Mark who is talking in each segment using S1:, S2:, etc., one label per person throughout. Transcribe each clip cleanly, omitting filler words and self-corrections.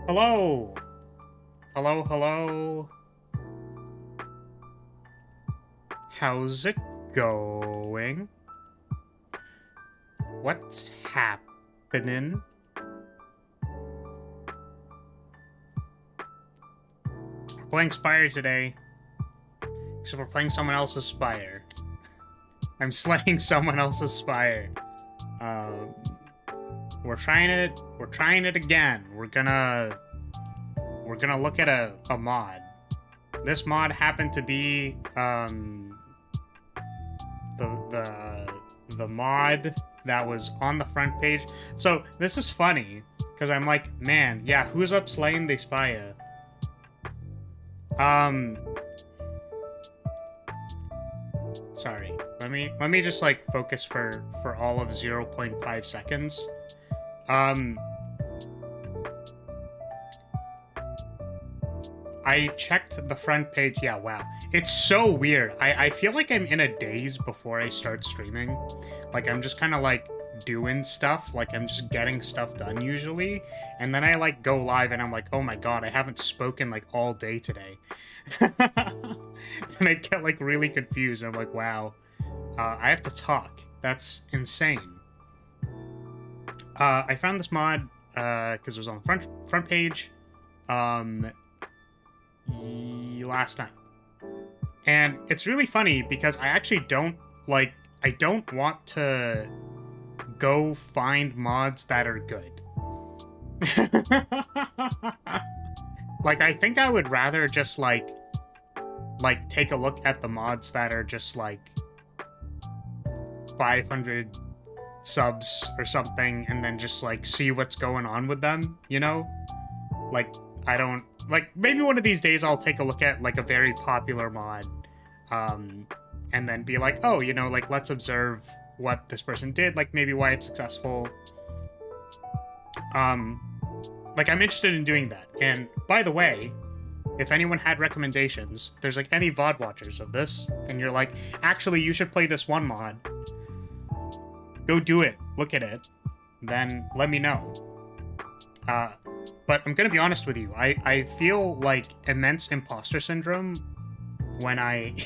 S1: Hello! Hello, hello. How's it going? What's happening? We're playing Spire today. Except we're playing someone else's Spire. I'm slaying someone else's Spire. We're trying it again. We're gonna look at a mod. This mod happened to be the mod that was on the front page. So this is funny because I'm like, man, yeah, who's up slaying the Spire? Sorry. Let me just like focus for all of 0.5 seconds. I checked the front page. Yeah, wow. It's so weird. I feel like I'm in a daze before I start streaming. Like, I'm just kind of, like, doing stuff. Like, I'm just getting stuff done, usually. And then I, like, go live, and I'm like, oh my god, I haven't spoken, like, all day today. Then I get, like, really confused. I'm like, wow. I have to talk. That's insane. I found this mod, because it was on the front page. Last night. And it's really funny because I actually don't want to go find mods that are good. Like, I think I would rather just like take a look at the mods that are just like 500 subs or something and then just like see what's going on with them, you know? Like, I don't like, maybe one of these days I'll take a look at, like, a very popular mod, and then be like, oh, you know, like, let's observe what this person did, like, maybe why it's successful. Like, I'm interested in doing that. And, by the way, if anyone had recommendations, if there's, like, any VOD watchers of this, and you're like, actually, you should play this one mod, go do it, look at it, then let me know. But I'm gonna be honest with you, I feel like immense imposter syndrome when I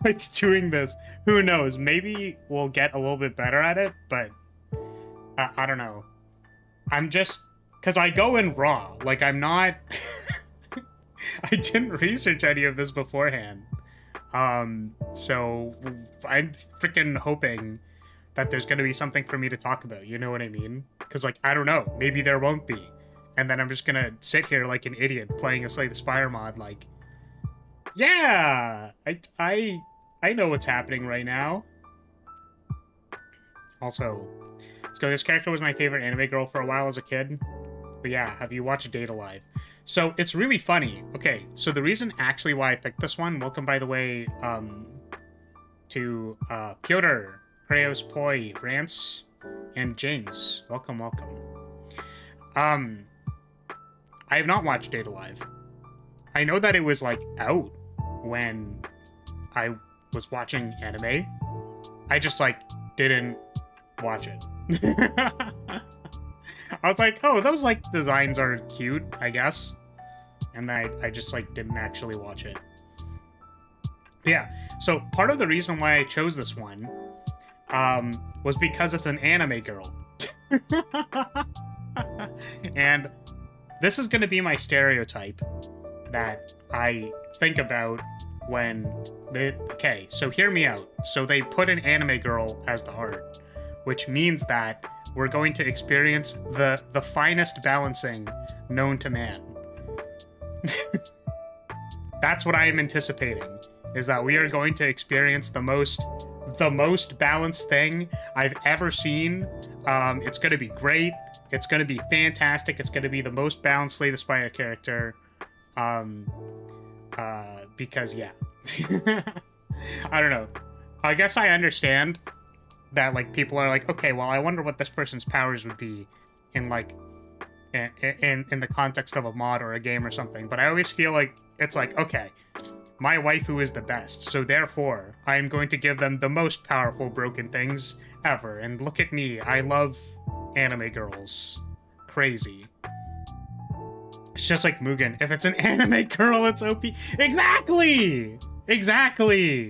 S1: like doing this. Who knows? Maybe we'll get a little bit better at it, but I don't know. I'm just, because I go in raw. Like, I'm not I didn't research any of this beforehand. So I'm freaking hoping that there's gonna be something for me to talk about, you know what I mean? Because, like, I don't know, maybe there won't be. And then I'm just gonna sit here like an idiot playing a Slay the Spire mod, like, yeah, I know what's happening right now. Also, let's go. This character was my favorite anime girl for a while as a kid. But yeah, have you watched Data Live? So it's really funny. Okay, so the reason actually why I picked this one, welcome by the way, to Pyotr, Krayos Poi, Rance, and James. Welcome, welcome. I have not watched Data Live. I know that it was, like, out when I was watching anime. I just, like, didn't watch it. I was like, oh, those, like, designs are cute, I guess. And then I just, like, didn't actually watch it. But yeah, so part of the reason why I chose this one was because it's an anime girl. And this is going to be my stereotype that I think about when okay, so hear me out. So they put an anime girl as the art, which means that we're going to experience the finest balancing known to man. That's what I am anticipating, is that we are going to experience the most balanced thing I've ever seen. It's going to be great. It's going to be fantastic. It's going to be the most balanced Slay the Spire character. Because, yeah. I don't know. I guess I understand that, like, people are like, okay, well, I wonder what this person's powers would be in, like, in the context of a mod or a game or something. But I always feel like it's like, okay, my waifu is the best, so therefore, I am going to give them the most powerful broken things ever. And look at me, I love anime girls. Crazy. It's just like Mugen. If it's an anime girl, it's OP. Exactly! Exactly!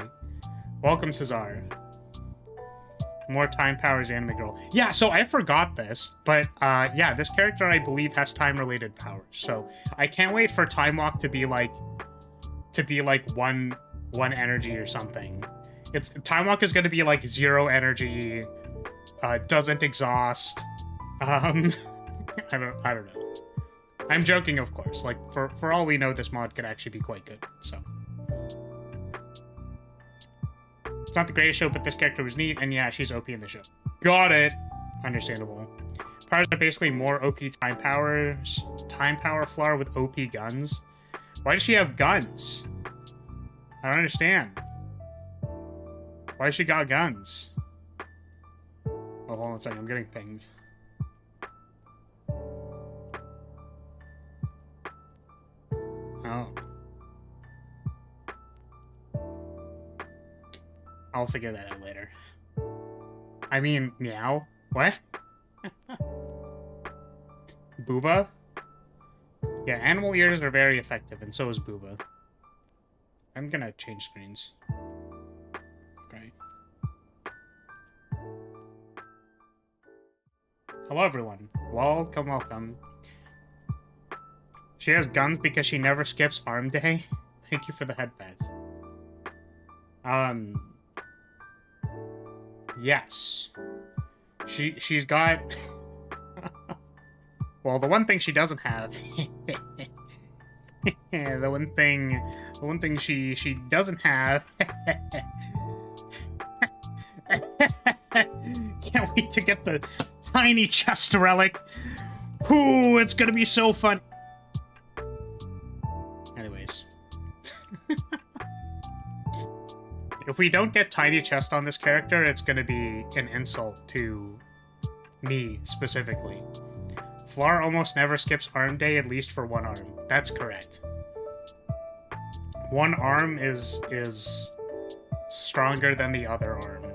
S1: Welcome, Cesar. More time powers anime girl. Yeah, so I forgot this, but yeah, this character I believe has time-related powers. So I can't wait for Time Walk to be like one energy or something. It's Time Walk is gonna be like 0 energy, doesn't exhaust. I don't know. I'm joking, of course. Like for all we know, this mod could actually be quite good. So it's not the greatest show, but this character was neat, and yeah, she's OP in the show. Got it. Understandable. Powers are basically more OP time powers. Time power Flower with OP guns. Why does she have guns? I don't understand. Why she got guns? Oh, hold on a second. I'm getting pinged. Oh. I'll figure that out later. I mean, meow? What? Booba? Yeah, animal ears are very effective, and so is Booba. I'm gonna change screens. Okay. Hello, everyone. Welcome, welcome. She has guns because she never skips arm day. Thank you for the headpads. Yes. She's got... Well, the one thing she doesn't have... the one thing she doesn't have... Can't wait to get the tiny chest relic. Ooh, it's gonna be so fun. Anyways. If we don't get tiny chest on this character, it's gonna be an insult to me, specifically. Flower almost never skips arm day, at least for one arm. That's correct. One arm is stronger than the other arm.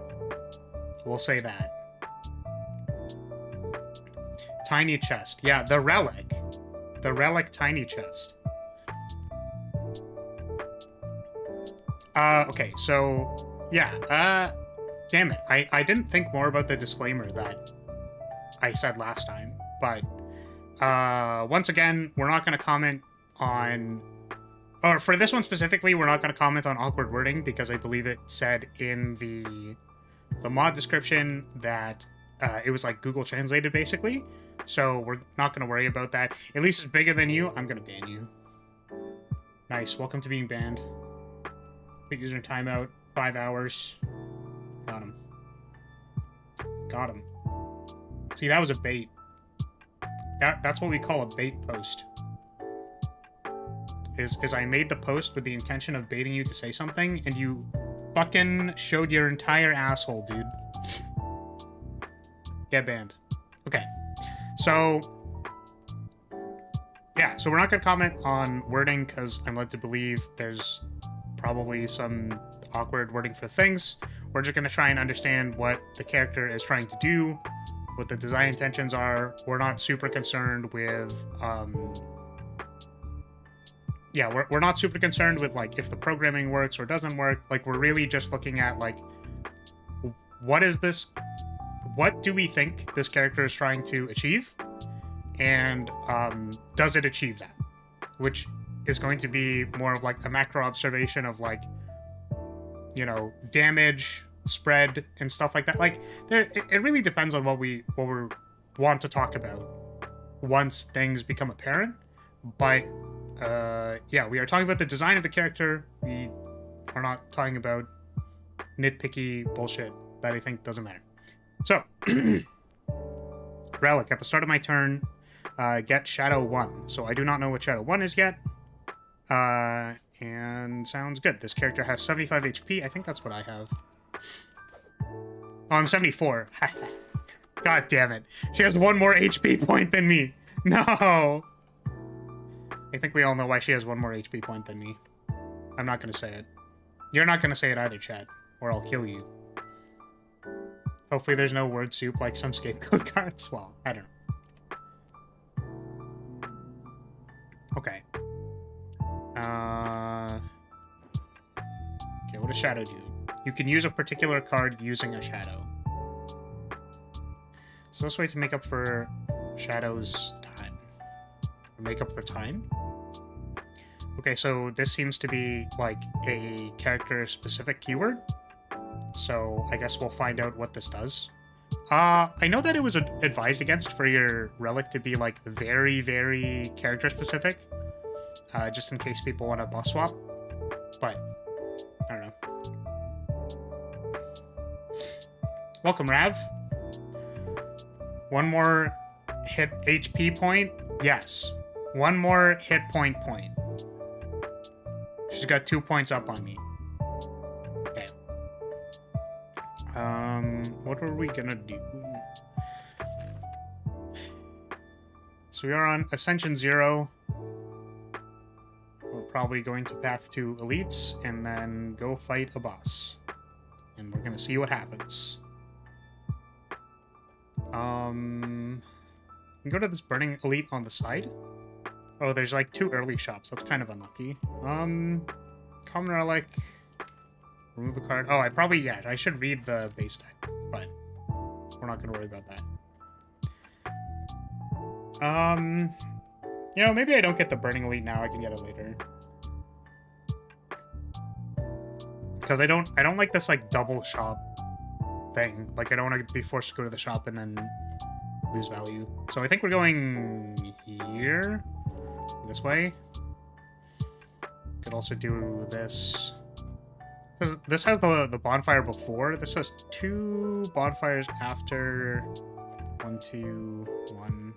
S1: We'll say that. Tiny chest. Yeah, the relic. The relic tiny chest. Okay, so, yeah, damn it. I didn't think more about the disclaimer that I said last time, but, once again, we're not going to comment on, or for this one specifically, we're not going to comment on awkward wording, because I believe it said in the mod description that, it was, like, Google translated, basically, so we're not going to worry about that. At least it's bigger than you, I'm going to ban you. Nice, welcome to being banned. Put user in timeout, 5 hours. Got him. Got him. See, that was a bait. That's what we call a bait post. Is I made the post with the intention of baiting you to say something, and you fucking showed your entire asshole, dude. Get banned. Okay. So, yeah, so we're not going to comment on wording, because I'm led to believe there's probably some awkward wording for things. We're just going to try and understand what the character is trying to do, what the design intentions are. We're not super concerned with, yeah, we're not super concerned with, like, if the programming works or doesn't work. Like, we're really just looking at, like, what is this, what do we think this character is trying to achieve? And, does it achieve that? Which is going to be more of like a macro observation of, like, you know, damage, spread, and stuff like that. Like, it really depends on what we want to talk about once things become apparent. But yeah, we are talking about the design of the character. We are not talking about nitpicky bullshit that I think doesn't matter. So, relic at the start of my turn, get Shadow 1. So I do not know what Shadow 1 is yet. And sounds good. This character has 75 HP. I think that's what I have. Oh, I'm 74. God damn it. She has one more HP point than me. No! I think we all know why she has one more HP point than me. I'm not gonna say it. You're not gonna say it either, chat, or I'll kill you. Hopefully there's no word soup like some scapegoat cards. Well, I don't know. Okay. Okay, what does shadow do? You can use a particular card using a shadow. So this way to make up for shadow's time. Make up for time? Okay, so this seems to be like a character-specific keyword. So I guess we'll find out what this does. I know that it was advised against for your relic to be like very, very character-specific. Just in case people want to boss swap. But, I don't know. Welcome, Rav. One more hit HP point? Yes. One more hit point. She's got 2 points up on me. Okay. What are we gonna do? So we are on Ascension 0. We're probably going to path to Elites and then go fight a boss. And we're gonna see what happens. We can go to this Burning Elite on the side. Oh, there's like 2 early shops. That's kind of unlucky. Common Relic. Remove a card. Oh, I should read the base deck, but we're not gonna worry about that. You know, maybe I don't get the Burning Elite now. I can get it later. Because I don't like this like double shop thing. Like I don't want to be forced to go to the shop and then lose value. So I think we're going here. This way. Could also do this. This has the bonfire before. This has 2 bonfires after. 1, 2, 1.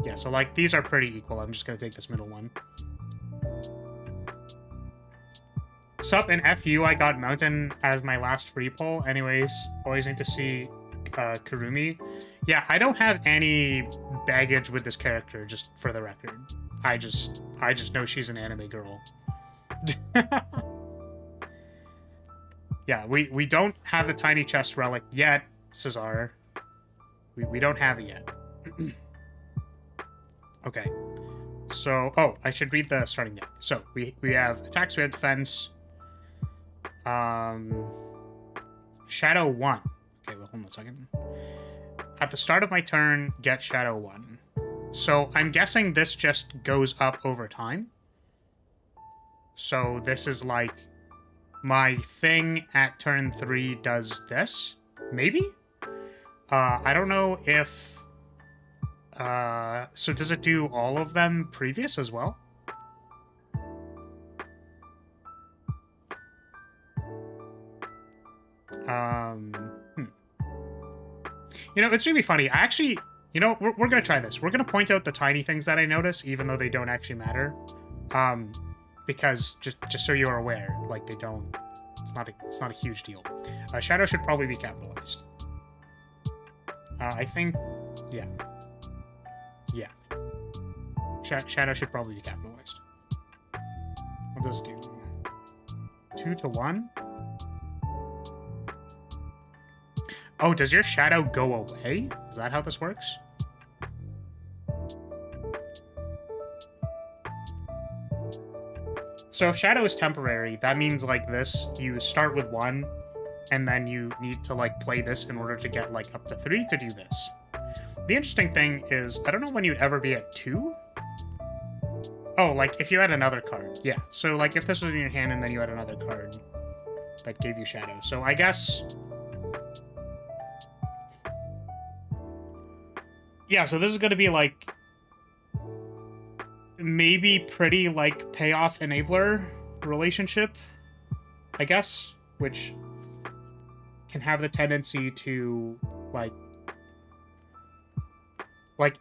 S1: Yeah, so like these are pretty equal. I'm just gonna take this middle one. Sup and FU, I got Mountain as my last free pull. Anyways, always need to see Kurumi. Yeah, I don't have any baggage with this character, just for the record. I just know she's an anime girl. Yeah, we don't have the tiny chest relic yet, Cesar. We don't have it yet. Okay. So, oh, I should read the starting deck. So, we have attacks, we have defense. Shadow 1. Okay, well, hold on a second. At the start of my turn, get Shadow 1. So, I'm guessing this just goes up over time. So, this is like... my thing at turn 3 does this? Maybe? I don't know if... so does it do all of them previous as well? You know, it's really funny. I actually... You know, we're gonna try this. We're gonna point out the tiny things that I notice, even though they don't actually matter. Because just so you're aware, like they don't... It's not a huge deal. Shadow should probably be capitalized. I think... Yeah. Yeah. Shadow should probably be capitalized. What does this do? 2 to 1? Oh, does your shadow go away? Is that how this works? So if shadow is temporary, that means like this, you start with 1, and then you need to like play this in order to get like up to 3 to do this. The interesting thing is, I don't know when you'd ever be at 2. Oh, like if you had another card. Yeah, so like if this was in your hand and then you had another card that gave you shadow. So I guess... Yeah, so this is going to be like... maybe pretty like payoff enabler relationship, I guess, which can have the tendency to like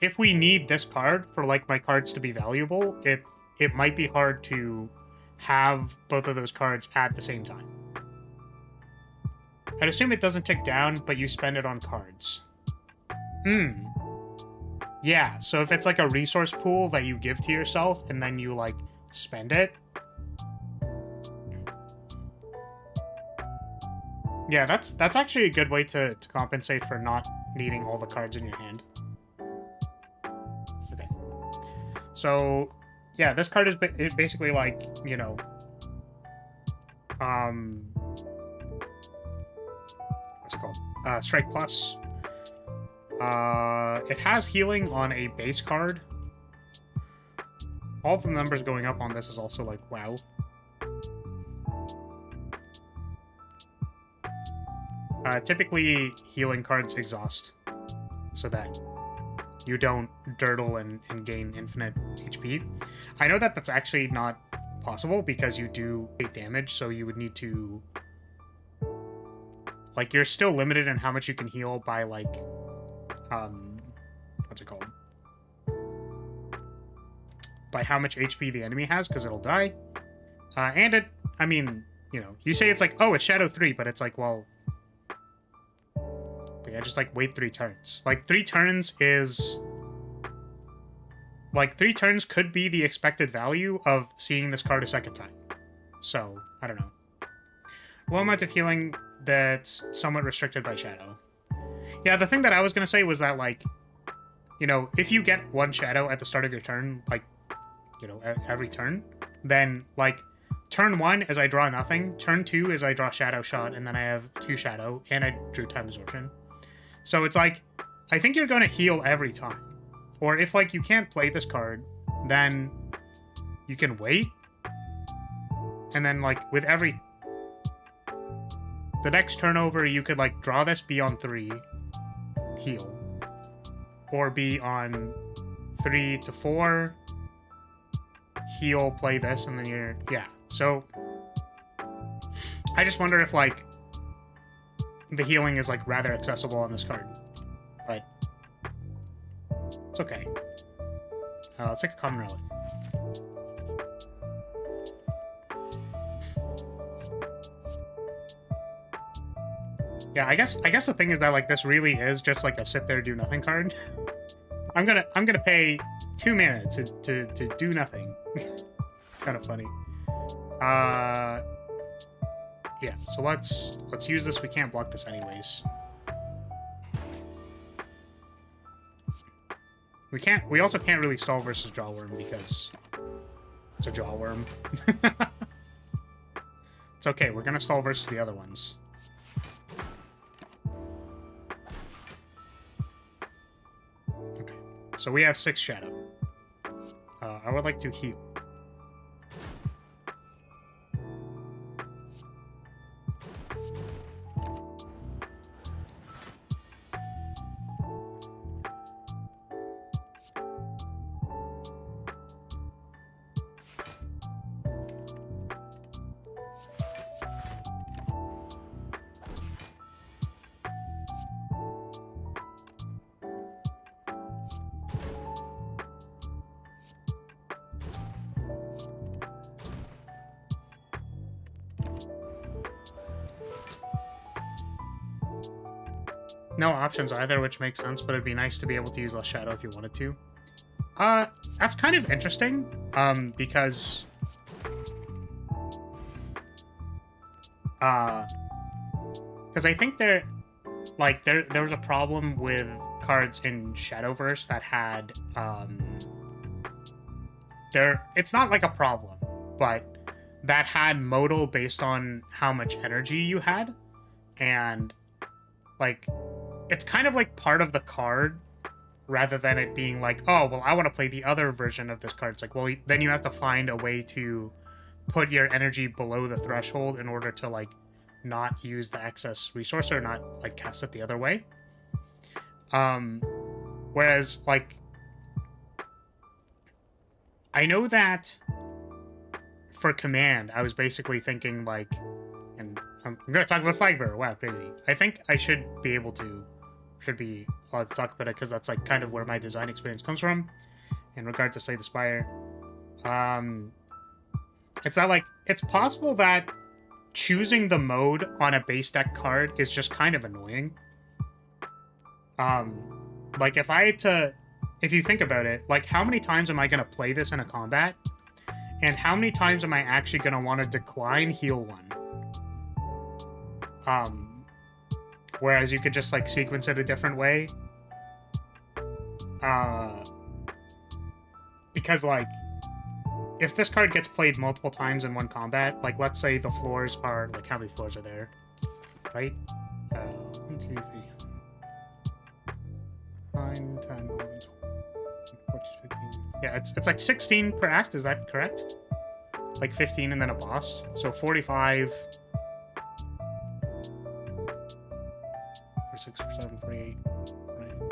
S1: if we need this card for like my cards to be valuable, it might be hard to have both of those cards at the same time. I'd assume it doesn't tick down, but you spend it on cards. Yeah, so if it's like a resource pool that you give to yourself and then you like spend it. Yeah, that's actually a good way to compensate for not needing all the cards in your hand. Okay. So, yeah, this card is basically like, you know, what's it called? Strike Plus. It has healing on a base card. All the numbers going up on this is also like, wow. Typically, healing cards exhaust so that you don't dirtle and gain infinite HP. I know that that's actually not possible because you do take damage, so you would need to... Like, you're still limited in how much you can heal by, like, what's it called? By how much HP the enemy has, because it'll die. And it, I mean, you know, you say it's like, oh, it's Shadow 3, but it's like, well... Like, I just, like, wait 3 turns. Like, 3 turns is... Like, 3 turns could be the expected value of seeing this card a second time. So, I don't know. Low amount of healing that's somewhat restricted by Shadow. Yeah, the thing that I was going to say was that, like, you know, if you get 1 Shadow at the start of your turn, like, you know, every turn, then, like, turn 1 is I draw nothing, turn 2 is I draw Shadow Shot, and then I have 2 Shadow, and I drew Time Absorption. So it's like, I think you're going to heal every time. Or if, like, you can't play this card, then you can wait. And then, like, with every... The next turnover, you could, like, draw this, be on 3, heal. Or be on 3 to 4, heal, play this, and then you're... Yeah, so... I just wonder if, like, the healing is, like, rather accessible on this card. But... It's okay. Let's take a common relic. Yeah, I guess the thing is that, like, this really is just like a sit there do nothing card. I'm gonna pay 2 mana to do nothing. It's kind of funny. Yeah, so let's use this. We can't block this anyways. We also can't really stall versus Jawworm because it's a Jawworm. It's okay, we're gonna stall versus the other ones. Okay, so we have 6 Shadow. I would like to heal. No options either, which makes sense, but it'd be nice to be able to use less Shadow if you wanted to. That's kind of interesting, because... Because I think there was a problem with cards in Shadowverse that had, it's not like a problem, but that had modal based on how much energy you had, and, like... It's kind of like part of the card, rather than it being like, oh, well, I want to play the other version of this card. It's like, well, then you have to find a way to put your energy below the threshold in order to, like, not use the excess resource or not, like, cast it the other way. Whereas, like, I know that for Command, I was basically thinking, like, and I'm going to talk about flagbearer. Wow, crazy. I think I should be able to... Should be allowed to talk about it because that's, like, kind of where my design experience comes from in regard to, say, the Spire. It's that, like, it's possible that choosing the mode on a base deck card is just kind of annoying. Like, if I had to... If you think about it, like, how many times am I going to play this in a combat? And how many times am I actually going to want to decline heal 1? Whereas you could just, like, sequence it a different way. Because, like, if this card gets played multiple times in one combat, like let's say the floors are like how many floors are there, right? 1, 2, 3, 9, 10, 11, 12, 14, 15. Yeah, it's like 16 per act. Is that correct? Like 15 and then a boss. So 45. 46, 47, 48, 49,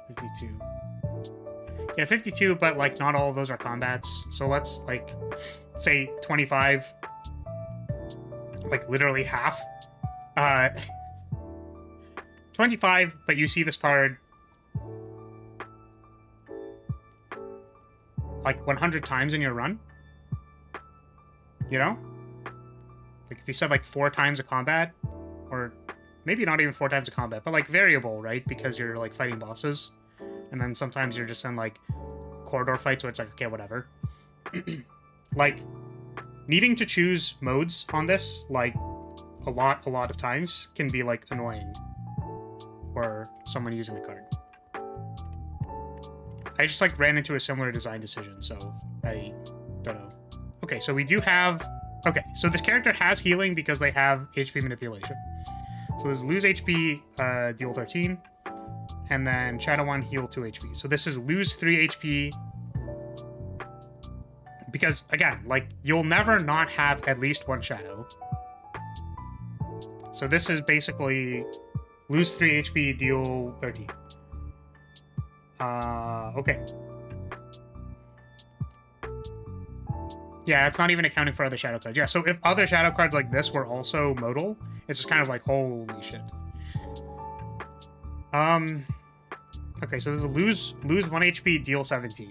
S1: 52. Yeah, 52, but like not all of those are combats. So let's like say 25, like literally half. 25, but you see this card like 100 times in your run. You know? Like if you said like 4 times a combat, or maybe not even 4 times a combat, but like variable, right? Because you're like fighting bosses. And then sometimes you're just in like corridor fights where it's like, okay, whatever. Like needing to choose modes on this, like a lot of times can be like annoying for someone using the card. I just like ran into a similar design decision, so I don't know. Okay, so we do have, okay, so this character has healing because they have HP manipulation. So this lose HP, deal 13. And then Shadow 1, heal 2 HP. So this is lose 3 HP. Because, again, like, you'll never not have at least one Shadow. So this is basically lose 3 HP, deal 13. Okay. Yeah, it's not even accounting for other Shadow cards. Yeah, so if other Shadow cards like this were also modal, it's just kind of like, holy shit. Okay, so lose 1 HP, deal 17.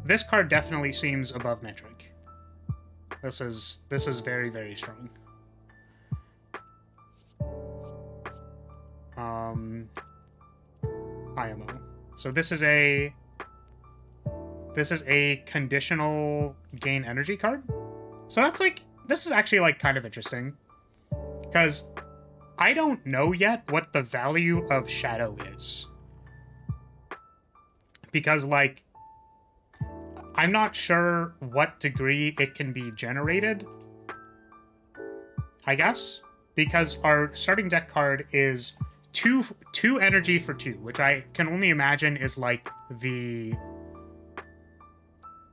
S1: This card definitely seems above metric. This is very, very strong. IMO. So this is a conditional gain energy card. So that's like, this is actually like kind of interesting. Because I don't know yet what the value of Shadow is. Because, like, I'm not sure what degree it can be generated, I guess. Because our starting deck card is two energy for 2, which I can only imagine is, like, the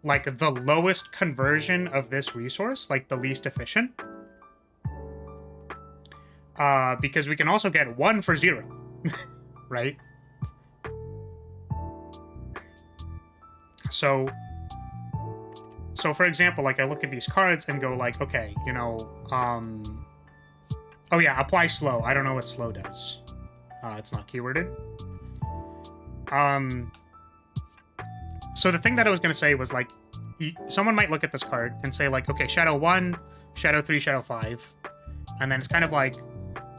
S1: lowest conversion of this resource, like, the least efficient. Because we can also get 1 for 0, right? So for example, like, I look at these cards and go, like, okay, you know, oh yeah, apply slow. I don't know what slow does. It's not keyworded. So the thing that I was going to say was, like, someone might look at this card and say, like, okay, Shadow 1, Shadow 3, Shadow 5. And then it's kind of like,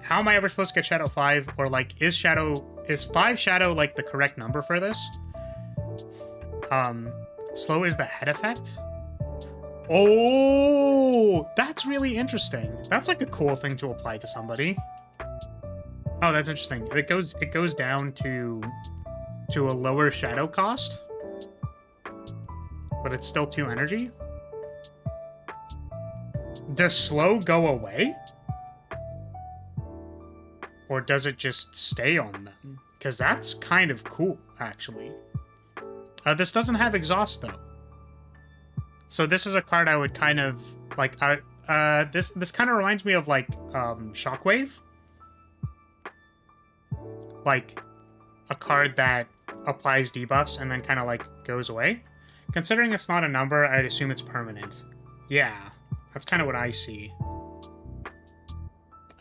S1: how am I ever supposed to get Shadow 5? Or, like, is 5 Shadow, like, the correct number for this? Slow is the head effect? Oh, that's really interesting. That's, like, a cool thing to apply to somebody. Oh, that's interesting. It goes down to a lower Shadow cost. But it's still 2 energy? Does slow go away? Or does it just stay on them? Because that's kind of cool, actually. This doesn't have exhaust, though. So this is a card I would kind of, like, this kind of reminds me of, like, Shockwave. Like, a card that applies debuffs and then kind of, like, goes away. Considering it's not a number, I'd assume it's permanent. Yeah, that's kind of what I see.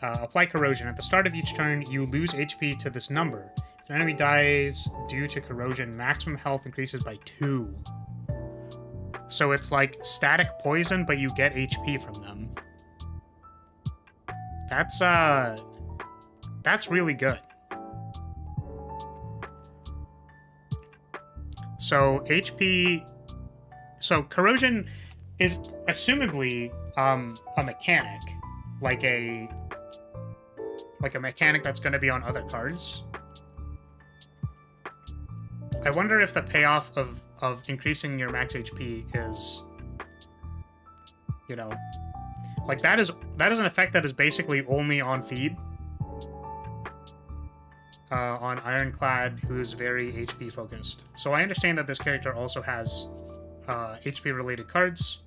S1: Apply corrosion. At the start of each turn, you lose HP to this number. If an enemy dies due to corrosion, maximum health increases by 2. So it's like static poison, but you get HP from them. That's really good. So HP... So corrosion is assumably a mechanic. Like a mechanic that's going to be on other cards. I wonder if the payoff of of increasing your max HP is, you know, like that is an effect that is basically only on feed. On Ironclad, who's very HP focused. So I understand that this character also has HP related cards.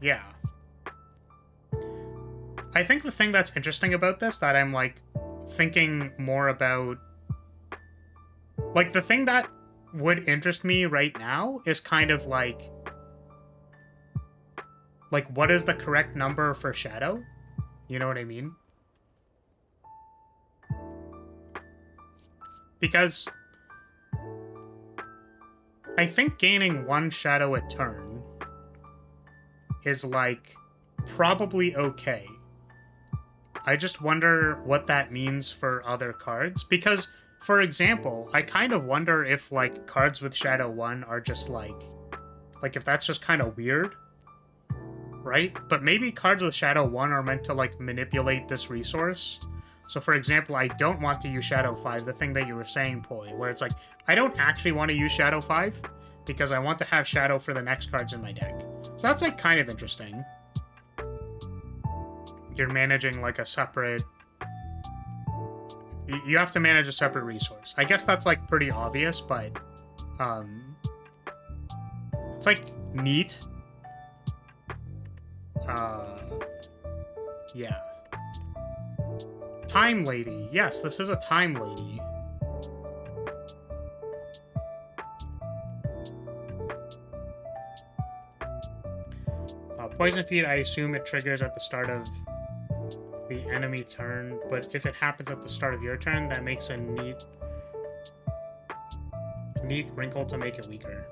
S1: Yeah. I think the thing that's interesting about this, that I'm like thinking more about, like the thing that would interest me right now is kind of like what is the correct number for Shadow? You know what I mean? Because I think gaining 1 Shadow a turn is like probably okay. I just wonder what that means for other cards. Because, for example, I kind of wonder if like cards with Shadow 1 are just like if that's just kind of weird. Right? But maybe cards with Shadow 1 are meant to, like, manipulate this resource. So, for example, I don't want to use Shadow 5, the thing that you were saying, Poi, where it's like, I don't actually want to use Shadow 5, because I want to have Shadow for the next cards in my deck. So that's, like, kind of interesting. You're managing, like, a separate... You have to manage a separate resource. I guess that's, like, pretty obvious, but... It's, like, neat. Yeah. Time Lady. Yes, this is a Time Lady. Poison Feed, I assume it triggers at the start of the enemy turn, but if it happens at the start of your turn, that makes a neat wrinkle to make it weaker.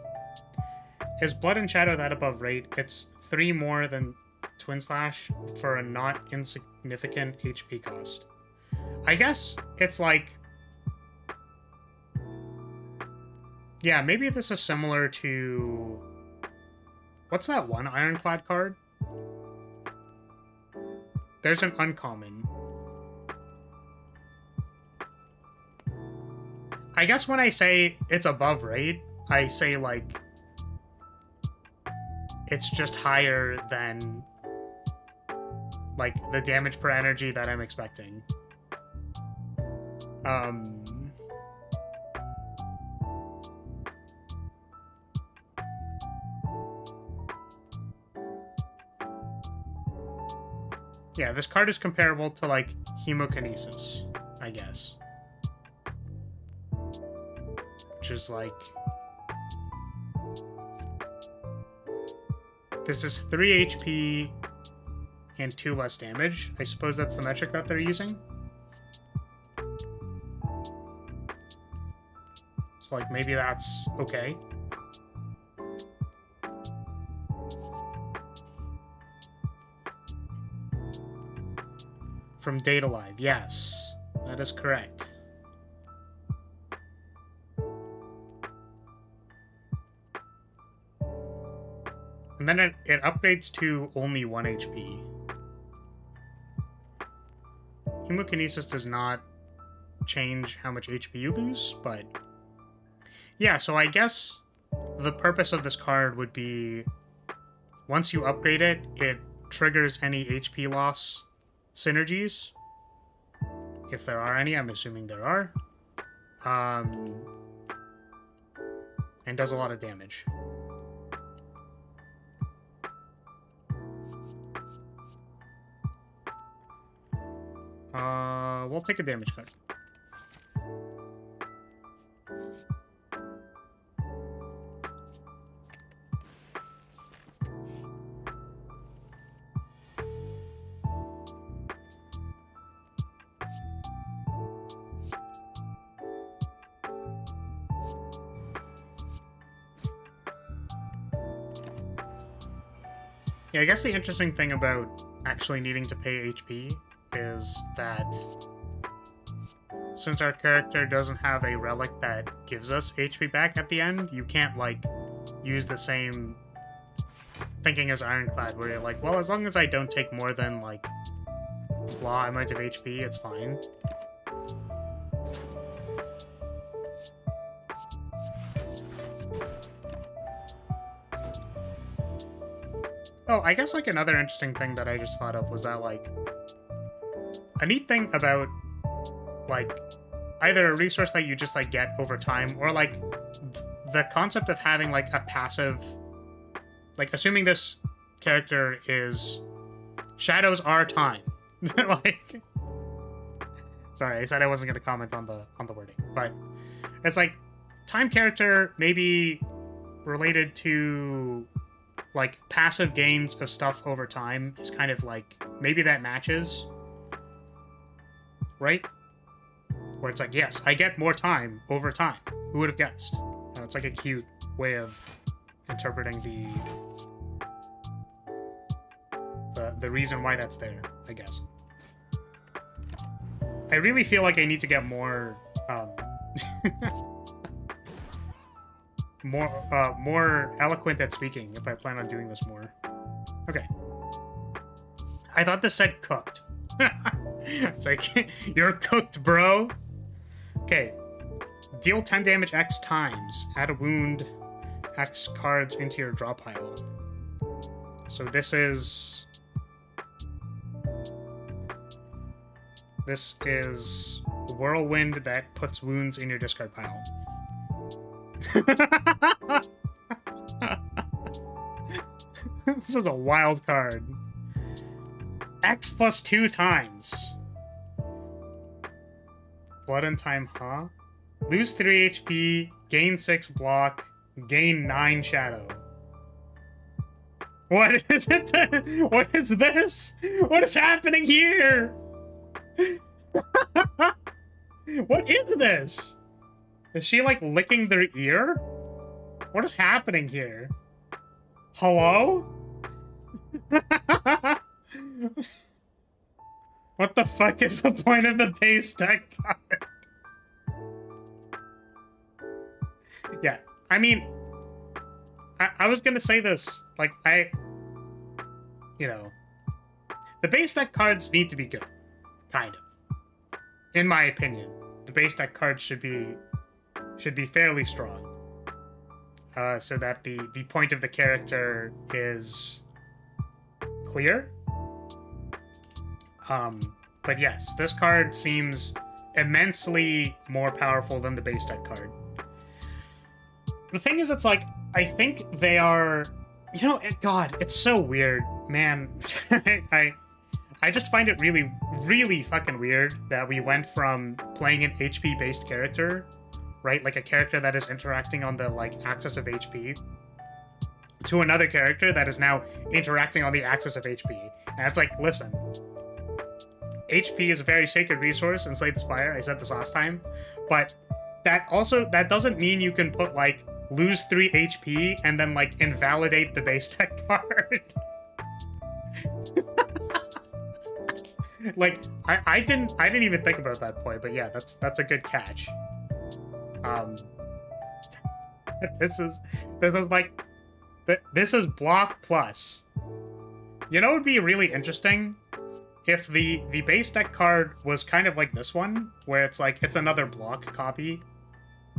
S1: Is Blood and Shadow that above rate? It's 3 more than Twin Slash for a not insignificant HP cost. I guess it's like... Yeah, maybe this is similar to... What's that one Ironclad card? There's an uncommon. I guess when I say it's above rate, I say like... It's just higher than... like, the damage per energy that I'm expecting. Yeah, this card is comparable to, like, Hemokinesis, I guess. Which is, like... This is 3 HP and 2 less damage. I suppose that's the metric that they're using. So, like, maybe that's okay. From Data Live, yes. That is correct. And then it upgrades to only 1 HP. Hemokinesis does not change how much HP you lose, but... Yeah, so I guess the purpose of this card would be... Once you upgrade it, it triggers any HP loss synergies. If there are any, I'm assuming there are. And does a lot of damage. We'll take a damage card. Yeah, I guess the interesting thing about actually needing to pay HP is that since our character doesn't have a relic that gives us HP back at the end, you can't, like, use the same thinking as Ironclad, where you're like, well, as long as I don't take more than, like, blah amount of HP, it's fine. Oh, I guess like another interesting thing that I just thought of was that like a neat thing about like either a resource that you just like get over time or like the concept of having like a passive, like assuming this character is shadows are time. Like, sorry, I said I wasn't going to comment on the wording, but it's like time character maybe related to like passive gains of stuff over time is kind of like maybe that matches, right? Where it's like, yes, I get more time over time. Who would have guessed? It's like a cute way of interpreting the reason why that's there, I guess. I really feel like I need to get more more eloquent at speaking if I plan on doing this more. Okay. I thought this said cooked. It's like, you're cooked, bro. Okay. Deal 10 damage X times. Add a wound X cards into your draw pile. So this is Whirlwind that puts wounds in your discard pile. This is a wild card. X plus 2 times. Blood and time, huh? Lose 3 HP, gain 6 block, gain 9 shadow. What is it? What is this? What is happening here? What is this? Is she like licking their ear? What is happening here? Hello? What the fuck is the point of the base deck card? Yeah, I mean, I was gonna say this, like, you know, the base deck cards need to be good, kind of. In my opinion, the base deck cards should be fairly strong, so that the point of the character is clear. But yes, this card seems immensely more powerful than the base deck card. The thing is, it's like, I think they are, you know, God, it's so weird, man. I just find it really, really fucking weird that we went from playing an HP-based character, right, like a character that is interacting on the, like, axis of HP, to another character that is now interacting on the axis of HP. And it's like, listen, HP is a very sacred resource in Slay the Spire, I said this last time, but that doesn't mean you can put, like, lose 3 HP and then, like, invalidate the base deck card. Like, I didn't even think about that point, but yeah, that's a good catch. This is like, this is block plus. You know, it would be really interesting if the base deck card was kind of like this one, where it's like, it's another block copy.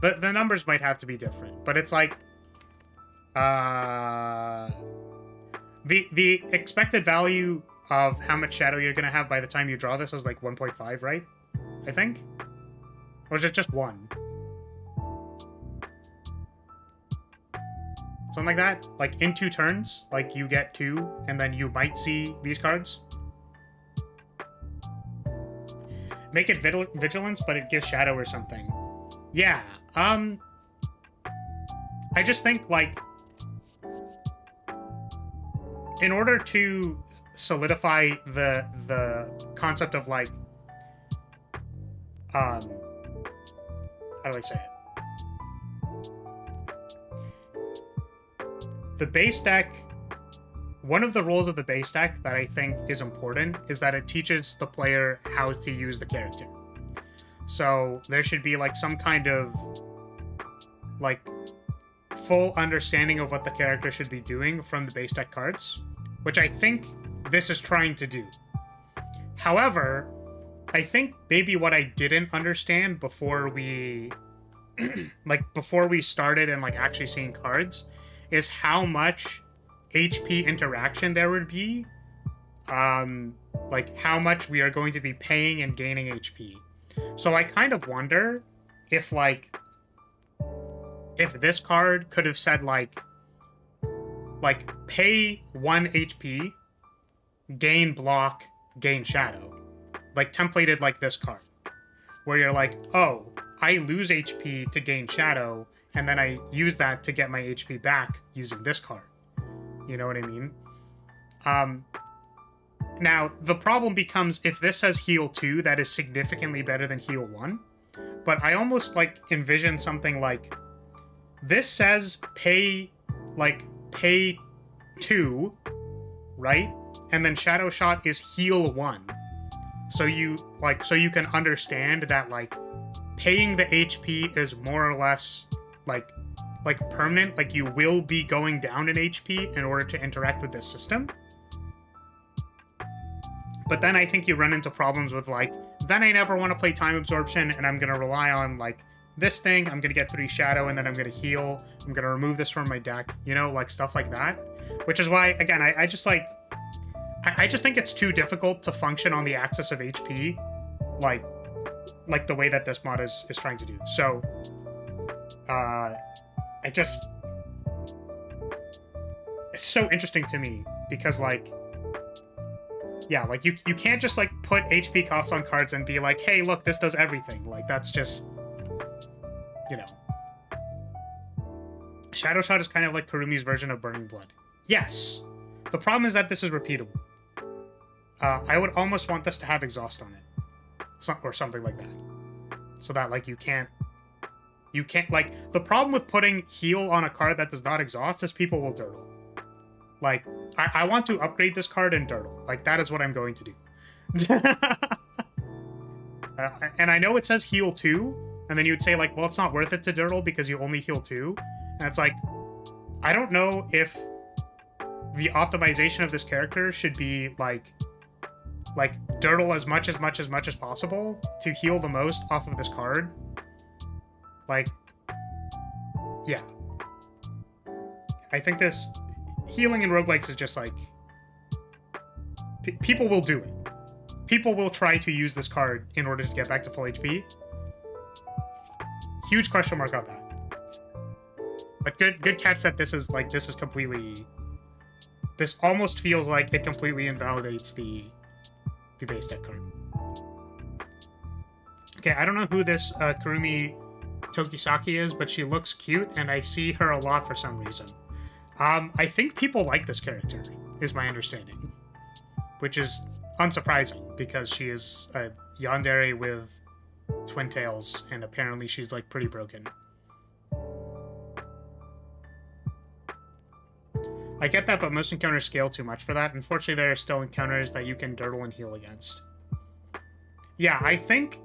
S1: The numbers might have to be different, but it's like, the expected value of how much shadow you're gonna have by the time you draw this is like 1.5, right? I think? Or is it just 1? Something like that? Like, in 2 turns, like, you get 2, and then you might see these cards. Make it vigilance, but it gives shadow or something. Yeah, I just think, like, in order to solidify the concept of, like, how do I say it? The base deck, one of the roles of the base deck that I think is important is that it teaches the player how to use the character. So there should be, like, some kind of, like, full understanding of what the character should be doing from the base deck cards, which I think this is trying to do. However, I think maybe what I didn't understand before we like, before we started and, like, actually seeing cards is how much HP interaction there would be, like how much we are going to be paying and gaining HP. So I kind of wonder if like if this card could have said like pay 1 HP, gain block, gain shadow, like templated like this card, where you're like, oh, I lose HP to gain shadow, and then I use that to get my HP back using this card. You know what I mean? Now, the problem becomes if this says heal 2, that is significantly better than heal 1. But I almost, like, envision something like, this says pay 2, right? And then Shadow Shot is heal 1. So you can understand that, like, paying the HP is more or less, like permanent. Like, you will be going down in HP in order to interact with this system. But then I think you run into problems with, like, then I never want to play Time Absorption, and I'm going to rely on, like, this thing. I'm going to get 3 Shadow, and then I'm going to heal. I'm going to remove this from my deck. You know, like, stuff like that. Which is why, again, I just, like... I just think it's too difficult to function on the axis of HP, like the way that this mod is trying to do. So, it's so interesting to me, because, like, yeah, like, you can't just, like, put HP costs on cards and be like, hey, look, this does everything. Like, that's just, you know. Shadow Shot is kind of like Kurumi's version of Burning Blood. Yes. The problem is that this is repeatable. I would almost want this to have exhaust on it. Or something like that. So that, like, you can't, like, the problem with putting heal on a card that does not exhaust is people will dirtle. Like, I want to upgrade this card and dirtle. Like, that is what I'm going to do. And I know it says heal 2, and then you'd say, like, well, it's not worth it to dirtle because you only heal 2. And it's like, I don't know if the optimization of this character should be, like dirtle as much as possible to heal the most off of this card. Like, yeah. I think this healing in roguelikes is just like... people will do it. People will try to use this card in order to get back to full HP. Huge question mark on that. But good catch that this is completely... This almost feels like it completely invalidates the base deck card. Okay, I don't know who this Kurumi Tokisaki is, but she looks cute, and I see her a lot for some reason. I think people like this character, is my understanding. Which is unsurprising, because she is a yandere with twin tails, and apparently she's, like, pretty broken. I get that, but most encounters scale too much for that. Unfortunately, there are still encounters that you can dirtle and heal against. Yeah, I think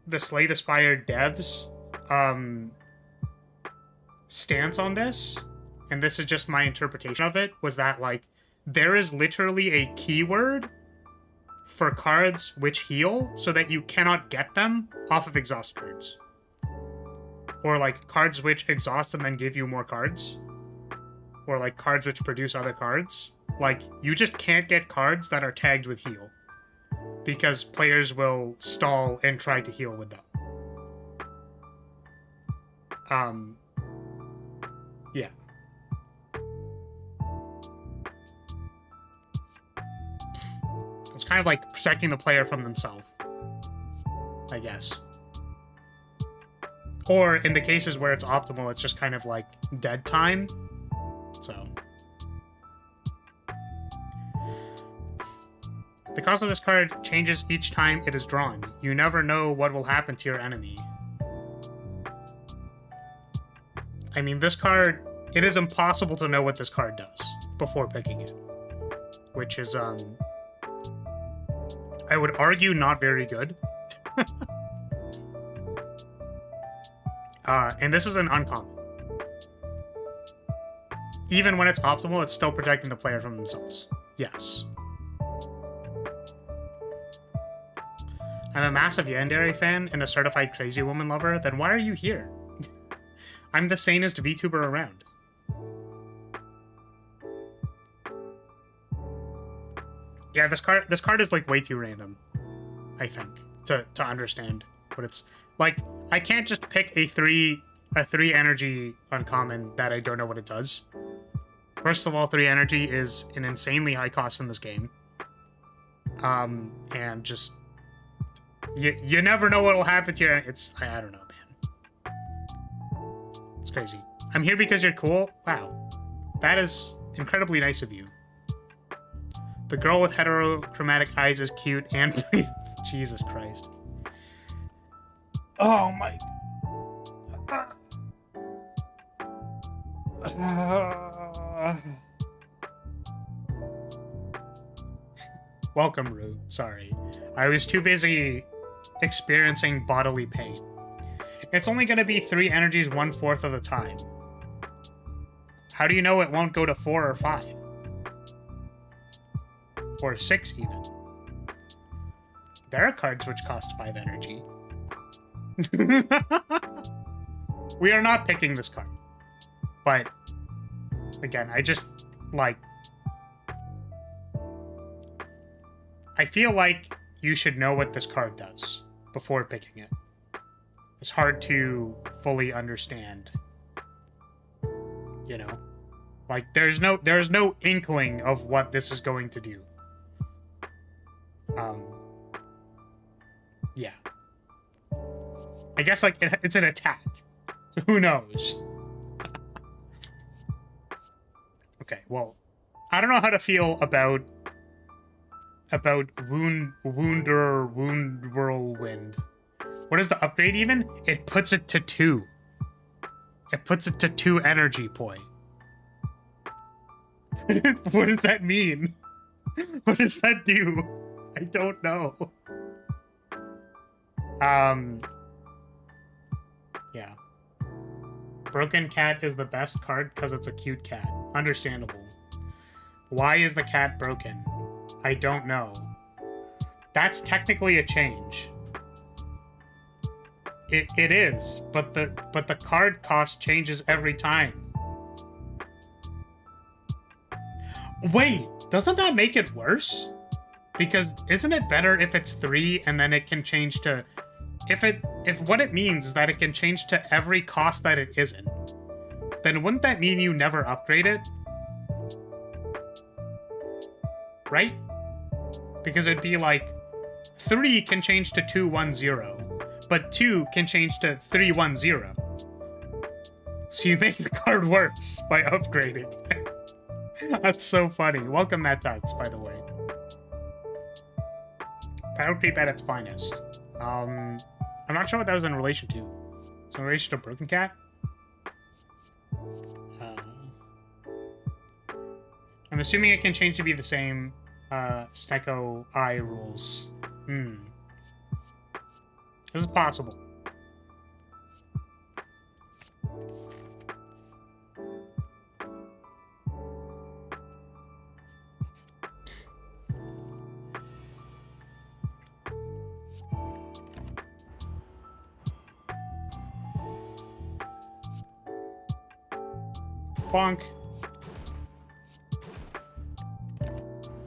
S1: the Slay the Spire devs stance on this, and this is just my interpretation of it, was that, like, there is literally a keyword for cards which heal so that you cannot get them off of exhaust cards. Or, like, cards which exhaust and then give you more cards. Or, like, cards which produce other cards. Like, you just can't get cards that are tagged with heal. Because players will stall and try to heal with them. Yeah. It's kind of like protecting the player from themselves, I guess. Or, in the cases where it's optimal, it's just kind of like dead time. So, the cost of this card changes each time it is drawn. You never know what will happen to your enemy. I mean, this card, it is impossible to know what this card does before picking it. Which is, I would argue not very good. And this is an uncommon. Even when it's optimal, it's still protecting the player from themselves. Yes. I'm a massive yandere fan and a certified crazy woman lover, then why are you here? I'm the sanest VTuber around. Yeah, this card is like way too random, I think, to understand what it's like. I can't just pick a three energy uncommon that I don't know what it does. First of all, 3 energy is an insanely high cost in this game. And just you never know what'll happen to you. I don't know, man. It's crazy. I'm here because you're cool. Wow, that is incredibly nice of you. The girl with heterochromatic eyes is cute and Jesus Christ. Oh my. Welcome, Rue. Sorry. I was too busy experiencing bodily pain. It's only going to be 3 energies 1/4 of the time. How do you know it won't go to 4 or 5? Or 6 even. There are cards which cost 5 energy. We are not picking this card. But, again, I just, like... I feel like you should know what this card does before picking it. It's hard to fully understand. You know? Like, there's no inkling of what this is going to do. Yeah. I guess, like, it's an attack. So who knows? Okay, well, I don't know how to feel about Wound Whirlwind. What is the upgrade even? It puts it to 2. It puts it to 2 energy point. What does that mean? What does that do? I don't know. Yeah. Broken Cat is the best card because it's a cute cat. Understandable. Why is the cat broken? I don't know. That's technically a change. It is, but the card cost changes every time. Wait, doesn't that make it worse? Because isn't it better if it's 3 and then it can change to... If what it means is that it can change to every cost that it isn't, then wouldn't that mean you never upgrade it? Right? Because it'd be like 3 can change to 210, but 2 can change to 310. So you make the card worse by upgrading. That's so funny. Welcome, Matt Tux, by the way. Power creep at its finest. I'm not sure what that was in relation to. So in relation to Broken Cat? I'm assuming it can change to be the same Snecko Eye rules. This is possible. Bonk.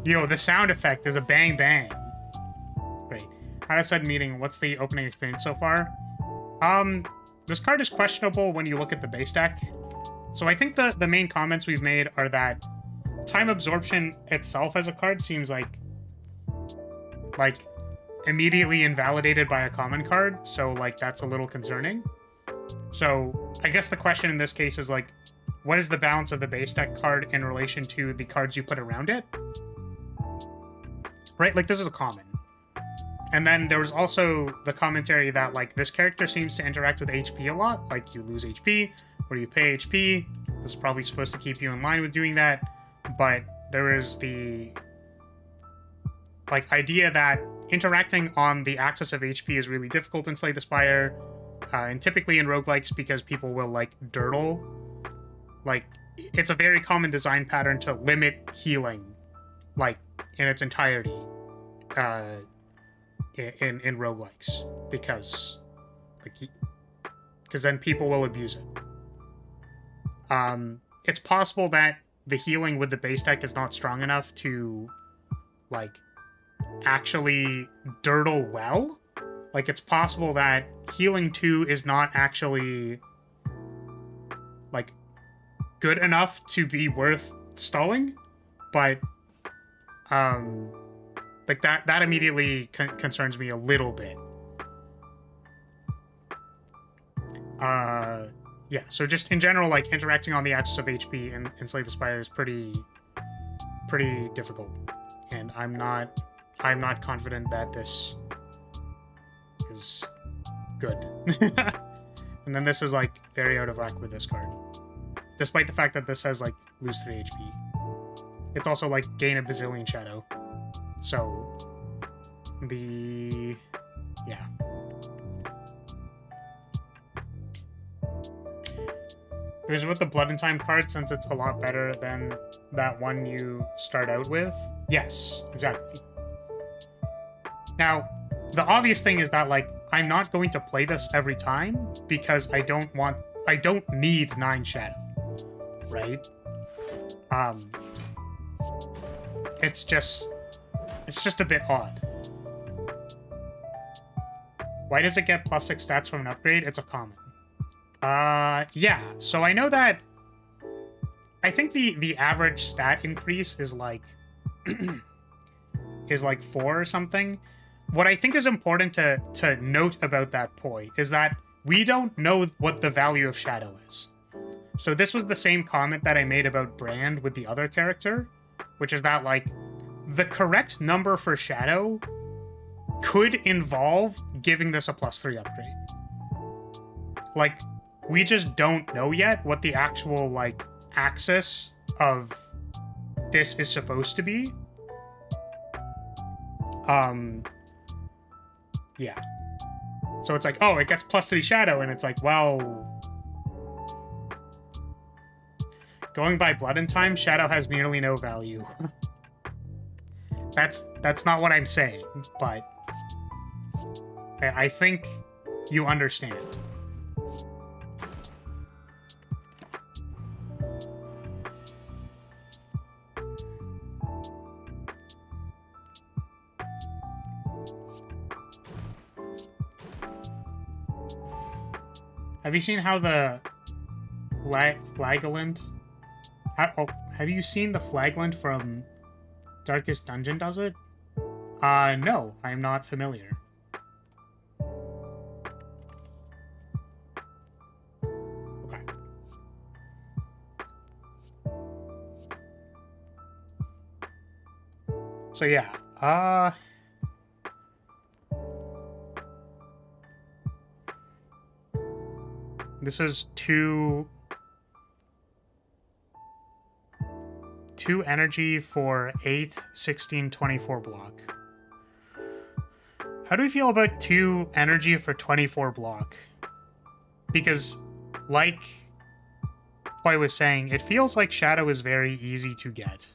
S1: Yo, the sound effect is a bang bang. Great. How to said meeting, what's the opening experience so far? This card is questionable when you look at the base deck. So I think the main comments we've made are that time absorption itself as a card seems like immediately invalidated by a common card, so like that's a little concerning. So I guess the question in this case is like, what is the balance of the base deck card in relation to the cards you put around it? Right, like this is a common. And then there was also the commentary that like this character seems to interact with HP a lot, like you lose HP or you pay HP. This is probably supposed to keep you in line with doing that, but there is the like idea that interacting on the axis of HP is really difficult in Slay the Spire, and typically in roguelikes because people will like dirtle. Like, it's a very common design pattern to limit healing, like, in its entirety, in roguelikes, because then people will abuse it. It's possible that the healing with the base deck is not strong enough to, like, actually dirtle well. Like, it's possible that healing 2 is not actually, like, good enough to be worth stalling, but, like, that immediately concerns me a little bit. Yeah, so just in general, like, interacting on the axis of HP in Slay the Spire is pretty difficult, and I'm not confident that this is good. And then this is, like, very out of whack with this card, despite the fact that this says, like, lose 3 HP. It's also, like, gain a bazillion shadow, so yeah. Here's with the Blood and Time card, since it's a lot better than that one you start out with. Yes, exactly. Now, the obvious thing is that, like, I'm not going to play this every time because I don't need 9 shadow, right? It's just a bit odd. Why does it get +6 stats from an upgrade? It's a common. Yeah, so I know that I think the average stat increase is like is like 4 or something. What I think is important to note about that poi is that we don't know what the value of shadow is. So this was the same comment that I made about Brand with the other character, which is that, like, the correct number for shadow could involve giving this a +3 upgrade. Like, we just don't know yet what the actual, like, axis of this is supposed to be. Yeah. So it's like, oh, it gets +3 shadow, and it's like, well, going by Blood and Time, shadow has nearly no value. That's not what I'm saying, but I think you understand. Have you seen how the flagbearer? Have you seen the flagbearer from Darkest Dungeon does it? No, I'm not familiar. Okay. So yeah, this is two energy for 8, 16, 24 block. How do we feel about 2 energy for 24 block? Because, like I was saying, it feels like shadow is very easy to get.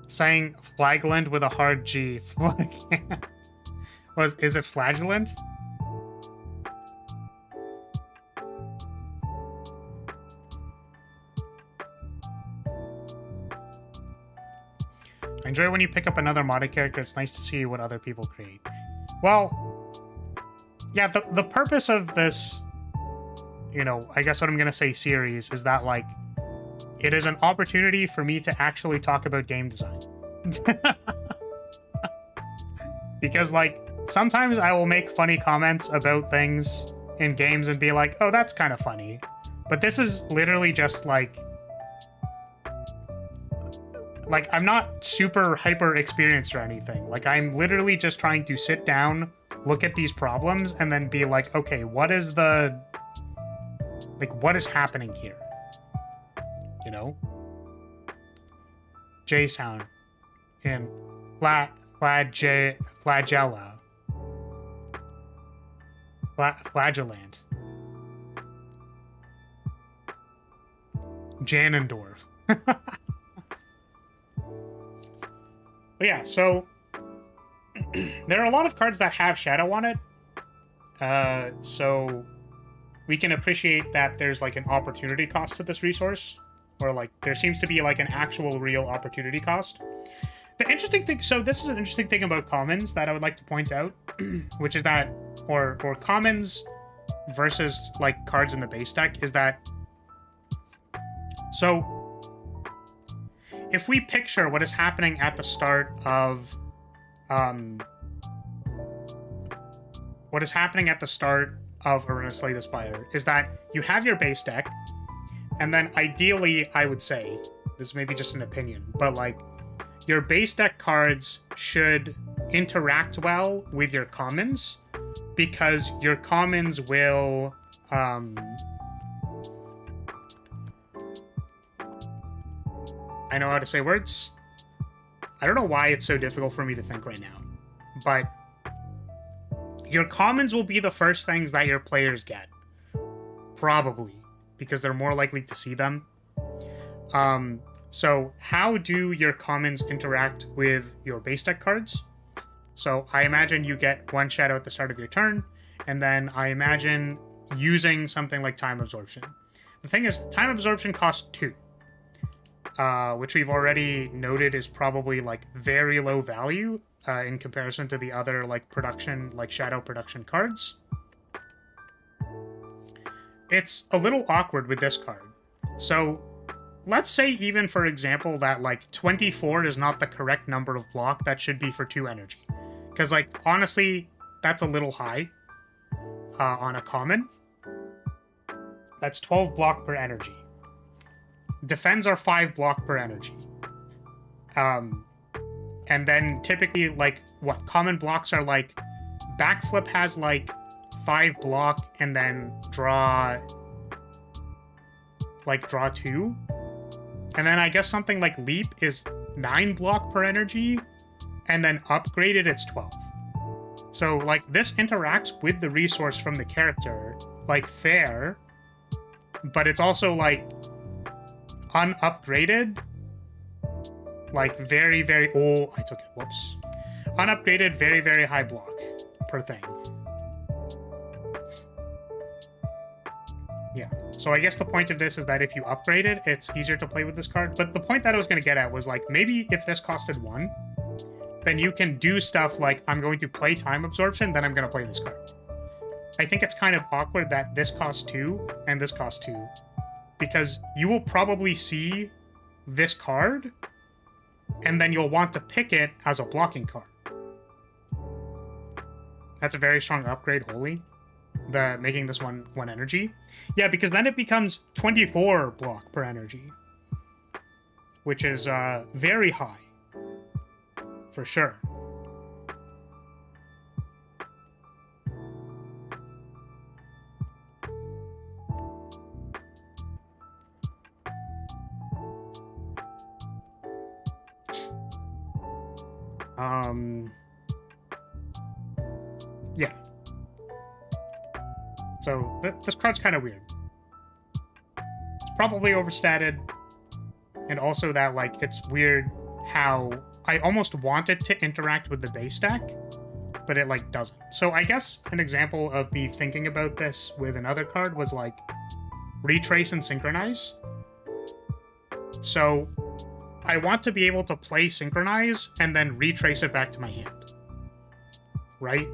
S1: Saying flagland with a hard G. Is it flagellant? I enjoy when you pick up another modded character. It's nice to see what other people create. Well, yeah, the purpose of this, you know, I guess what I'm gonna say series is that, like, it is an opportunity for me to actually talk about game design. Because, like, sometimes I will make funny comments about things in games and be like, oh, that's kind of funny. But this is literally just, like, I'm not super hyper experienced or anything. Like, I'm literally just trying to sit down, look at these problems, and then be like, okay, what is happening here? You know? J sound in flagella. Flagellant. Janendorf. But yeah, so there are a lot of cards that have shadow on it. So we can appreciate that there's like an opportunity cost to this resource, or like there seems to be like an actual real opportunity cost. The interesting thing, so this is an interesting thing about commons that I would like to point out, which is that, or commons versus like cards in the base deck, is that, so if we picture what is happening at the start of, Arena Slay the Spire is that you have your base deck, and then ideally, I would say, this may be just an opinion, but like, your base deck cards should interact well with your commons, because your commons will, I know how to say words. I don't know why it's so difficult for me to think right now, but your commons will be the first things that your players get. Probably, because they're more likely to see them. So how do your commons interact with your base deck cards? So I imagine you get one shadow at the start of your turn, and then I imagine using something like time absorption. The thing is, time absorption costs 2, which we've already noted is probably like very low value in comparison to the other like production, like shadow production cards. It's a little awkward with this card. So let's say even, for example, that like 24 is not the correct number of block that should be for 2 energy. Because like, honestly, that's a little high on a common. That's 12 block per energy. Defends are 5 block per energy. And then typically, like, what common blocks are like, backflip has like 5 block and then draw 2. And then I guess something like leap is 9 block per energy, and then upgraded it's 12. So like this interacts with the resource from the character like fair, but it's also like unupgraded, like very, very, oh, I took it, whoops. Unupgraded, very, very high block per thing. Yeah, so I guess the point of this is that if you upgrade it, it's easier to play with this card. But the point that I was going to get at was like, maybe if this costed 1, then you can do stuff like, I'm going to play time absorption, then I'm going to play this card. I think it's kind of awkward that this costs 2 and this costs 2, because you will probably see this card and then you'll want to pick it as a blocking card. That's a very strong upgrade, holy. The making this one energy. Yeah, because then it becomes 24 block per energy, which is very high for sure. Yeah. So this card's kind of weird. It's probably overstated, and also that like it's weird how I almost want it to interact with the base deck, but it like doesn't. So I guess an example of me thinking about this with another card was like retrace and synchronize. So I want to be able to play synchronize and then retrace it back to my hand, right?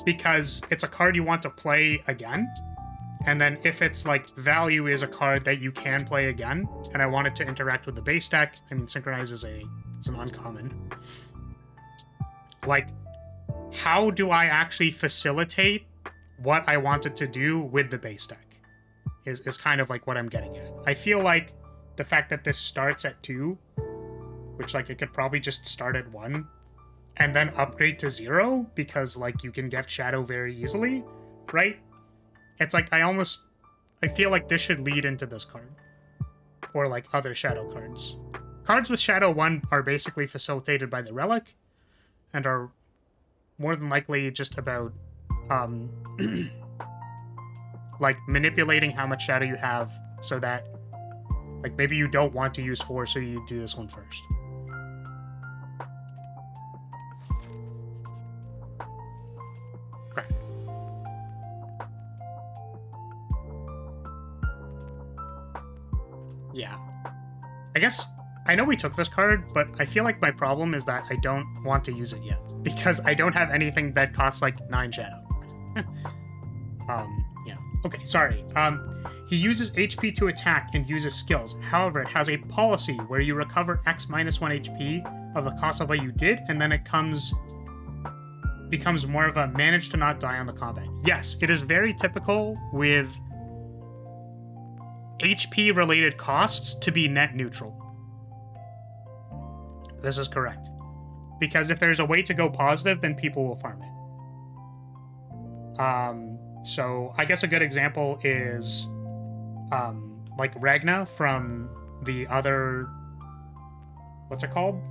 S1: Because it's a card you want to play again, and then if it's like value is a card that you can play again, and I want it to interact with the base deck, I mean synchronize is an uncommon. Like, how do I actually facilitate what I wanted to do with the base deck is kind of like what I'm getting at. I feel like the fact that this starts at 2, which like it could probably just start at 1 and then upgrade to 0 because like you can get shadow very easily, right? It's like I feel like this should lead into this card or like other shadow cards. Cards with shadow 1 are basically facilitated by the relic and are more than likely just about like manipulating how much shadow you have so that like maybe you don't want to use 4, so you do this one first. Okay. yeah. I guess I know we took this card, but I feel like my problem is that I don't want to use it yet because I don't have anything that costs like 9 shadow. Yeah. Okay, sorry. He uses HP to attack and uses skills. However, it has a policy where you recover X minus 1 HP of the cost of what you did, and then it becomes more of a manage to not die on the combat. Yes, it is very typical with HP related costs to be net neutral. This is correct. Because if there's a way to go positive, then people will farm it. So I guess a good example is like Ragna from the other, what's it called?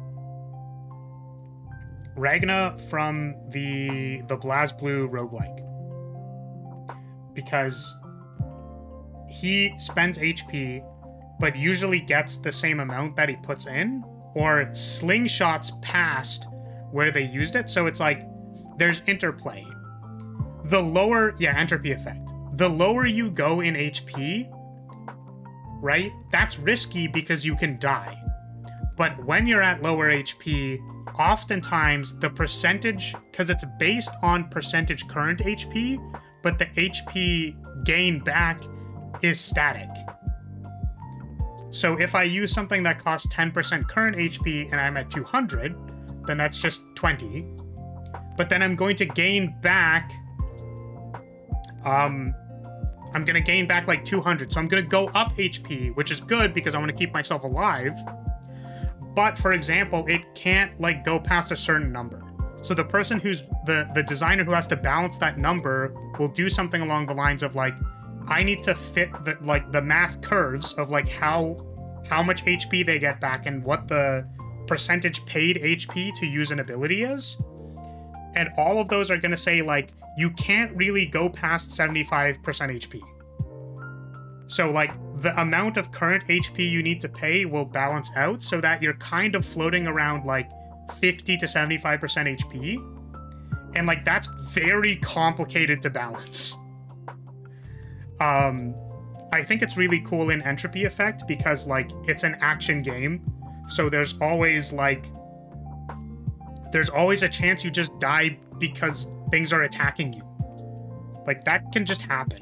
S1: Ragna from the BlazBlue roguelike. Because he spends HP, but usually gets the same amount that he puts in, or slingshots past where they used it. So it's like, there's interplay. The lower, yeah, entropy effect. The lower you go in HP, right? That's risky because you can die. But when you're at lower HP, oftentimes the percentage, because it's based on percentage current HP, but the HP gain back is static. So if I use something that costs 10% current HP and I'm at 200, then that's just 20. But then I'm going to gain back, I'm going to gain back like 200. So I'm going to go up HP, which is good because I want to keep myself alive. But for example, it can't like go past a certain number. So the person who's the designer who has to balance that number will do something along the lines of like, I need to fit the math curves of like how much HP they get back and what the percentage paid HP to use an ability is. And all of those are going to say like, you can't really go past 75% HP. So like the amount of current HP you need to pay will balance out so that you're kind of floating around like 50 to 75% HP. And like, that's very complicated to balance. I think it's really cool in entropy effect because like it's an action game. So there's always a chance you just die because things are attacking you. Like that can just happen.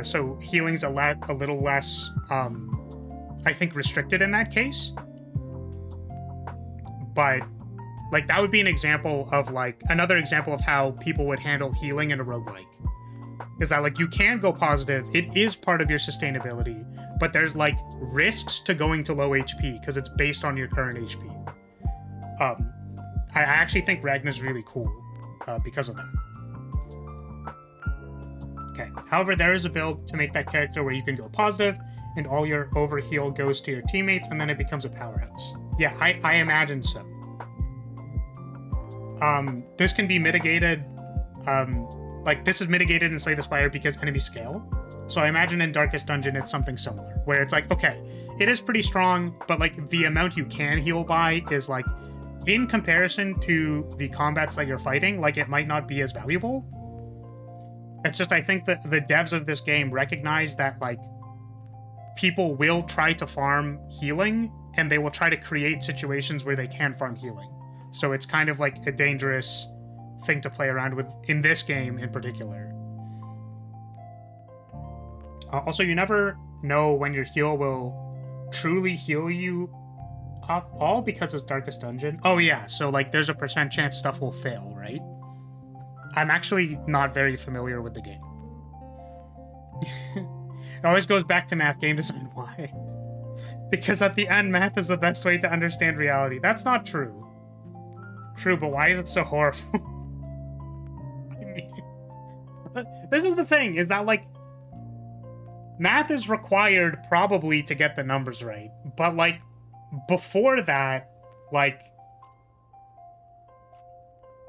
S1: So healing's a little less, I think, restricted in that case. But like that would be an example of like another example of how people would handle healing in a roguelike. Is that like you can go positive, it is part of your sustainability, but there's like risks to going to low HP because it's based on your current HP. I actually think Ragna's really cool because of that. Okay, however, there is a build to make that character where you can go positive and all your overheal goes to your teammates and then it becomes a powerhouse. Yeah, I imagine so. This can be mitigated, like this is mitigated in Slay the Spire because enemy scale. So I imagine in Darkest Dungeon it's something similar, where it's like, okay, it is pretty strong, but like the amount you can heal by is like, in comparison to the combats that you're fighting, like it might not be as valuable. It's just, I think that the devs of this game recognize that like people will try to farm healing and they will try to create situations where they can farm healing. So it's kind of like a dangerous thing to play around with in this game in particular. Also, you never know when your heal will truly heal you up all because it's Darkest Dungeon. Oh yeah, so like there's a % chance stuff will fail, right? I'm actually not very familiar with the game. It always goes back to math game design. Why? Because at the end, math is the best way to understand reality. That's not true. True, but why is it so horrible? I mean, this is the thing, is that like, math is required probably to get the numbers right. But like, before that, like,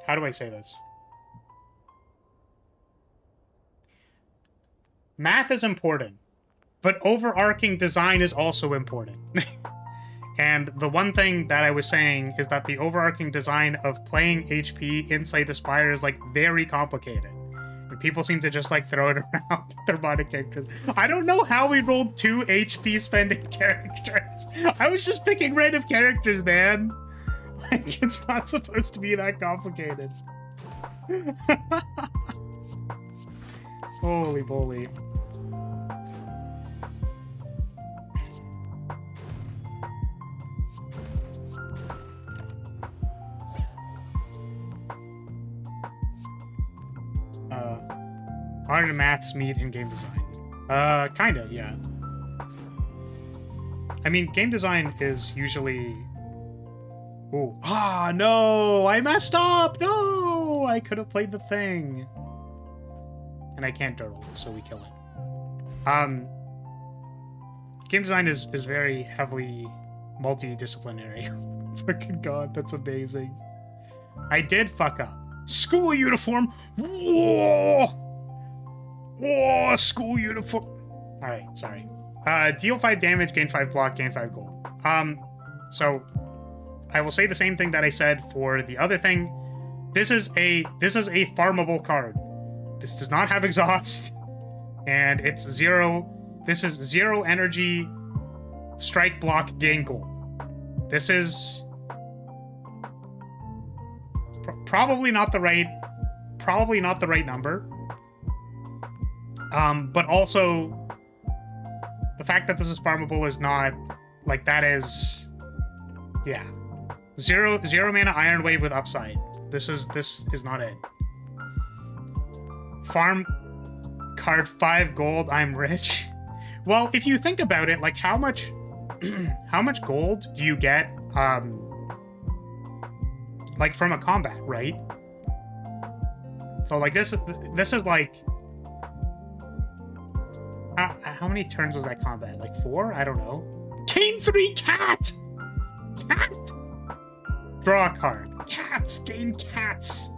S1: how do I say this? Math is important, but overarching design is also important. And the one thing that I was saying is that the overarching design of playing HP in Slay the Spire is like very complicated. And people seem to just like throw it around with their modded characters. I don't know how we rolled 2 HP spending characters. I was just picking random characters, man. Like, it's not supposed to be that complicated. Holy moly. Art and maths meet in game design. Kind of, yeah. I mean, game design is usually... Ooh. Ah, no! I messed up! No! I could have played the thing. And I can't turtle, so we kill it. Game design is very heavily multidisciplinary. Fucking god, that's amazing. I did fuck up. School uniform! Whoa! Whoa, school uniform. Alright, sorry. Deal 5 damage, gain 5 block, gain 5 gold. So I will say the same thing that I said for the other thing. This is a farmable card. This does not have exhaust. And it's 0. This is 0 energy, strike, block, gain gold. This is probably not the right number. But also, the fact that this is farmable is not, like, that is, yeah. Zero mana Iron Wave with upside. This is not it. Farm card 5 gold, I'm rich. Well, if you think about it, like, how much gold do you get, like, from a combat, right? So, like, this is like... How many turns was that combat? Like 4? I don't know. Gain 3 cat! Cat! Draw a card. Cats! Gain cats!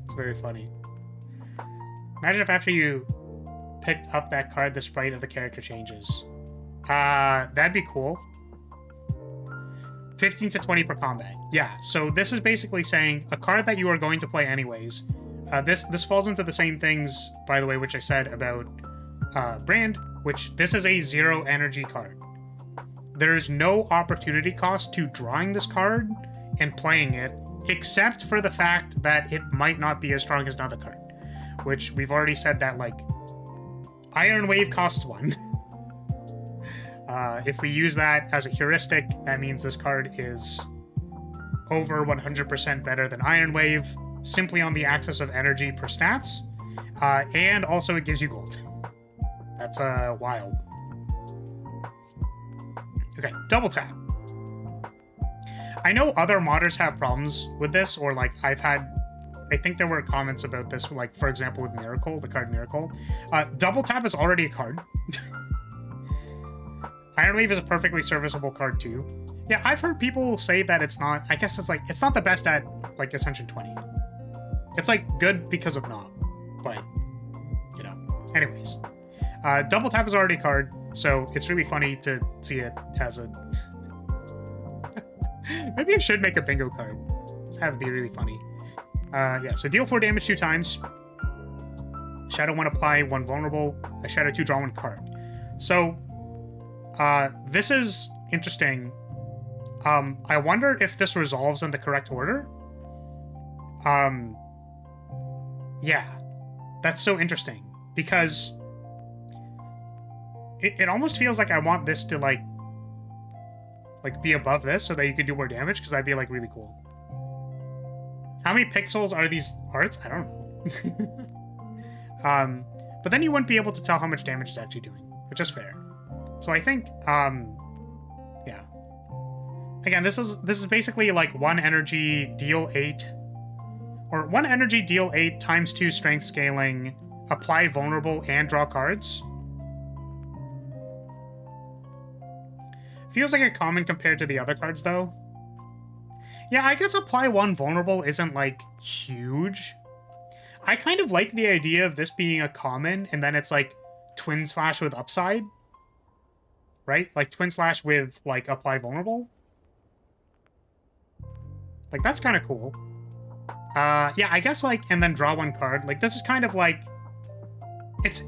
S1: It's very funny. Imagine if after you picked up that card, the sprite of the character changes. That'd be cool. 15 to 20 per combat. Yeah, so this is basically saying a card that you are going to play anyways. This falls into the same things, by the way, which I said about Brand, which this is a 0 energy card. There's no opportunity cost to drawing this card and playing it, except for the fact that it might not be as strong as another card, which we've already said that, like, Iron Wave costs 1. If we use that as a heuristic, that means this card is over 100% better than Iron Wave, simply on the axis of energy per stats, and also it gives you gold. That's wild. Okay, double tap. I know other modders have problems with this, or like I think there were comments about this, like for example with Miracle, the card Miracle. Double tap is already a card. Iron Wave is a perfectly serviceable card too. Yeah, I've heard people say that it's not, I guess it's like, it's not the best at like Ascension 20. It's like good because of Knob, but you know, anyways. Double tap is already a card, so it's really funny to see it as a... Maybe I should make a bingo card. Just have it be really funny. Yeah, so deal 4 damage 2 times. Shadow 1 apply, 1 vulnerable. A Shadow 2 draw 1 card. So, this is interesting. I wonder if this resolves in the correct order. Yeah, that's so interesting, because it almost feels like I want this to like be above this so that you can do more damage, because that'd be like really cool. How many pixels are these arts? I don't know. But then you wouldn't be able to tell how much damage it's actually doing, which is fair. So I think, yeah. Again, this is basically like 1 energy, deal 8, or 1 energy, deal 8 times 2 strength scaling, apply vulnerable, and draw cards. Feels like a common compared to the other cards, though. Yeah, I guess apply 1 vulnerable isn't, like, huge. I kind of like the idea of this being a common, and then it's, like, twin slash with upside. Right? Like, twin slash with, like, apply vulnerable. Like, that's kind of cool. Yeah, I guess, like, and then draw one card. Like, this is kind of like, it's,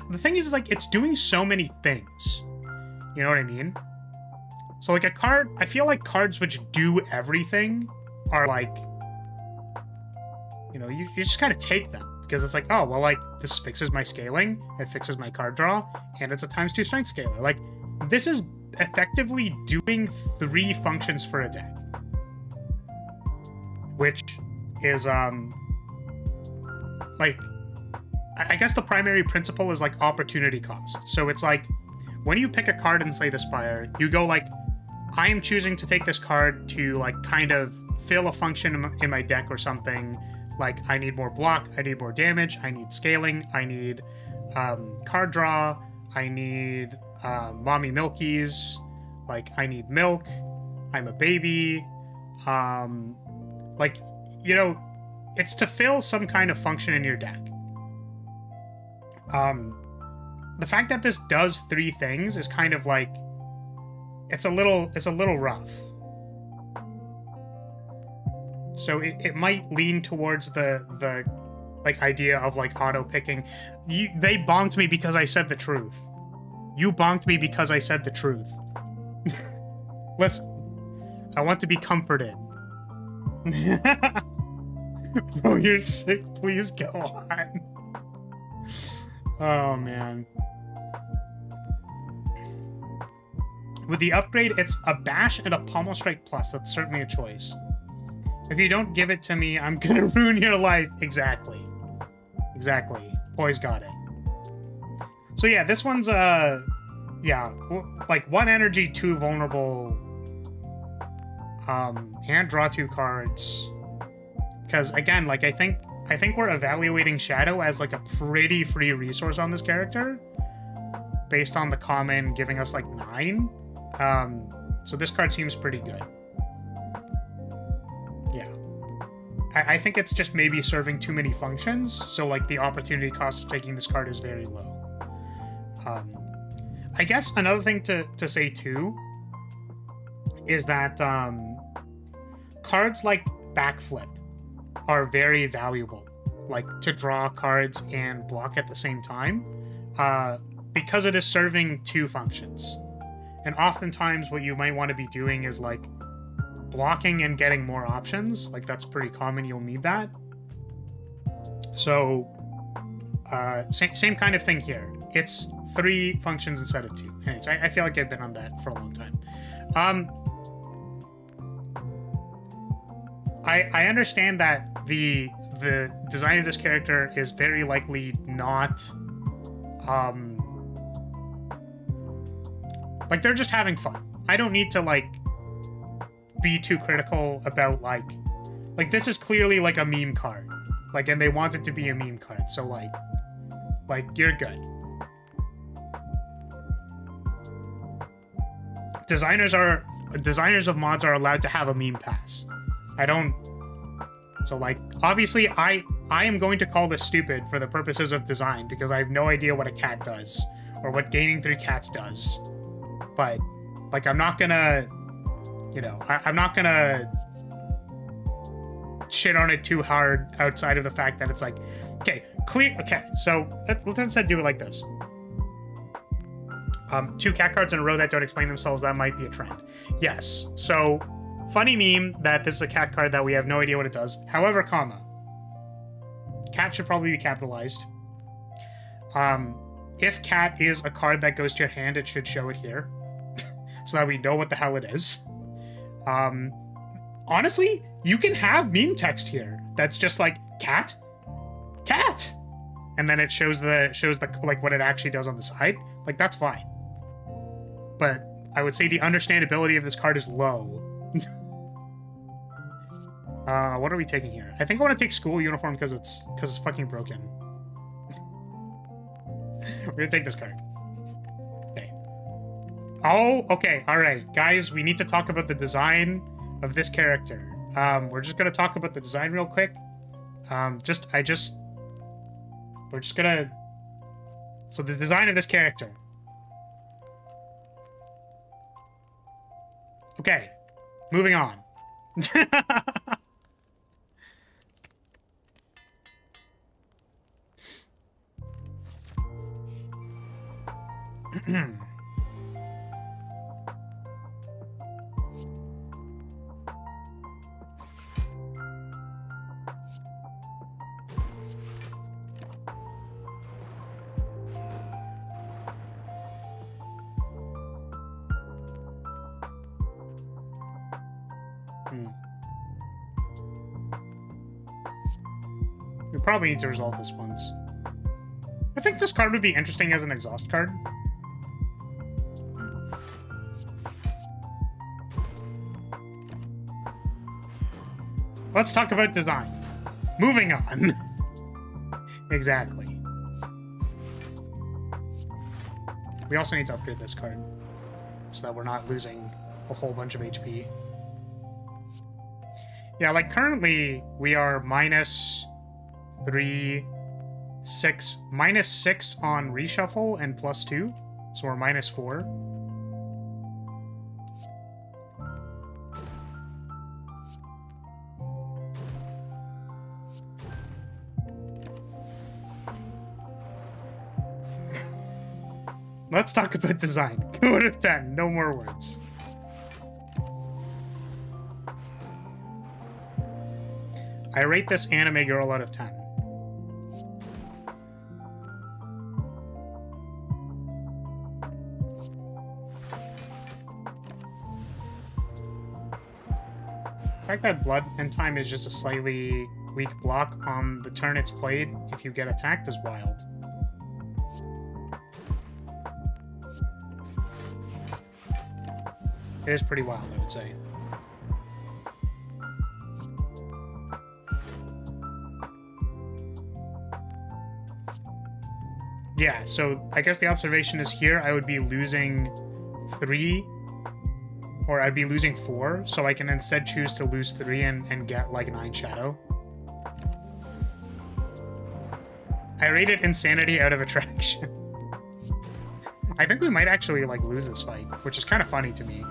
S1: the thing is, like, it's doing so many things. You know what I mean? So, like, a card, I feel like cards which do everything are, like, you know, you just kind of take them. Because it's like, oh, well, like, this fixes my scaling, it fixes my card draw, and it's a ×2 strength scaler. Like, this is effectively doing 3 functions for a deck. Which is, like, I guess the primary principle is, like, opportunity cost. So it's like, when you pick a card in, say, the Spire, you go, like, I am choosing to take this card to, like, kind of fill a function in my deck or something. Like, I need more block, I need more damage, I need scaling, I need card draw, I need mommy milkies, like, I need milk, I'm a baby, like, you know, it's to fill some kind of function in your deck. The fact that this does 3 things is kind of like, it's a little rough. So it might lean towards the like idea of like auto picking. They bonked me because I said the truth. You bonked me because I said the truth. Listen, I want to be comforted. Bro, you're sick. Please go on. Oh man. With the upgrade, it's a bash and a pommel strike plus. That's certainly a choice. If you don't give it to me, I'm gonna ruin your life. Exactly. Exactly. Boys got it. So yeah, this one's, yeah, like 1 energy, 2 vulnerable, and draw 2 cards. Because again, like I think we're evaluating Shadow as like a pretty free resource on this character, based on the common giving us like 9. So this card seems pretty good. Yeah. I think it's just maybe serving too many functions, so like the opportunity cost of taking this card is very low. I guess another thing to say too is that cards like Backflip are very valuable, like to draw cards and block at the same time, because it is serving 2 functions. And oftentimes what you might want to be doing is like blocking and getting more options. Like that's pretty common, you'll need that. So same kind of thing here. It's 3 functions instead of 2. Anyways, I feel like I've been on that for a long time. I understand that the design of this character is very likely not like they're just having fun. I don't need to like be too critical about like this is clearly like a meme card, like, and they want it to be a meme card, so like you're good. Designers of mods are allowed to have a meme pass. I don't. So like obviously I am going to call this stupid for the purposes of design because I have no idea what a cat does or what gaining 3 cats does. But like I'm not gonna, you know, I'm not gonna shit on it too hard outside of the fact that it's like, okay, clear. Okay, so let's instead do it like this. 2 cat cards in a row that don't explain themselves, that might be a trend. Yes. So funny meme that this is a cat card that we have no idea what it does. However, comma, cat should probably be capitalized. If cat is a card that goes to your hand, it should show it here. So that we know what the hell it is. Honestly, you can have meme text here that's just like cat, and then it shows the like what it actually does on the side. Like that's fine. But I would say the understandability of this card is low. What are we taking here? I think I want to take school uniform because it's fucking broken. We're gonna take this card. Okay. Oh, okay. All right, guys. We need to talk about the design of this character. We're just gonna talk about the design real quick. We're just gonna. So the design of this character. Okay, moving on. We probably need to resolve this once. I think this card would be interesting as an exhaust card. Let's talk about design. Moving on. Exactly. We also need to upgrade this card so that we're not losing a whole bunch of HP. Yeah, like currently we are -3, -6 on reshuffle and +2, so we're -4. Let's talk about design. Go out of 10, no more words. I rate this anime girl out of 10. The fact that blood and time is just a slightly weak block on the turn it's played if you get attacked is wild. It is pretty wild, I would say. Yeah, so I guess the observation is here I would be losing 3, or I'd be losing 4, so I can instead choose to lose 3 and get like 9 shadow. I rated insanity out of attraction. I think we might actually like lose this fight, which is kind of funny to me.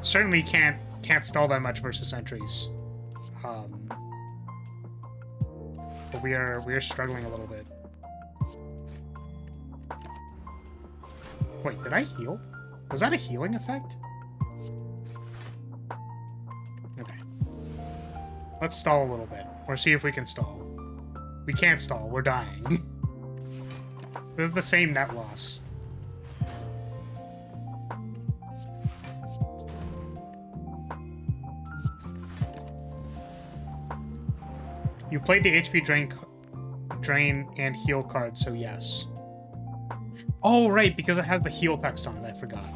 S1: Certainly can't stall that much versus sentries. But we are struggling a little bit. Wait, did I heal? Was that a healing effect? Okay. Let's stall a little bit, or see if we can stall. We can't stall, we're dying. This is the same net loss. You played the HP drain and heal card, so yes. Oh, right, because it has the heal text on it, I forgot.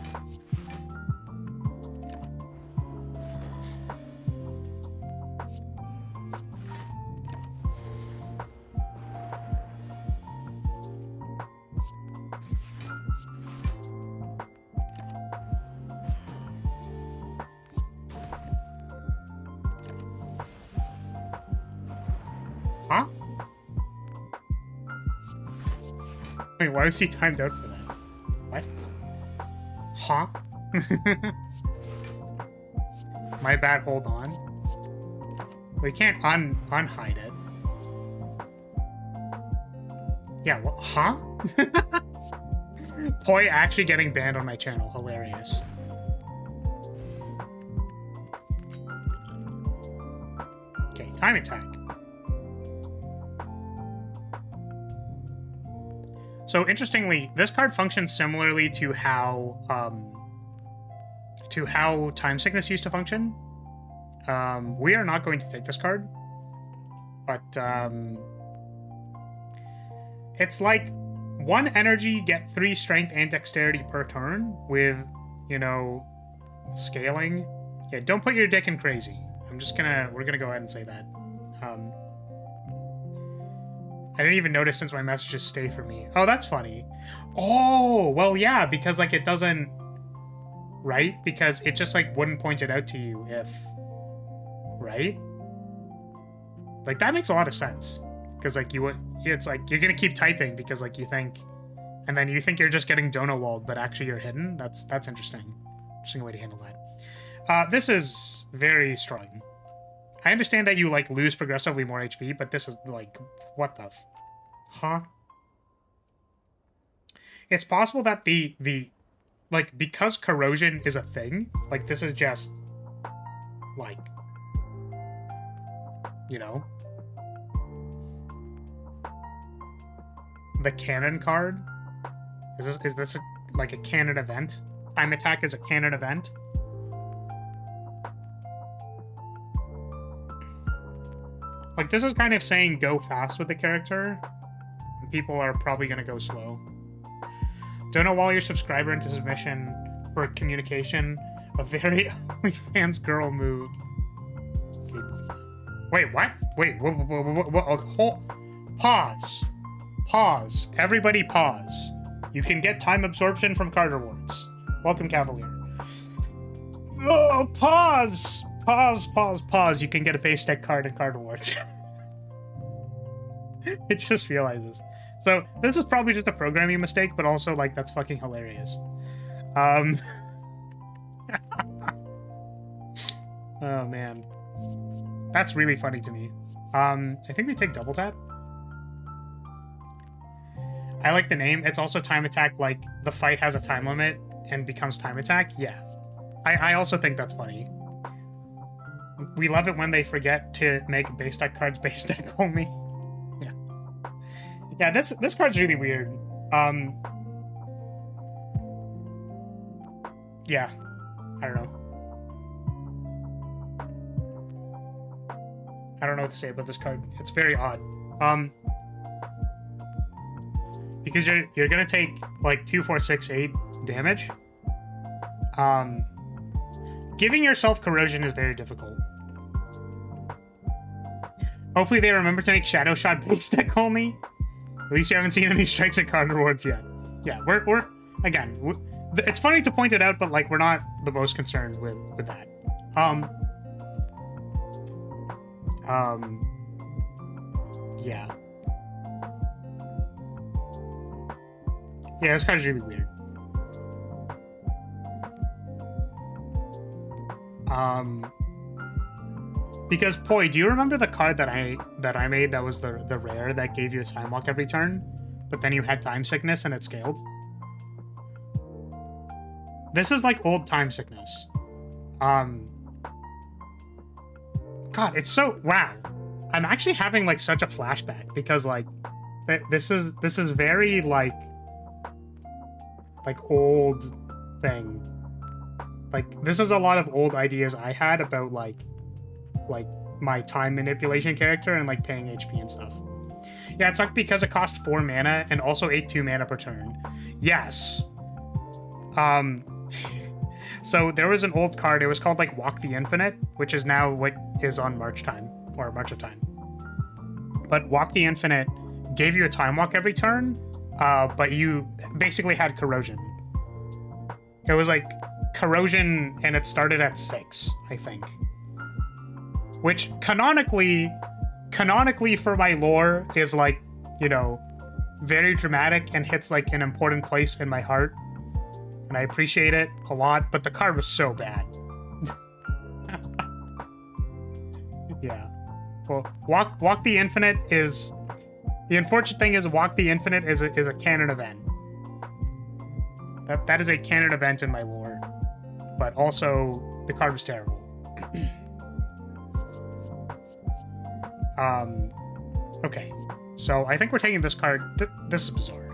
S1: Huh? Wait, why was he timed out for that? What? Huh? My bad, hold on. We can't unhide it. Yeah, what? Huh? Poi actually getting banned on my channel. Hilarious. Okay, time attack. So interestingly, this card functions similarly to how Time Sickness used to function. We are not going to take this card, but it's like 1 energy, get 3 strength and dexterity per turn with, you know, scaling. Yeah, don't put your dick in crazy. We're gonna go ahead and say that. I didn't even notice since my messages stay for me. Oh, that's funny. Oh, well, yeah, because, like, it doesn't... Right? Because it just, like, wouldn't point it out to you if... Right? Like, that makes a lot of sense. Because, like, you would... It's like, you're gonna keep typing because, like, you think... And then you think you're just getting dono-walled, but actually you're hidden? That's interesting. Interesting way to handle that. This is very strong. I understand that you, like, lose progressively more HP, but this is, like, what the Huh? it's possible that like, because corrosion is a thing, like, this is just, like, you know, the canon card. Is this like a canon event? Time attack is a canon event. Like, this is kind of saying go fast with the character. People are probably gonna go slow. Don't know why your subscriber into submission for communication. A very OnlyFans girl move. Okay. Wait, what? Wait, what? Pause. Pause. Everybody pause. You can get time absorption from card rewards. Welcome, Cavalier. Oh, pause! Pause. You can get a base deck card and card rewards. It just realizes. So, this is probably just a programming mistake, but also, like, that's fucking hilarious. Oh, man. That's really funny to me. I think we take double tap. I like the name. It's also time attack, like, the fight has a time limit and becomes time attack. Yeah. I also think that's funny. We love it when they forget to make base deck cards base deck only. Yeah. Yeah, this card's really weird. Yeah. I don't know. I don't know what to say about this card. It's very odd. Because you're gonna take like 2, 4, 6, 8 damage. Giving yourself corrosion is very difficult. Hopefully they remember to make Shadow Shot base deck only. At least you haven't seen any strikes and card rewards yet. Yeah, we're again. It's funny to point it out, but like we're not the most concerned with that. Yeah. Yeah, this card's really weird. Because Poi, do you remember the card that I made that was the rare that gave you a time walk every turn, but then you had time sickness and it scaled? This is like old time sickness. God, it's so wow. I'm actually having like such a flashback because like this is very like old thing. Like this is a lot of old ideas I had about like my time manipulation character and like paying HP and stuff. Yeah, it sucked because it cost 4 mana and also ate 2 mana per turn. Yes. So there was an old card. It was called like Walk the Infinite, which is now what is on March time or March of Time. But Walk the Infinite gave you a time walk every turn, but you basically had corrosion. It was like corrosion, and it started at 6, I think. Which canonically for my lore is like, you know, very dramatic and hits like an important place in my heart. And I appreciate it a lot, but the card was so bad. Yeah. Well, Walk the Infinite is... The unfortunate thing is Walk the Infinite is a canon event. That is a canon event in my lore. But also, the card was terrible. Okay. So, I think we're taking this card... This is bizarre.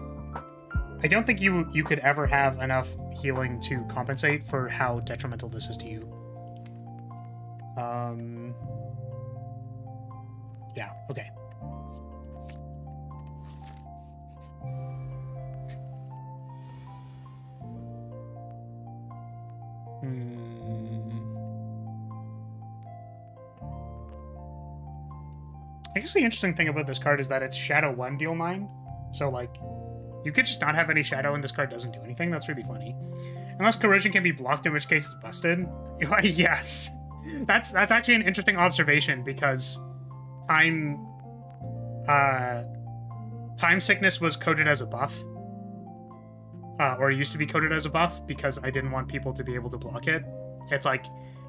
S1: I don't think you could ever have enough healing to compensate for how detrimental this is to you. Yeah, okay. I guess the interesting thing about this card is that it's Shadow 1, deal 9. So, like, you could just not have any Shadow and this card doesn't do anything. That's really funny. Unless corrosion can be blocked, in which case it's busted. Yes. That's actually an interesting observation because time sickness was coded as a buff. Or used to be coded as a buff because I didn't want people to be able to block it. It's like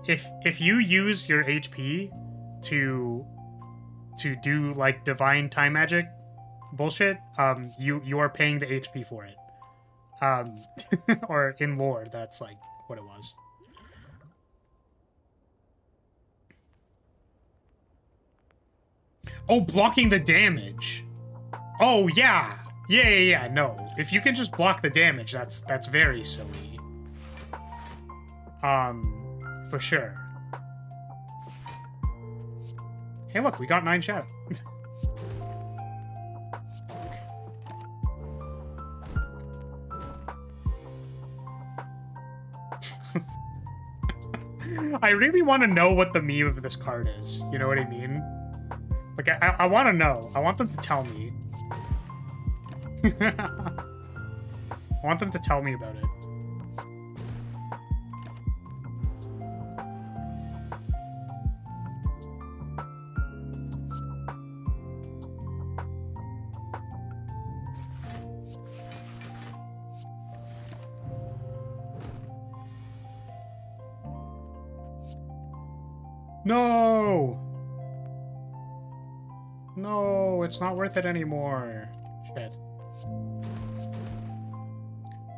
S1: if you use your HP to do like divine time magic bullshit, you are paying the HP for it. Or in lore, that's like what it was. Oh, blocking the damage. Oh, yeah. Yeah, no. If you can just block the damage, that's very silly. For sure. Hey, look, we got 9 shadow. I really want to know what the meme of this card is. You know what I mean? Like, I want to know. I want them to tell me. I want them to tell me about it. No! No, it's not worth it anymore. Shit.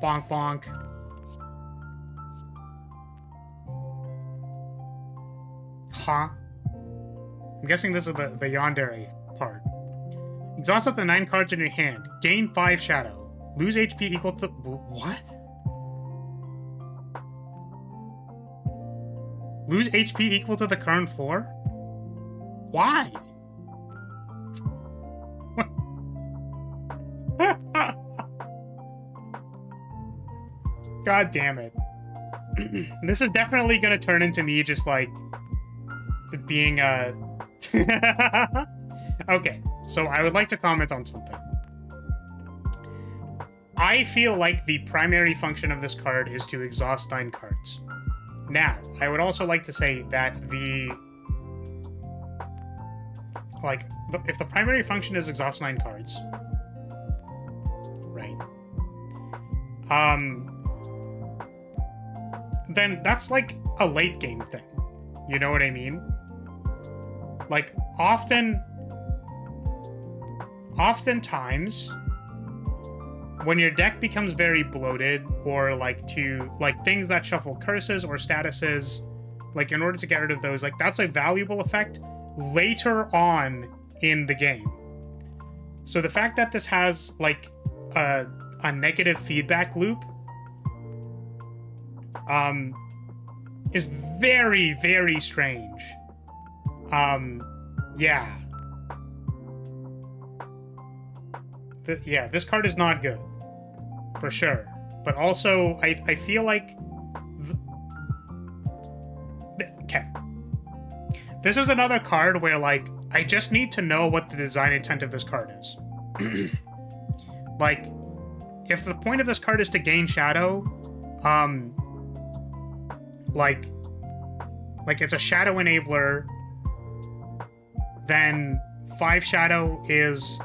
S1: Bonk, bonk. Huh? I'm guessing this is the yandere part. Exhaust up to 9 cards in your hand. Gain 5 shadow. Lose HP equal to... What? Lose HP equal to the current 4? Why? God damn it. This is definitely gonna turn into me just like being a... Okay, so I would like to comment on something. I feel like the primary function of this card is to exhaust 9 cards. Now, I would also like to say that if the primary function is exhaust 9 cards, right? Then that's like a late game thing. You know what I mean? Like, oftentimes, when your deck becomes very bloated, or things that shuffle curses or statuses, like in order to get rid of those, like that's a valuable effect later on in the game. So the fact that this has like a negative feedback loop is very, very strange. Yeah. This card is not good. For sure. But also, I feel like... Okay. This is another card where, like, I just need to know what the design intent of this card is. Like, if the point of this card is to gain shadow, like it's a shadow enabler, then 5 shadow is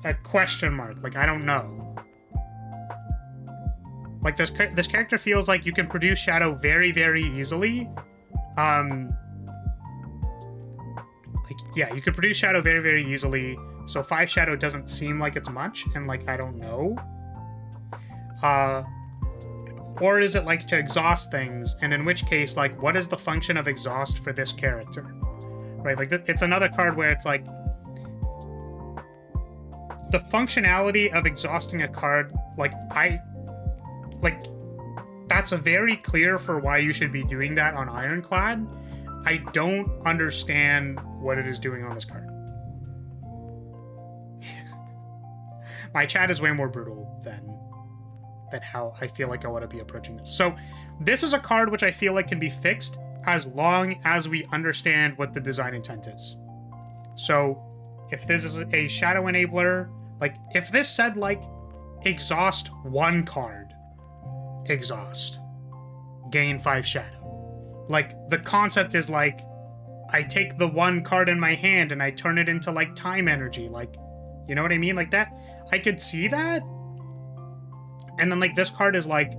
S1: a question mark. Like, I don't know. Like, this character feels like you can produce shadow very, very easily. You can produce shadow very, very easily. So 5 shadow doesn't seem like it's much, and, like, I don't know. Or is it, like, to exhaust things? And in which case, like, what is the function of exhaust for this character? Right? Like, it's another card where it's, like, the functionality of exhausting a card, that's very clear for why you should be doing that on Ironclad. I don't understand what it is doing on this card. My chat is way more brutal than how I feel like I want to be approaching this. So this is a card which I feel like can be fixed as long as we understand what the design intent is. So if this is a shadow enabler, like if this said like exhaust 1 card, exhaust, gain 5 shadow. Like the concept is like I take the 1 card in my hand and I turn it into like time energy. Like, you know what I mean? Like that, I could see that. And then like this card is like,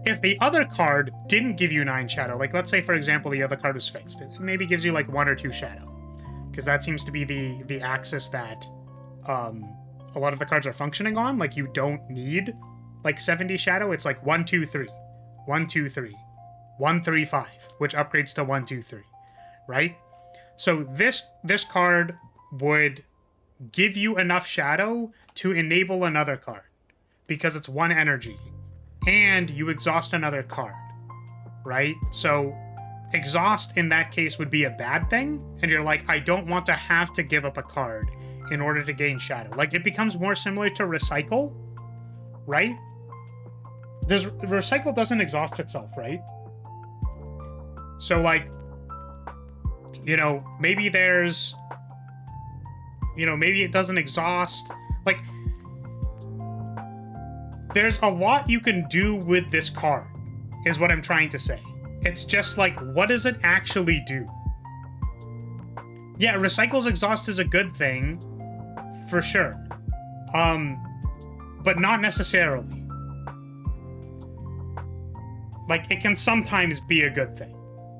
S1: if the other card didn't give you 9 shadow, like let's say for example the other card was fixed, it maybe gives you like 1 or 2 shadow, because that seems to be the axis that a lot of the cards are functioning on. Like you don't need like 70 shadow, it's like 1, 2, 3, 1, 2, 3, 1, 3, 5, which upgrades to 1, 2, 3, right? So this card would give you enough shadow to enable another card because it's 1 energy, and you exhaust another card, right? So exhaust in that case would be a bad thing, and you're like, I don't want to have to give up a card in order to gain shadow. Like, it becomes more similar to recycle, right? Recycle doesn't exhaust itself, right? So, like, you know, maybe there's, you know, maybe it doesn't exhaust. Like, there's a lot you can do with this card, is what I'm trying to say. It's just like, what does it actually do? Yeah, recycle's exhaust is a good thing, for sure. But not necessarily. Like, it can sometimes be a good thing.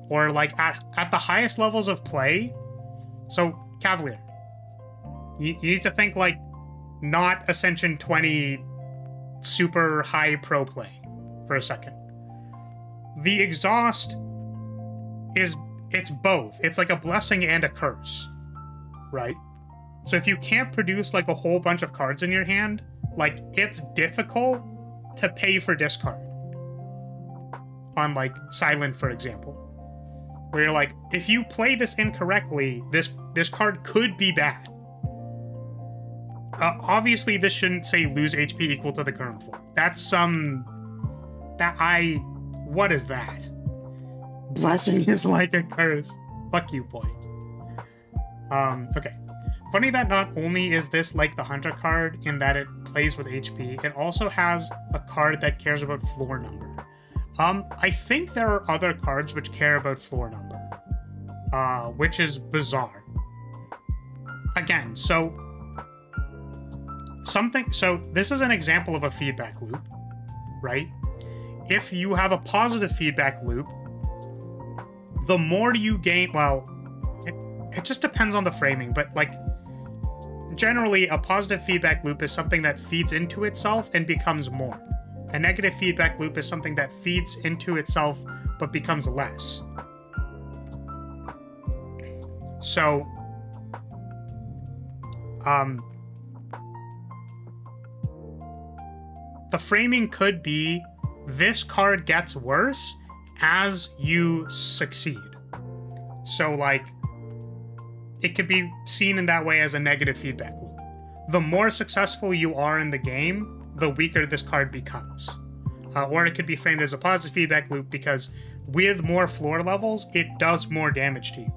S1: Or, like, at the highest levels of play, so, Cavalier, you need to think, like, not Ascension 20 super high pro play for a second. The exhaust it's both. It's like a blessing and a curse, right? So if you can't produce, like, a whole bunch of cards in your hand, like, it's difficult to pay for discard. On, like, Silent, for example. Where you're like, if you play this incorrectly, this card could be bad. Obviously, this shouldn't say lose HP equal to the current floor. That's some... What is that? Blessing is like a curse. Fuck you, boy. Okay. Funny that not only is this like the Hunter card in that it plays with HP, it also has a card that cares about floor number. I think there are other cards which care about floor number, which is bizarre. Again, so this is an example of a feedback loop, right? If you have a positive feedback loop, the more you gain, well, it just depends on the framing, but, like, generally a positive feedback loop is something that feeds into itself and becomes more. A negative feedback loop is something that feeds into itself but becomes less. So, the framing could be this card gets worse as you succeed. So, like, it could be seen in that way as a negative feedback loop. The more successful you are in the game, the weaker this card becomes. Or it could be framed as a positive feedback loop because with more floor levels, it does more damage to you.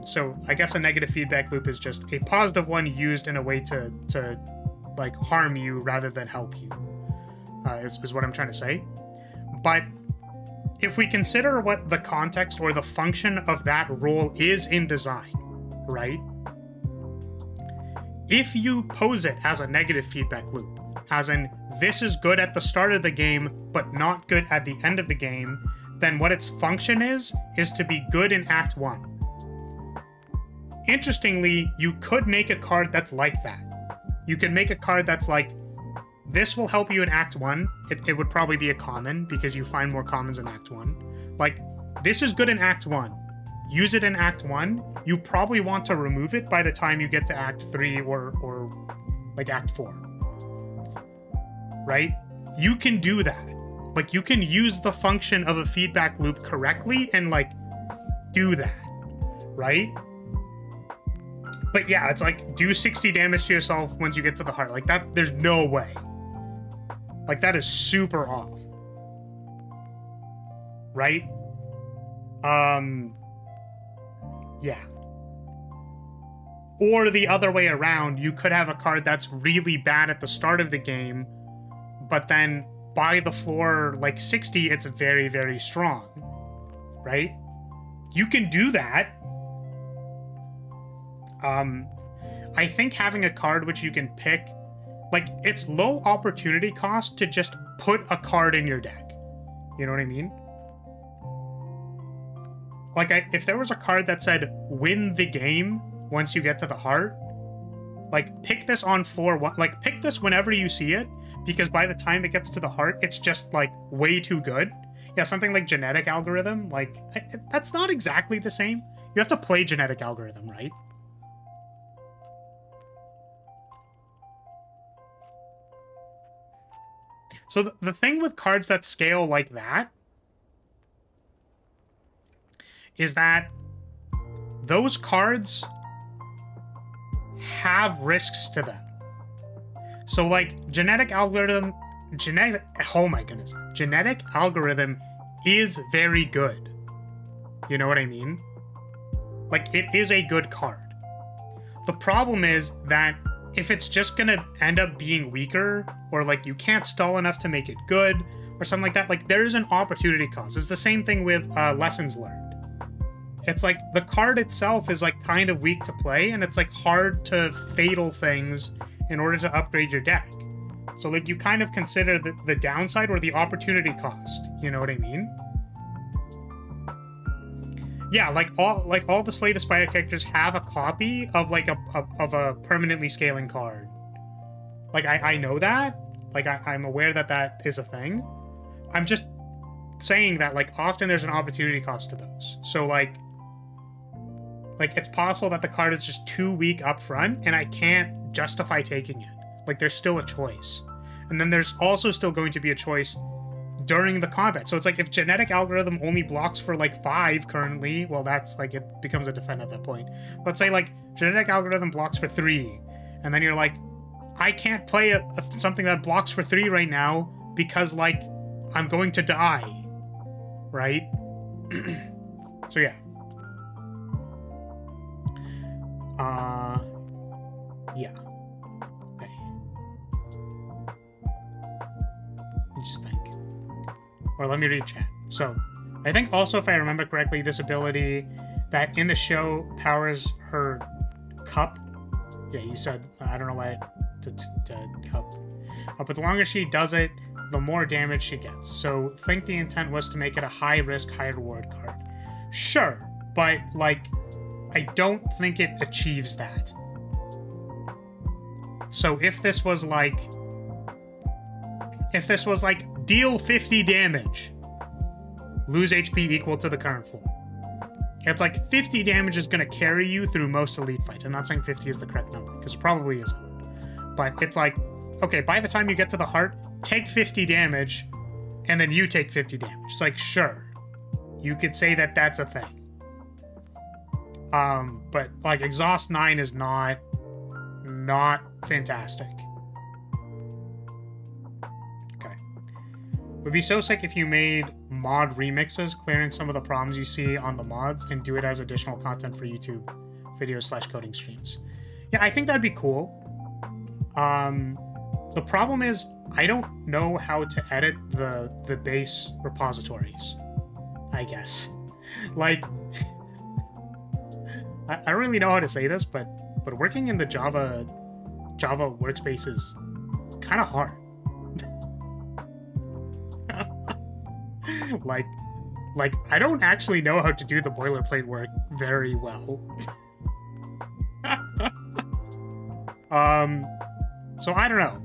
S1: So I guess a negative feedback loop is just a positive one used in a way to like harm you rather than help you, is what I'm trying to say. But if we consider what the context or the function of that role is in design, right? If you pose it as a negative feedback loop, as in this is good at the start of the game, but not good at the end of the game, then what its function is to be good in Act 1. Interestingly, you could make a card that's like that. You could make a card that's like, this will help you in Act 1. It would probably be a common, because you find more commons in Act 1. Like, this is good in Act 1. Use it in Act 1. You probably want to remove it by the time you get to Act 3 or like Act 4. Right? You can do that. Like, you can use the function of a feedback loop correctly and, like, do that. Right? But yeah, it's like, do 60 damage to yourself once you get to the heart. Like, that, there's no way. Like, that is super off. Right? Yeah. Or the other way around, you could have a card that's really bad at the start of the game, but then by the floor, like 60, it's very, very strong. Right? You can do that. I think having a card which you can pick, like, it's low opportunity cost to just put a card in your deck. You know what I mean? Like, if there was a card that said, win the game once you get to the heart, like, pick this on floor one, like, pick this whenever you see it, because by the time it gets to the heart, it's just like way too good. Yeah, something like genetic algorithm, like that's not exactly the same. You have to play genetic algorithm, right? So the thing with cards that scale like that is that those cards have risks to them. So like genetic algorithm is very good. You know what I mean? Like, it is a good card. The problem is that if it's just gonna end up being weaker, or like you can't stall enough to make it good, or something like that, like there is an opportunity cost. It's the same thing with lessons learned. It's like the card itself is like kind of weak to play, and it's like hard to fatal things in order to upgrade your deck. So like you kind of consider the downside or the opportunity cost. You know what I mean? Yeah, like all the Slay the Spire characters have a copy of like a permanently scaling card. Like I know that. Like I'm aware that that is a thing. I'm just saying that like often there's an opportunity cost to those. So like it's possible that the card is just too weak up front and I can't justify taking it. Like there's still a choice. And then there's also still going to be a choice during the combat. So it's like if genetic algorithm only blocks for like 5 currently, well that's like it becomes a defend at that point. Let's say like genetic algorithm blocks for 3, and then you're like, I can't play something that blocks for 3 right now because like I'm going to die, right? So yeah. Yeah. Okay. Let me just think. Or let me read chat. So, I think also, if I remember correctly, this ability that in the show powers her cup. Yeah, you said, I don't know why, to cup. But the longer she does it, the more damage she gets. So, think the intent was to make it a high risk, high reward card. Sure, but, like, I don't think it achieves that. So, if this was like, deal 50 damage, lose HP equal to the current floor. It's like 50 damage is going to carry you through most elite fights. I'm not saying 50 is the correct number, because it probably isn't. But it's like, okay, by the time you get to the heart, take 50 damage, and then you take 50 damage. It's like, sure, you could say that that's a thing. But like Exhaust 9 is not fantastic. Would be so sick if you made mod remixes, clearing some of the problems you see on the mods, and do it as additional content for YouTube videos / coding streams. Yeah, I think that'd be cool. The problem is I don't know how to edit the base repositories, I guess. Like, I don't really know how to say this, but working in the Java workspace is kind of hard. like I don't actually know how to do the boilerplate work very well. So I don't know.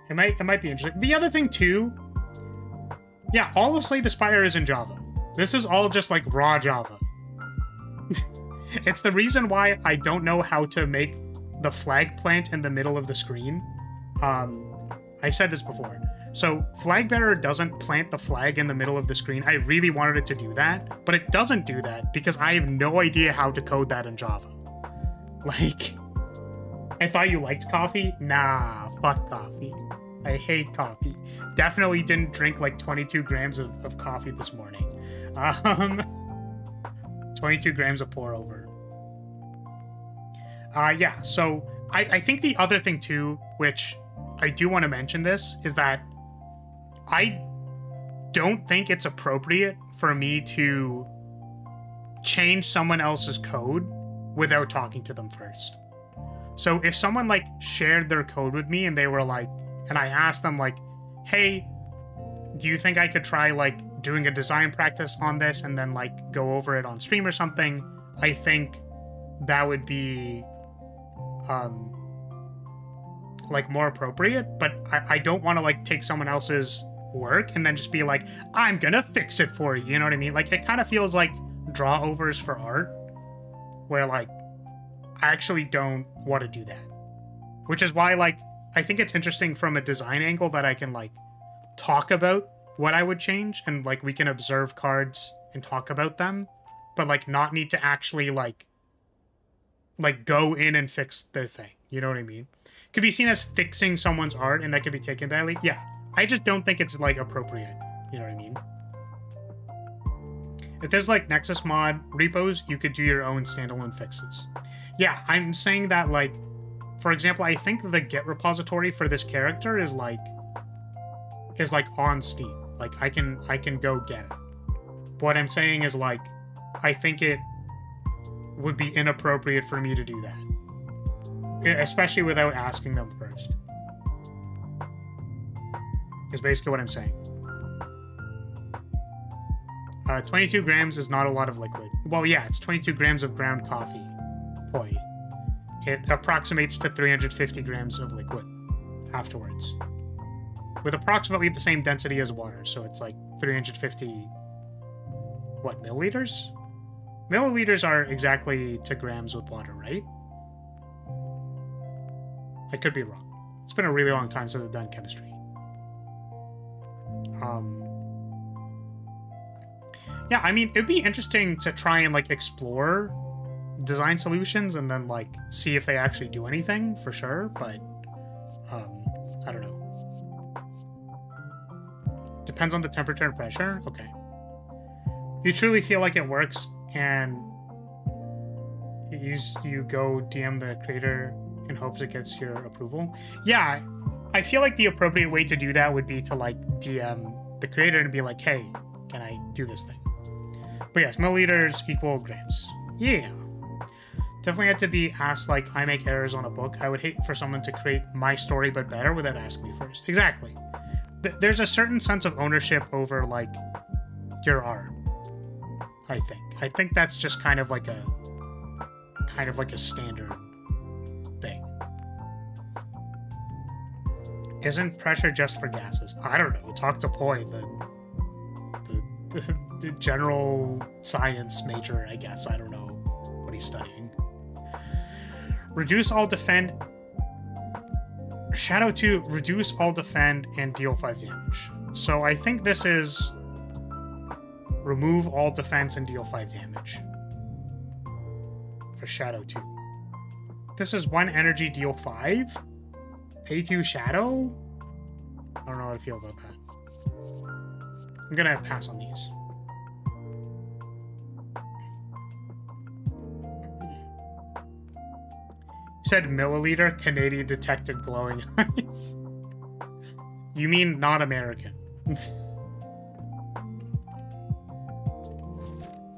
S1: It might be interesting. The other thing too, yeah, all of Slay the Spire is in Java. This is all just like raw Java. It's the reason why I don't know how to make the flag plant in the middle of the screen. I've said this before. So flagbearer doesn't plant the flag in the middle of the screen. I really wanted it to do that, but it doesn't do that because I have no idea how to code that in Java. Like, I thought you liked coffee? Nah, fuck coffee. I hate coffee. Definitely didn't drink like 22 grams of coffee this morning. 22 grams of pour over. Yeah, so I think the other thing too, which I do want to mention this, is that I don't think it's appropriate for me to change someone else's code without talking to them first. So if someone like shared their code with me and they were like, and I asked them like, hey, do you think I could try like doing a design practice on this and then like go over it on stream or something? I think that would be like more appropriate, but I don't want to like take someone else's work and then just be like, I'm gonna fix it for you. You know what I mean? Like, it kind of feels like draw overs for art, where like I actually don't want to do that. Which is why, like, I think it's interesting from a design angle that I can like talk about what I would change, and like we can observe cards and talk about them, but like not need to actually like go in and fix their thing. You know what I mean? It could be seen as fixing someone's art, and that could be taken badly. Yeah, I just don't think it's like appropriate. You know what I mean? If there's like Nexus mod repos, you could do your own standalone fixes. Yeah, I'm saying that, like, for example, I think the Git repository for this character is like on Steam. Like, I can go get it. What I'm saying is, like, I think it would be inappropriate for me to do that, especially without asking them first. Is basically what I'm saying. 22 grams is not a lot of liquid. Well, yeah, it's 22 grams of ground coffee. Poi. It approximates to 350 grams of liquid afterwards, with approximately the same density as water. So it's like 350, what, milliliters? Milliliters are exactly to grams with water, right? I could be wrong. It's been a really long time since I've done chemistry. Yeah, I mean, it'd be interesting to try and like explore design solutions and then like see if they actually do anything, for sure, but I don't know. Depends on the temperature and pressure. Okay. If you truly feel like it works and you go DM the creator in hopes it gets your approval. Yeah, I feel like the appropriate way to do that would be to like DM the creator and be like, hey, can I do this thing? But yes, milliliters equal grams. Yeah. Definitely had to be asked, like, I make errors on a book. I would hate for someone to create my story but better without asking me first. Exactly. There's a certain sense of ownership over, like, your art, I think. I think that's just kind of like a standard thing. Isn't pressure just for gases? I don't know. Talk to Poi, the general science major, I guess. I don't know what he's studying. Reduce all defend. Shadow 2, reduce all defend and deal 5 damage. So I think this is remove all defense and deal 5 damage for Shadow 2. This is 1 energy, deal 5? Pay 2 Shadow? I don't know how to feel about that. I'm gonna pass on these. Said milliliter, Canadian detected glowing eyes. You mean not American.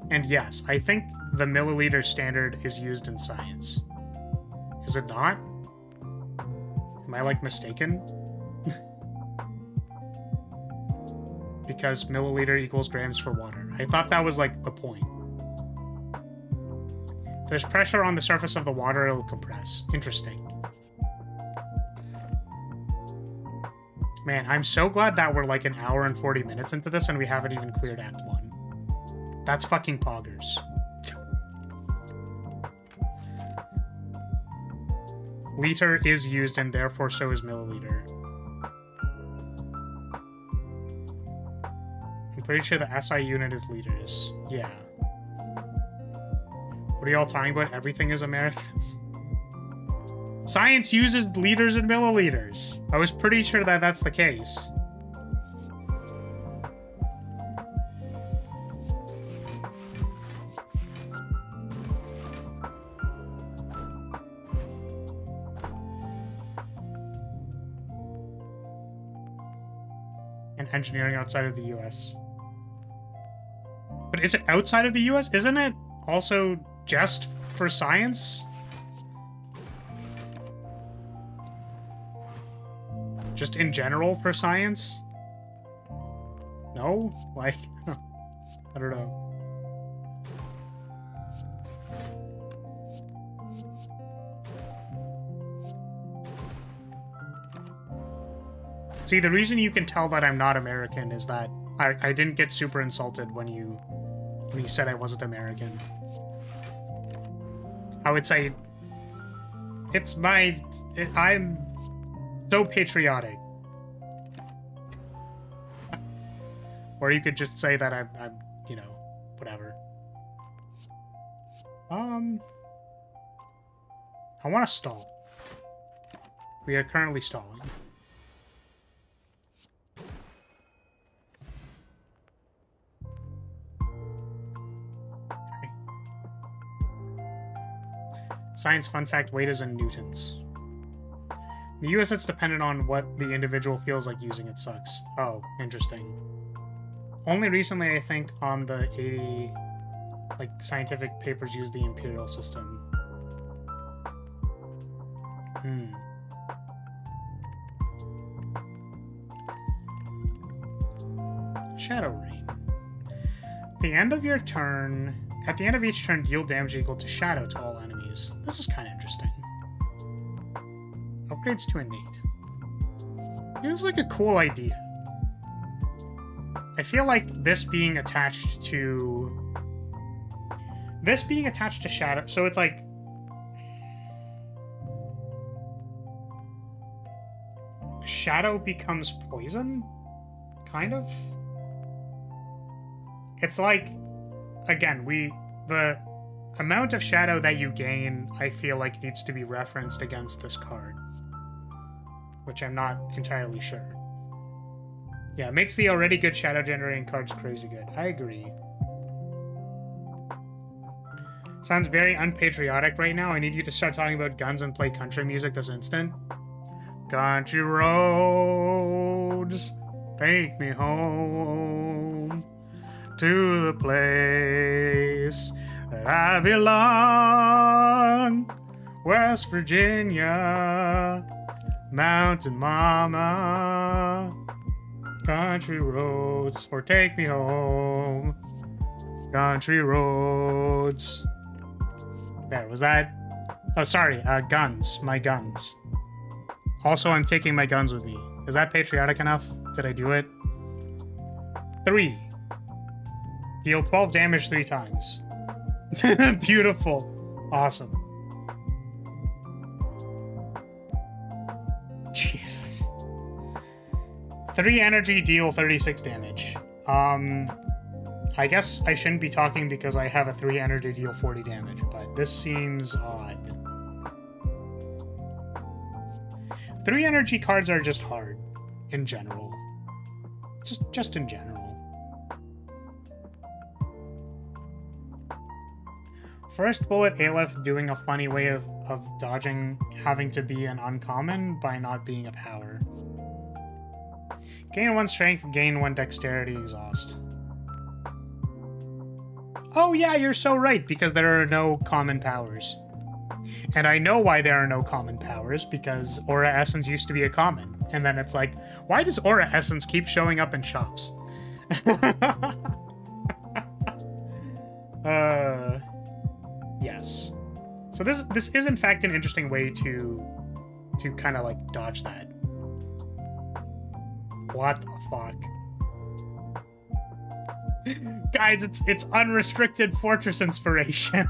S1: And yes, I think the milliliter standard is used in science. Is it not? Am I like mistaken? Because milliliter equals grams for water. I thought that was like the point. There's pressure on the surface of the water, it'll compress. Interesting. Man, I'm so glad that we're like an hour and 40 minutes into this and we haven't even cleared Act 1. That's fucking poggers. Liter is used and therefore so is milliliter. I'm pretty sure the SI unit is liters. Yeah. What are y'all talking about? Everything is Americans. Science uses liters and milliliters. I was pretty sure that that's the case. And engineering outside of the US. But is it outside of the US? Isn't it also just for science? Just in general for science? No? Like, I don't know. See, the reason you can tell that I'm not American is that I didn't get super insulted when you said I wasn't American. I would say I'm so patriotic. Or you could just say that I'm you know, whatever. I want to stall. We are currently stalling. Okay. Science fun fact, weight is in newtons. In the US, it's dependent on what the individual feels like using. It sucks. Oh, interesting. Only recently, I think, on the 80, like, scientific papers use the imperial system. Shadow Rain. At the end of each turn, deal damage equal to shadow to all enemies. This is kind of interesting. Upgrades to innate. This is like a cool idea. I feel like this being attached to shadow, so it's like shadow becomes poison, kind of. It's like, again, the amount of shadow that you gain, I feel like needs to be referenced against this card, which I'm not entirely sure. Yeah, it makes the already good shadow generating cards crazy good. I agree. Sounds very unpatriotic right now. I need you to start talking about guns and play country music this instant. Country roads, take me home to the place that I belong. West Virginia, Mountain Mama. Country roads, or take me home. Country roads. There, was that? Oh, sorry, guns. My guns. Also, I'm taking my guns with me. Is that patriotic enough? Did I do it? 3. Deal 12 damage 3 times. Beautiful. Awesome. Jesus. 3 energy, deal 36 damage. I guess I shouldn't be talking because I have a 3 energy, deal 40 damage, but this seems odd. 3 energy cards are just hard, in general. Just in general. First bullet, Aleph doing a funny way of dodging having to be an uncommon by not being a power. Gain 1 strength, gain 1 dexterity, exhaust. Oh yeah, you're so right, because there are no common powers. And I know why there are no common powers, because Aura Essence used to be a common. And then it's like, why does Aura Essence keep showing up in shops? Yes. So this is in fact an interesting way to kind of like dodge that. What the fuck? Guys, it's unrestricted fortress inspiration.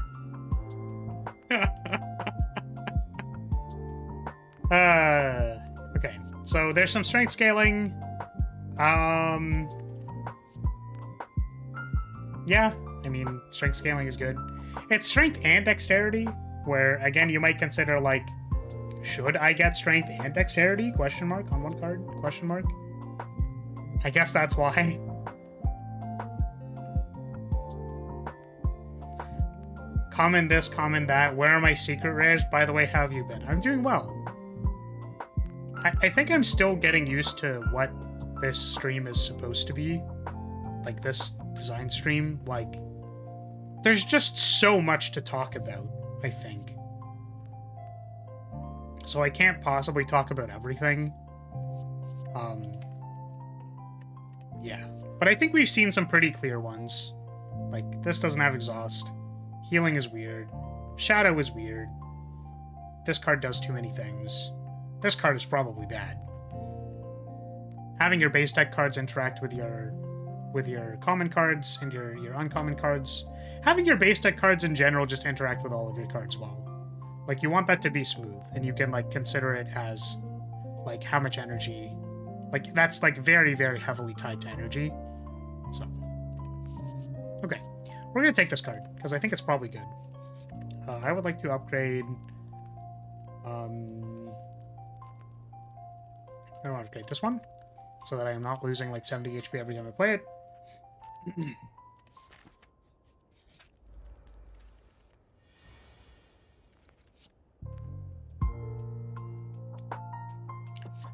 S1: Okay. So there's some strength scaling. Yeah, I mean, strength scaling is good. It's strength and dexterity, where again you might consider like, should I get strength and dexterity? Question mark on one card? Question mark. I guess that's why. Common this, common that. Where are my secret rares? By the way, how have you been? I'm doing well. I think I'm still getting used to what this stream is supposed to be. Like, this design stream. Like, there's just so much to talk about, I think. So I can't possibly talk about everything. Yeah. But I think we've seen some pretty clear ones. Like, this doesn't have exhaust. Healing is weird. Shadow is weird. This card does too many things. This card is probably bad. having your base deck cards interact with your common cards and your uncommon cards. Having your base deck cards in general just interact with all of your cards well. Like, you want that to be smooth, and you can, like, consider it as, like, how much energy. Like, that's, like, very, very heavily tied to energy. So, okay. We're going to take this card, because I think it's probably good. I would like to upgrade... I want to upgrade this one, so that I am not losing, like, 70 HP every time I play it.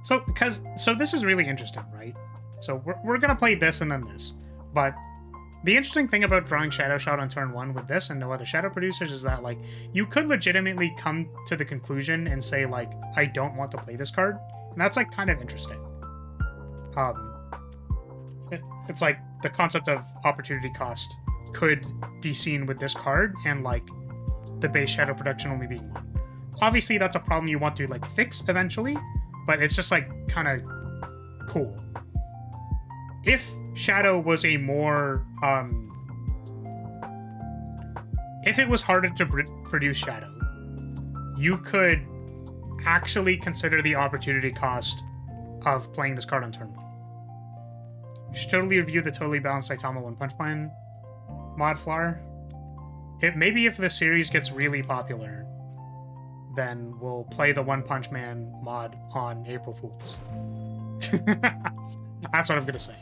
S1: So this is really interesting, right? So we're gonna play this and then this, but the interesting thing about drawing Shadow Shot on turn 1 with this and no other Shadow producers is that, like, you could legitimately come to the conclusion and say, like, I don't want to play this card, and that's, like, kind of interesting. It's like the concept of opportunity cost could be seen with this card, and, like, the base Shadow production only being 1. Obviously, that's a problem you want to, like, fix eventually, but it's just, like, kind of cool. If Shadow was a more, if it was harder to produce Shadow, you could actually consider the opportunity cost of playing this card on turn 1. You should totally review the Totally Balanced Saitama One Punch Man mod flower. Maybe if the series gets really popular, then we'll play the One Punch Man mod on April Fools. That's what I'm gonna say.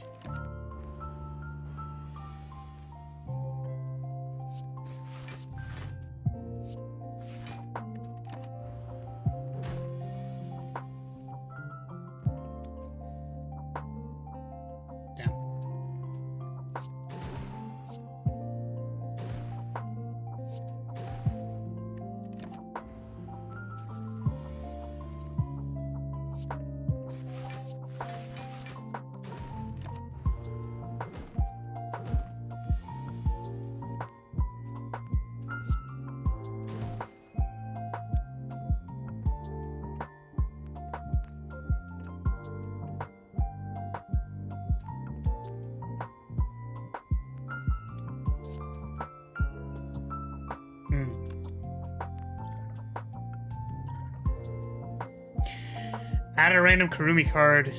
S1: Add a random Kurumi card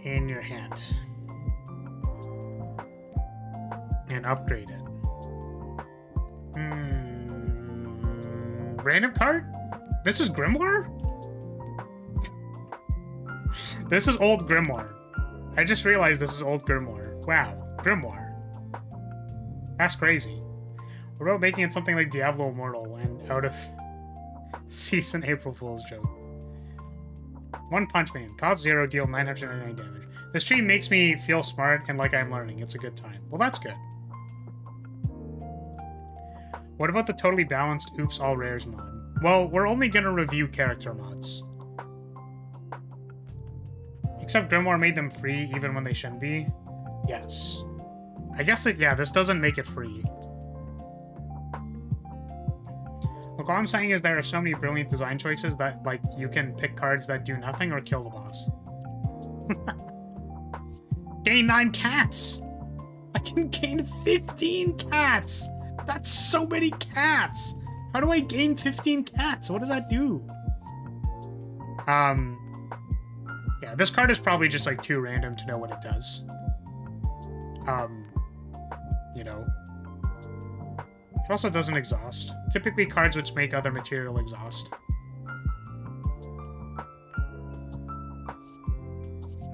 S1: in your hand. And upgrade it. Random card? This is Grimoire? This is old Grimoire. I just realized this is old Grimoire. Wow, Grimoire. That's crazy. What about making it something like Diablo Immortal and out of season April Fool's joke? One Punch Man. Cost 0, deal 999 damage. This stream makes me feel smart and like I'm learning. It's a good time. Well, that's good. What about the Totally Balanced Oops All Rares mod? Well, we're only gonna review character mods. Except Grimoire made them free even when they shouldn't be. Yes. I guess yeah, this doesn't make it free. Look, all I'm saying is there are so many brilliant design choices that, like, you can pick cards that do nothing or kill the boss. Gain 9 cats! I can gain 15 cats! That's so many cats! How do I gain 15 cats? What does that do? Yeah, this card is probably just, like, too random to know what it does. You know. It also doesn't exhaust. Typically, cards which make other material exhaust.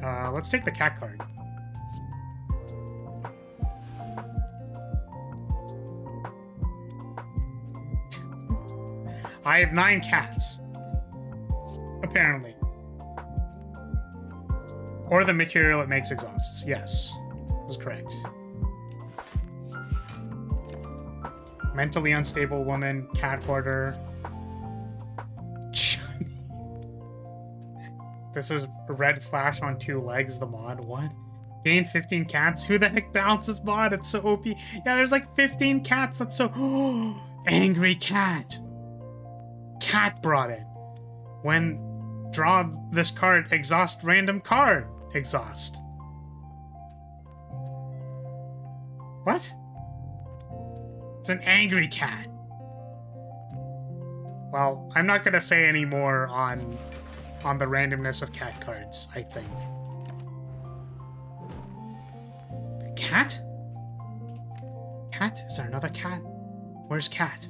S1: Let's take the cat card. I have 9 cats. Apparently. Or the material it makes exhausts. Yes. That's correct. Mentally unstable woman, cat hoarder. This is red flash on 2 legs, the mod. What? Gain 15 cats? Who the heck balances mod? It's so OP. Yeah, there's like 15 cats. That's so... Angry cat. Cat brought it. When draw this card, exhaust random card. Exhaust. What? It's an angry cat. Well, I'm not gonna say any more on the randomness of cat cards, I think. Cat? Cat? Is there another cat? Where's Cat?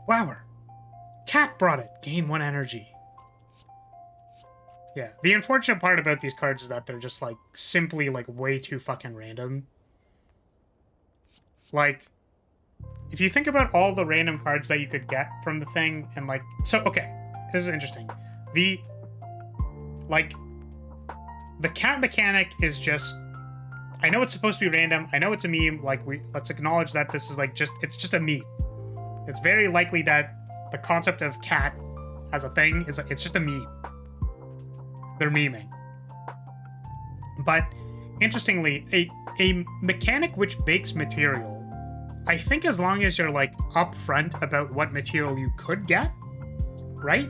S1: Flower. Cat brought it. Gain 1 energy. Yeah, the unfortunate part about these cards is that they're just, like, simply, like, way too fucking random. Like, if you think about all the random cards that you could get from the thing, and, like... So, okay, this is interesting. The cat mechanic is just... I know it's supposed to be random. I know it's a meme. Like, let's acknowledge that this is, like, it's just a meme. It's very likely that the concept of cat as a thing is, it's just a meme. They're memeing. But, interestingly, a mechanic which bakes material, I think as long as you're, like, upfront about what material you could get, right?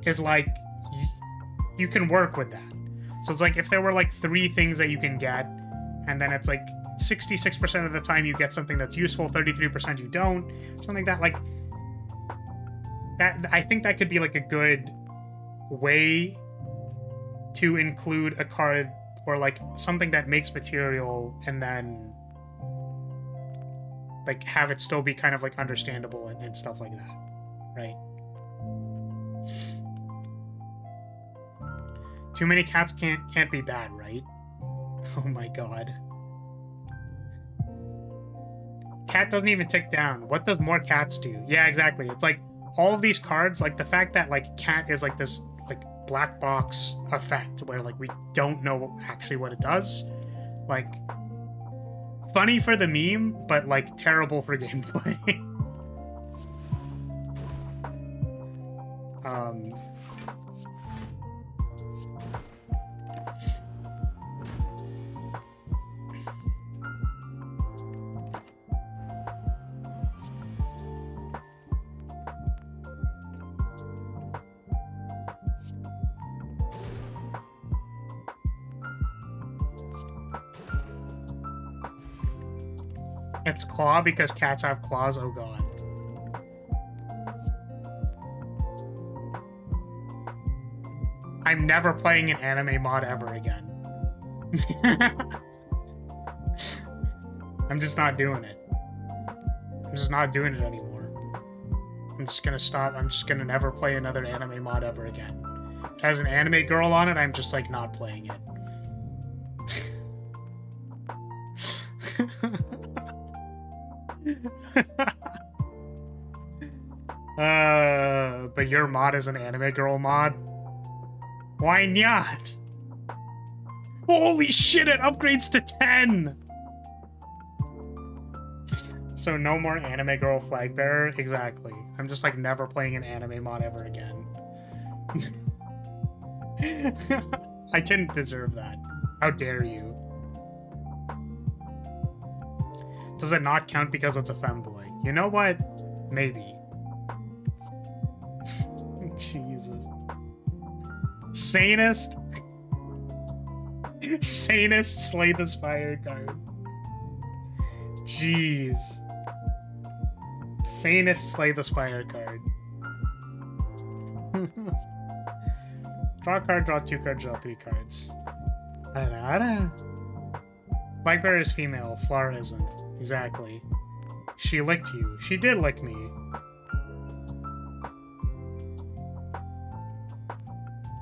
S1: Is, like, you can work with that. So it's like, if there were, like, 3 things that you can get, and then it's, like, 66% of the time you get something that's useful, 33% you don't, something like that, I think that could be, like, a good way to include a card or, like, something that makes material and then, like, have it still be kind of, like, understandable and stuff like that, right? Too many cats can't be bad, right? Oh my god. Cat doesn't even tick down. What does more cats do? Yeah, exactly. It's like all of these cards, like the fact that, like, cat is like this, like, black box effect where, like, we don't know actually what it does. Like, funny for the meme, but, like, terrible for gameplay. It's claw because cats have claws. Oh god. I'm never playing an anime mod ever again. I'm just not doing it. I'm just not doing it anymore. I'm just gonna stop. I'm just gonna never play another anime mod ever again. If it has an anime girl on it, I'm just, like, not playing it. But your mod is an anime girl mod? Why not? Holy shit, it upgrades to 10! So no more anime girl flag bearer? Exactly. I'm just, like, never playing an anime mod ever again. I didn't deserve that. How dare you? Does it not count because it's a femboy? You know what? Maybe. Jesus. Sanest? Sanest Slay the Spire card. Jeez. Sanest Slay the Spire card. Draw a card, draw 2 cards, draw 3 cards. Flagbearer is female, Flora isn't. Exactly. She licked you. She did lick me.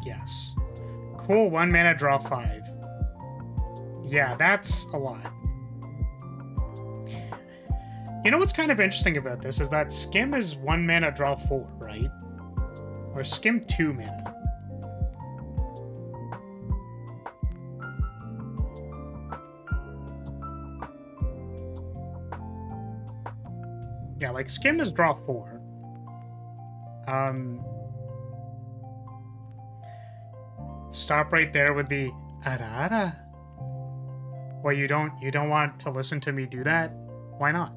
S1: Yes. Cool, 1 mana, draw 5. Yeah, that's a lot. You know what's kind of interesting about this is that Skim is 1 mana, draw 4, right? Or Skim 2 mana. Yeah, like, Skim is draw 4. Stop right there with the ara. Well, you don't want to listen to me do that? Why not?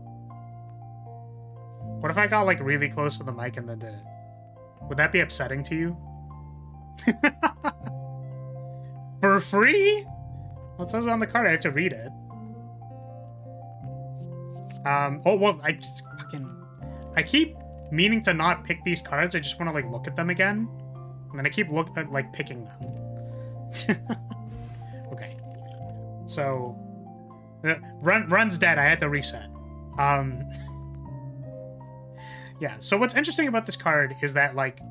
S1: What if I got, like, really close to the mic and then did it? Would that be upsetting to you? For free? Well, it says on the card, I have to read it. Oh, well, I keep meaning to not pick these cards. I just want to, like, look at them again. And then I keep picking them. Okay. So, run's dead. I had to reset. Yeah, so what's interesting about this card is that, like,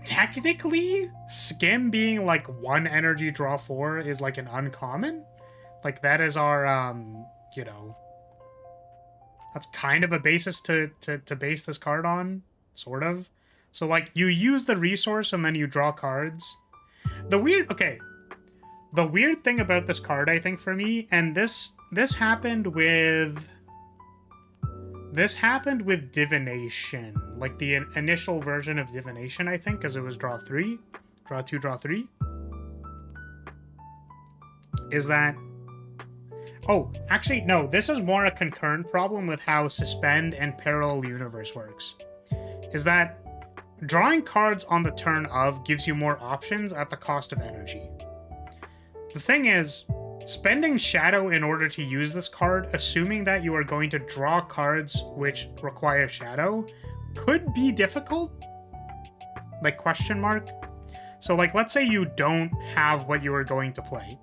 S1: technically, Skim being, like, 1 energy draw 4 is, like, an uncommon. Like, that is our, you know... That's kind of a basis to base this card on, sort of. So, like, you use the resource and then you draw cards. The weird thing about this card, I think, for me, and this happened with Divination. Like, the initial version of Divination, I think, because it was draw 3. Draw 2, draw 3. Is that... Oh, actually, no, this is more a concurrent problem with how Suspend and Parallel Universe works. Is that drawing cards on the turn of gives you more options at the cost of energy. The thing is, spending Shadow in order to use this card, assuming that you are going to draw cards which require Shadow, could be difficult. Like, question mark. So, like, let's say you don't have what you are going to play.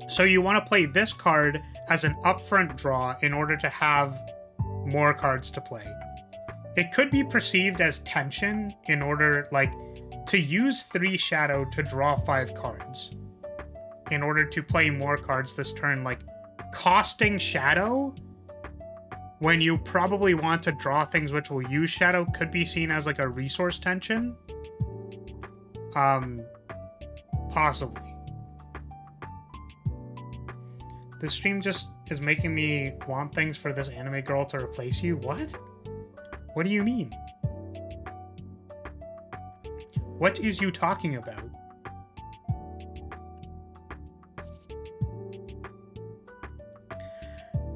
S1: So you want to play this card as an upfront draw in order to have more cards to play. It could be perceived as tension in order, like, to use 3 Shadow to draw 5 cards. In order to play more cards this turn, like, costing Shadow when you probably want to draw things which will use Shadow could be seen as, like, a resource tension. Possibly. This stream just is making me want things for this anime girl to replace you. What? What do you mean? What is you talking about?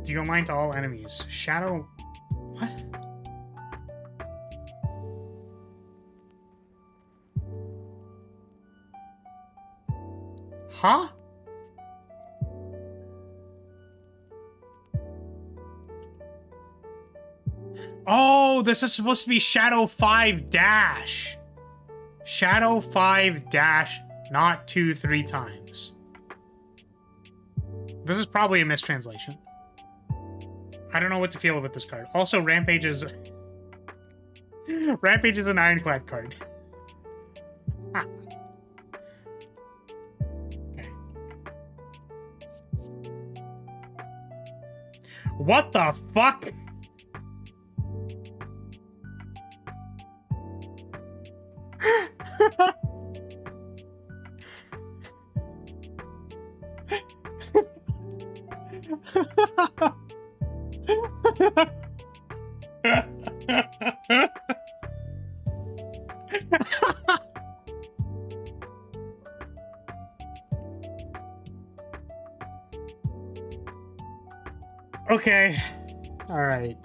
S1: Deal mine to all enemies. Shadow... What? Huh? Oh, this is supposed to be Shadow 5 dash. Shadow 5 dash, not 2 3 times. This is probably a mistranslation. I don't know what to feel about this card. Also, Rampage is... Rampage is an Ironclad card. Okay. What the fuck? Okay. All right.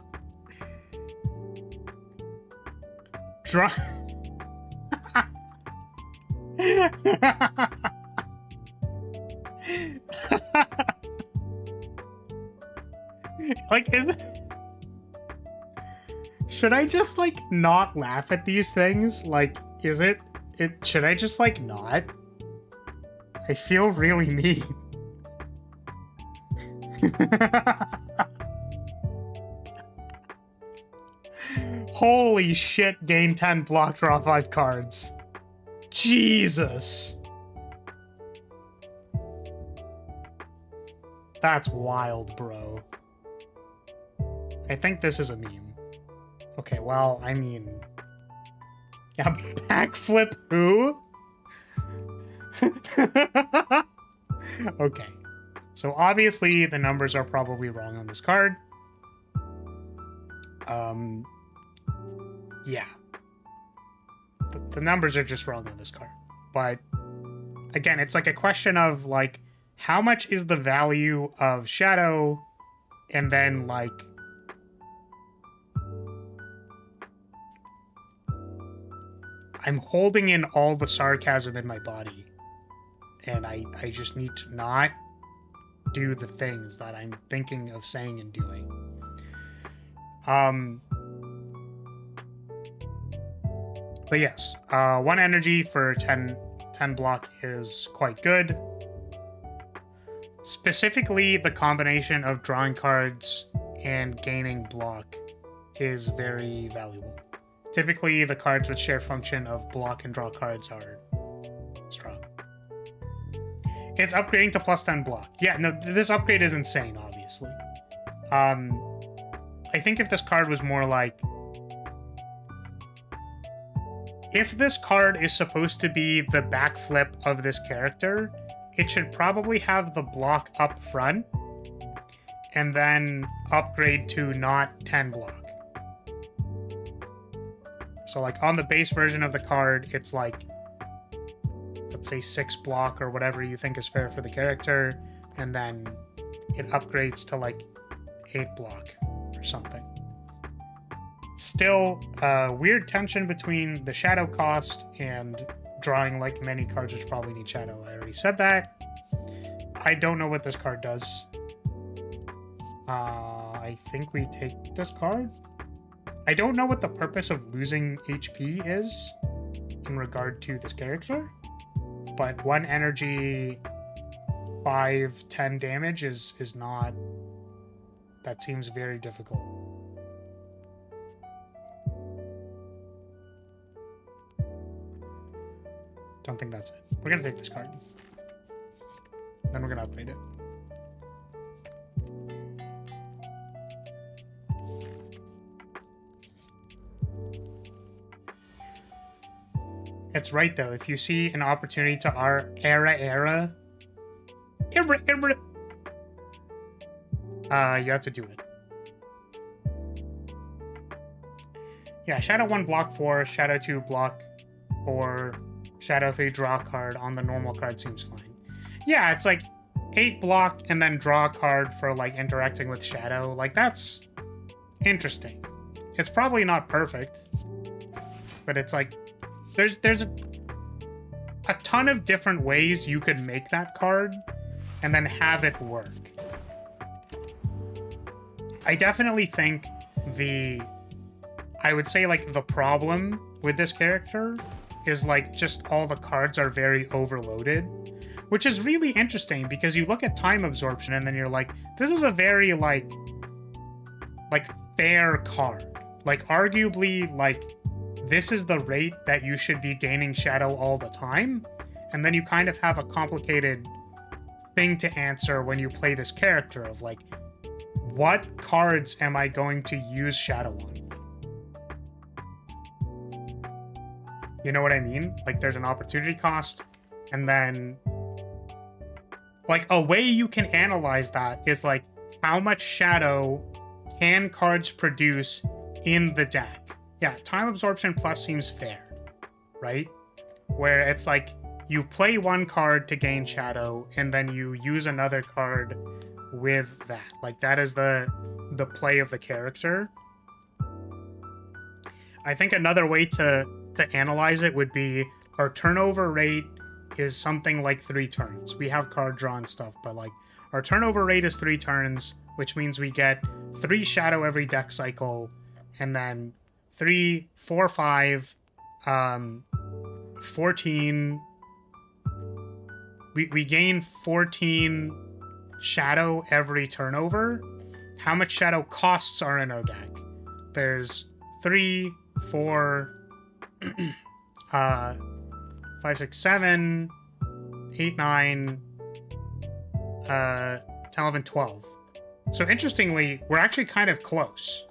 S1: Draw. Like, is it... Should I just, like, not laugh at these things? Like, is it... Should I just, like, not? I feel really mean. Holy shit, gain 10, block, draw 5 cards. Jesus. That's wild, bro. I think this is a meme. Okay, well, I mean... Yeah, backflip who? Okay. So obviously the numbers are probably wrong on this card. Yeah. The numbers are just wrong on this card. But again, it's like a question of, like, how much is the value of Shadow, and then, like, I'm holding in all the sarcasm in my body. And I just need to not do the things that I'm thinking of saying and doing. But yes, 1 energy for 10 block is quite good. Specifically, the combination of drawing cards and gaining block is very valuable. Typically, the cards with shared function of block and draw cards are strong. It's upgrading to plus 10 block. Yeah, no, this upgrade is insane, obviously. I think if this card was more like... If this card is supposed to be the backflip of this character, it should probably have the block up front and then upgrade to not 10 block. So like on the base version of the card, it's like, let's say 6 block or whatever you think is fair for the character, and then it upgrades to like 8 block or something. Still, weird tension between the shadow cost and drawing like many cards which probably need shadow. I already said that. I don't know what this card does. I think we take this card. I don't know what the purpose of losing HP is in regard to this character, but 1 energy, 5, 10 damage is not... That seems very difficult. Don't think that's it. We're gonna take this card. Then we're gonna upgrade it. It's right though. If you see an opportunity to you have to do it. Yeah, Shadow 1 block 4, Shadow 2 block 4, Shadow 3 draw card on the normal card seems fine. Yeah, it's like 8 block and then draw a card for like interacting with Shadow. Like that's interesting. It's probably not perfect, but it's like there's a ton of different ways you could make that card and then have it work. I definitely think I would say like the problem with this character is like just all the cards are very overloaded, which is really interesting because you look at time absorption and then you're like, this is a very like fair card. Like arguably like this is the rate that you should be gaining shadow all the time. And then you kind of have a complicated thing to answer when you play this character of like, what cards am I going to use shadow on? You know what I mean? Like there's an opportunity cost, and then like a way you can analyze that is like how much shadow can cards produce in the deck? Yeah, time absorption plus seems fair, right? Where it's like you play 1 card to gain shadow and then you use another card with that. Like that is the play of the character. I think another way to analyze it would be our turnover rate is something like 3 turns. We have card draw and stuff, but like our turnover rate is 3 turns, which means we get 3 shadow every deck cycle, and then 3, 4, 5, 14. We gain 14 shadow every turnover. How much shadow costs are in our deck? There's 3, 4, 5, 6, 7, 8, 9, 10, 11, 12. So interestingly, we're actually kind of close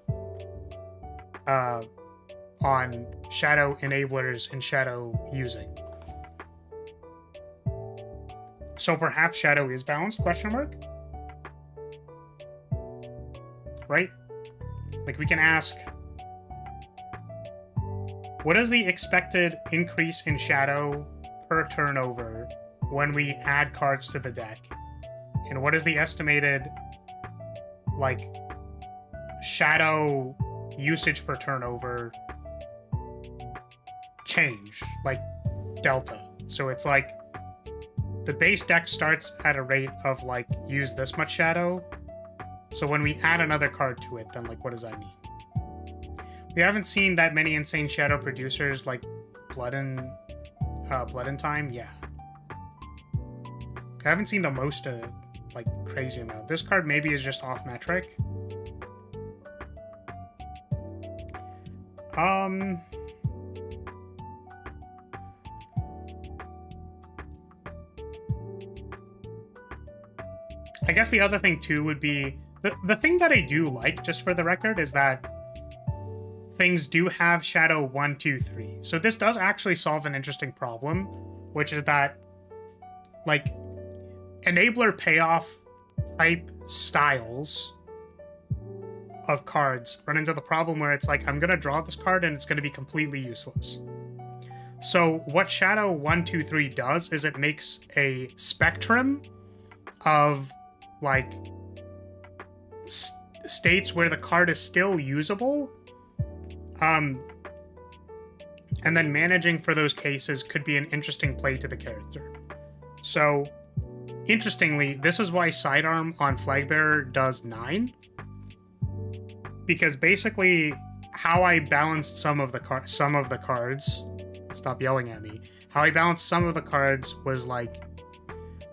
S1: on shadow enablers and shadow using. So perhaps shadow is balanced, question mark? Right? Like we can ask, what is the expected increase in shadow per turnover when we add cards to the deck? And what is the estimated, like, shadow usage per turnover? change, like delta. So it's like the base deck starts at a rate of like use this much shadow. So when we add another card to it, then like what does that mean? We haven't seen that many insane shadow producers like Blood and Time. Yeah, I haven't seen the most like crazy amount. This card maybe is just off metric. I guess the other thing too would be the thing that I do like, just for the record, is that things do have shadow 1, 2, 3. So this does actually solve an interesting problem, which is that like enabler payoff type styles of cards run into the problem where it's like, I'm gonna draw this card and it's gonna be completely useless. So what shadow 1, 2, 3 does is it makes a spectrum of like states where the card is still usable, and then managing for those cases could be an interesting play to the character. So interestingly, this is why sidearm on flagbearer does 9, because basically how I balanced some of the cards, stop yelling at me, how I balanced some of the cards was like,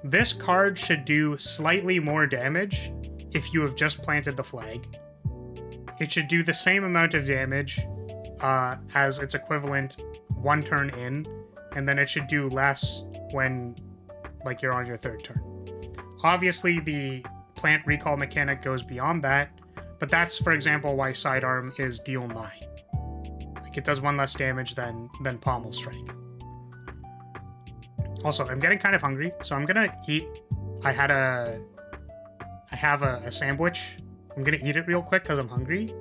S1: this card should do slightly more damage if you have just planted the flag. It should do the same amount of damage as its equivalent 1 turn in, and then it should do less when like you're on your 3rd turn. Obviously, the plant recall mechanic goes beyond that, but that's, for example, why sidearm is deal 9. Like, it does 1 less damage than pommel strike. Also, I'm getting kind of hungry, so I'm gonna eat. I have a sandwich. I'm gonna eat it real quick because I'm hungry,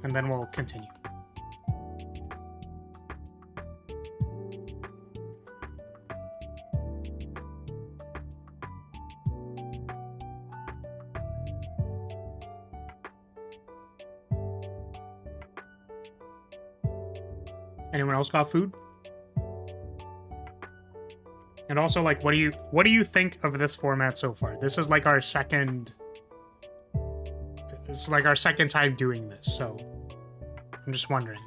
S1: and then we'll continue. Anyone else got food? And also, like, what do you think of this format so far? This is like our second time doing this, so I'm just wondering.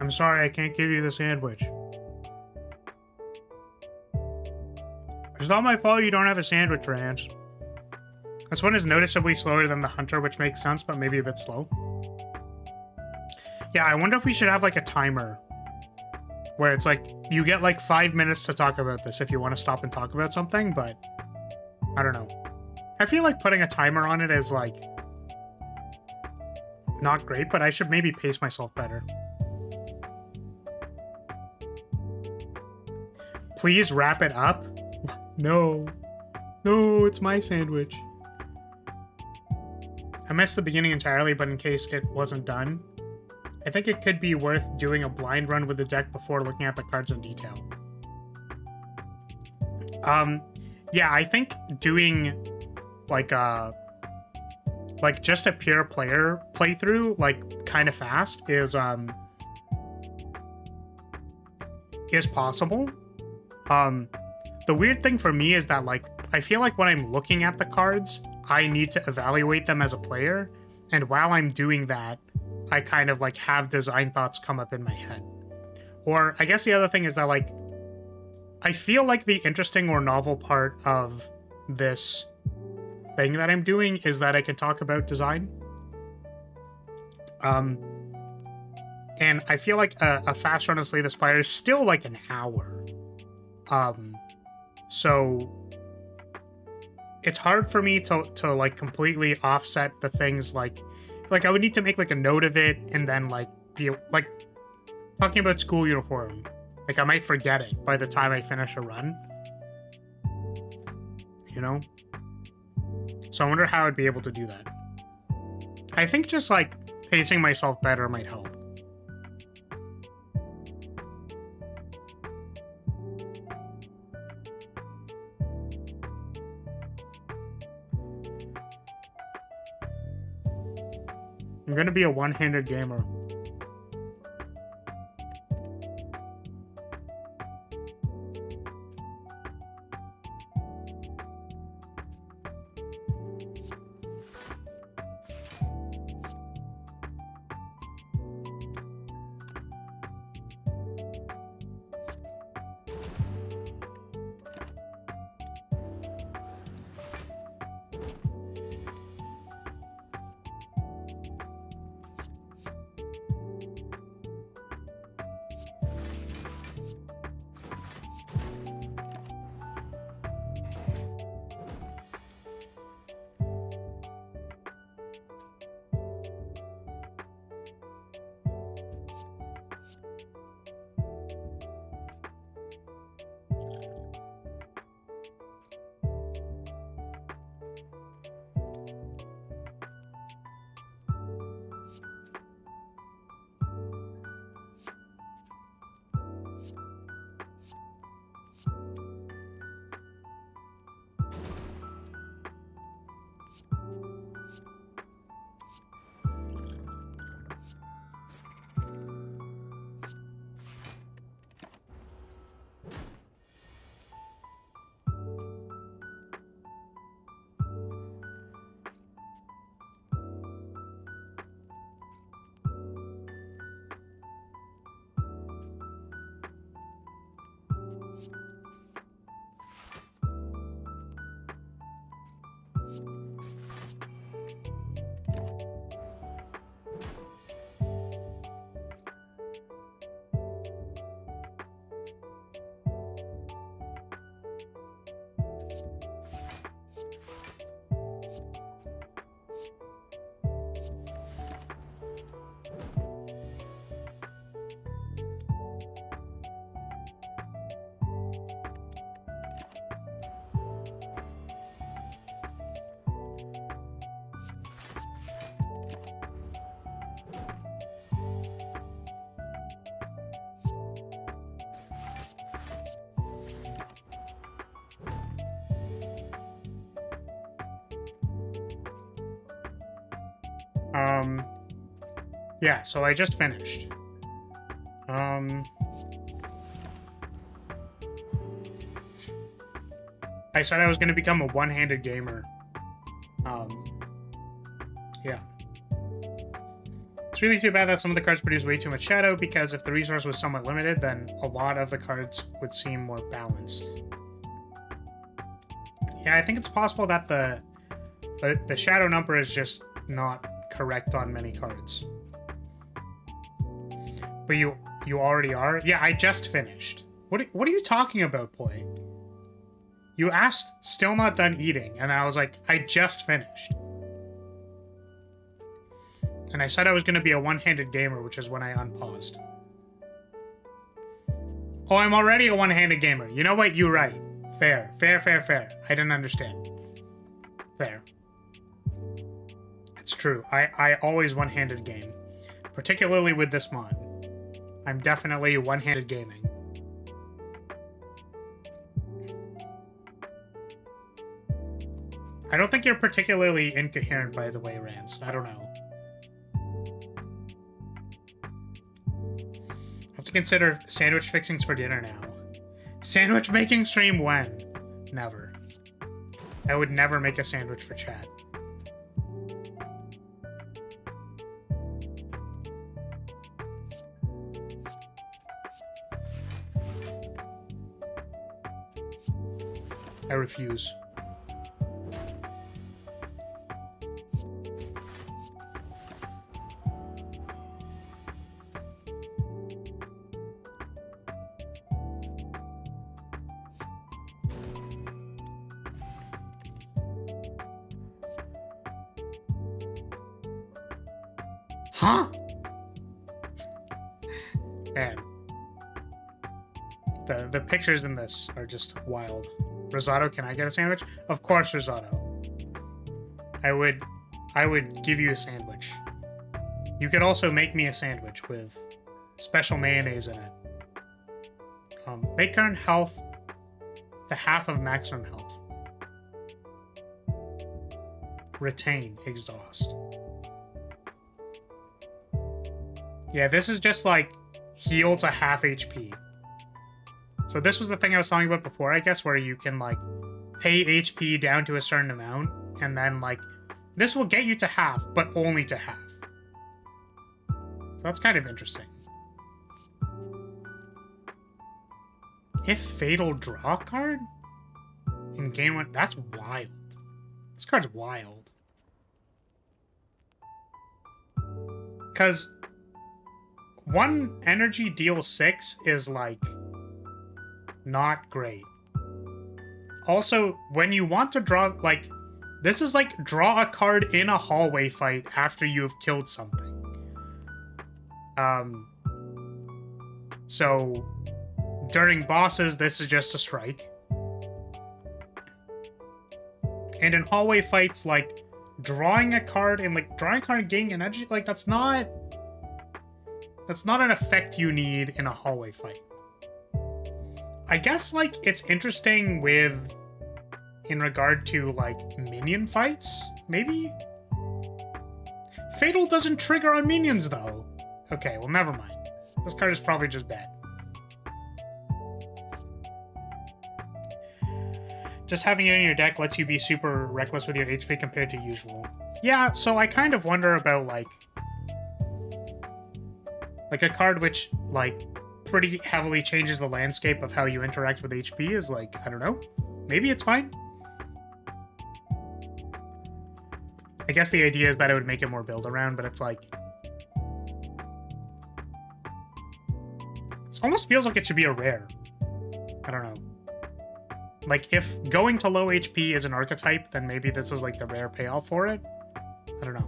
S1: I'm sorry, I can't give you the sandwich. It's not my fault you don't have a sandwich, Rance. This one is noticeably slower than the Hunter, which makes sense, but maybe a bit slow. Yeah, I wonder if we should have like a timer where it's like, you get like 5 minutes to talk about this if you want to stop and talk about something, but I don't know. I feel like putting a timer on it is like not great, but I should maybe pace myself better. Please wrap it up. No. No, it's my sandwich. I missed the beginning entirely, but in case it wasn't done, I think it could be worth doing a blind run with the deck before looking at the cards in detail. Yeah, I think doing like just a pure player playthrough, like kind of fast, is possible. The weird thing for me is that, like, I feel like when I'm looking at the cards, I need to evaluate them as a player, and while I'm doing that, I kind of, like, have design thoughts come up in my head. Or, I guess the other thing is that, like, I feel like the interesting or novel part of this thing that I'm doing is that I can talk about design. And I feel like a fast run of Slay the Spire is still like an hour. So it's hard for me to like completely offset the things like I would need to make like a note of it and then like be like talking about school uniform. Like I might forget it by the time I finish a run. You know? So I wonder how I'd be able to do that. I think just like pacing myself better might help. I'm gonna be a one-handed gamer. Yeah, so I just finished. I said I was going to become a one-handed gamer. Yeah. It's really too bad that some of the cards produce way too much shadow, because if the resource was somewhat limited, then a lot of the cards would seem more balanced. Yeah, I think it's possible that the shadow number is just not correct on many cards. But you already are? Yeah, I just finished. What are you talking about, boy? You asked, still not done eating, and I was like, I just finished. And I said I was going to be a one-handed gamer, which is when I unpaused. Oh, I'm already a one-handed gamer. You know what? You're right. Fair. Fair, fair, fair. I didn't understand. Fair. It's true. I always one-handed game. Particularly with this mod. I'm definitely one-handed gaming. I don't think you're particularly incoherent, by the way, Rance. I don't know. I have to consider sandwich fixings for dinner now. Sandwich making stream when? Never. I would never make a sandwich for chat. I refuse. Huh? Man. The pictures in this are just wild. Risotto, can I get a sandwich? Of course, risotto. I would give you a sandwich. You could also make me a sandwich with special mayonnaise in it. Make current health to half of maximum health. Retain exhaust. Yeah, this is just like heal to half HP. So this was the thing I was talking about before, I guess, where you can like pay HP down to a certain amount, and then like this will get you to half, but only to half. So that's kind of interesting. If Fatal draw a card in game 1, that's wild. This card's wild. Because 1 energy deal 6 is like not great. Also, when you want to draw, like, this is like draw a card in a hallway fight after you have killed something. So during bosses, this is just a strike. And in hallway fights, like, drawing a card and, like, drawing a card and gaining energy, like, that's not an effect you need in a hallway fight. I guess, like, it's interesting in regard to, like, minion fights, maybe? Fatal doesn't trigger on minions, though. Okay, well, never mind. This card is probably just bad. Just having it in your deck lets you be super reckless with your HP compared to usual. Yeah, so I kind of wonder about, like a card which, like, pretty heavily changes the landscape of how you interact with HP is, like, I don't know. Maybe it's fine. I guess the idea is that it would make it more build around, but it's like... This almost feels like it should be a rare. I don't know. Like, if going to low HP is an archetype, then maybe this is, like, the rare payoff for it. I don't know.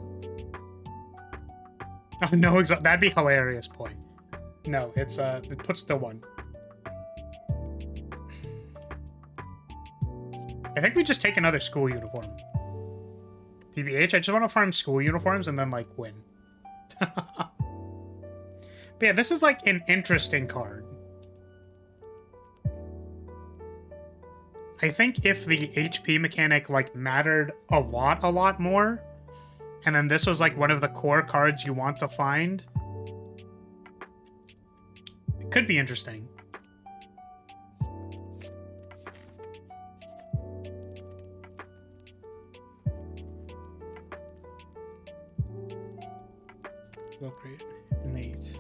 S1: Oh, no, that'd be hilarious, point. No, it's, it puts it to 1. I think we just take another school uniform. TBH, I just want to farm school uniforms and then, like, win. But yeah, this is, like, an interesting card. I think if the HP mechanic, like, mattered a lot more, and then this was, like, one of the core cards you want to find, it could be interesting. Appropriate. Innate.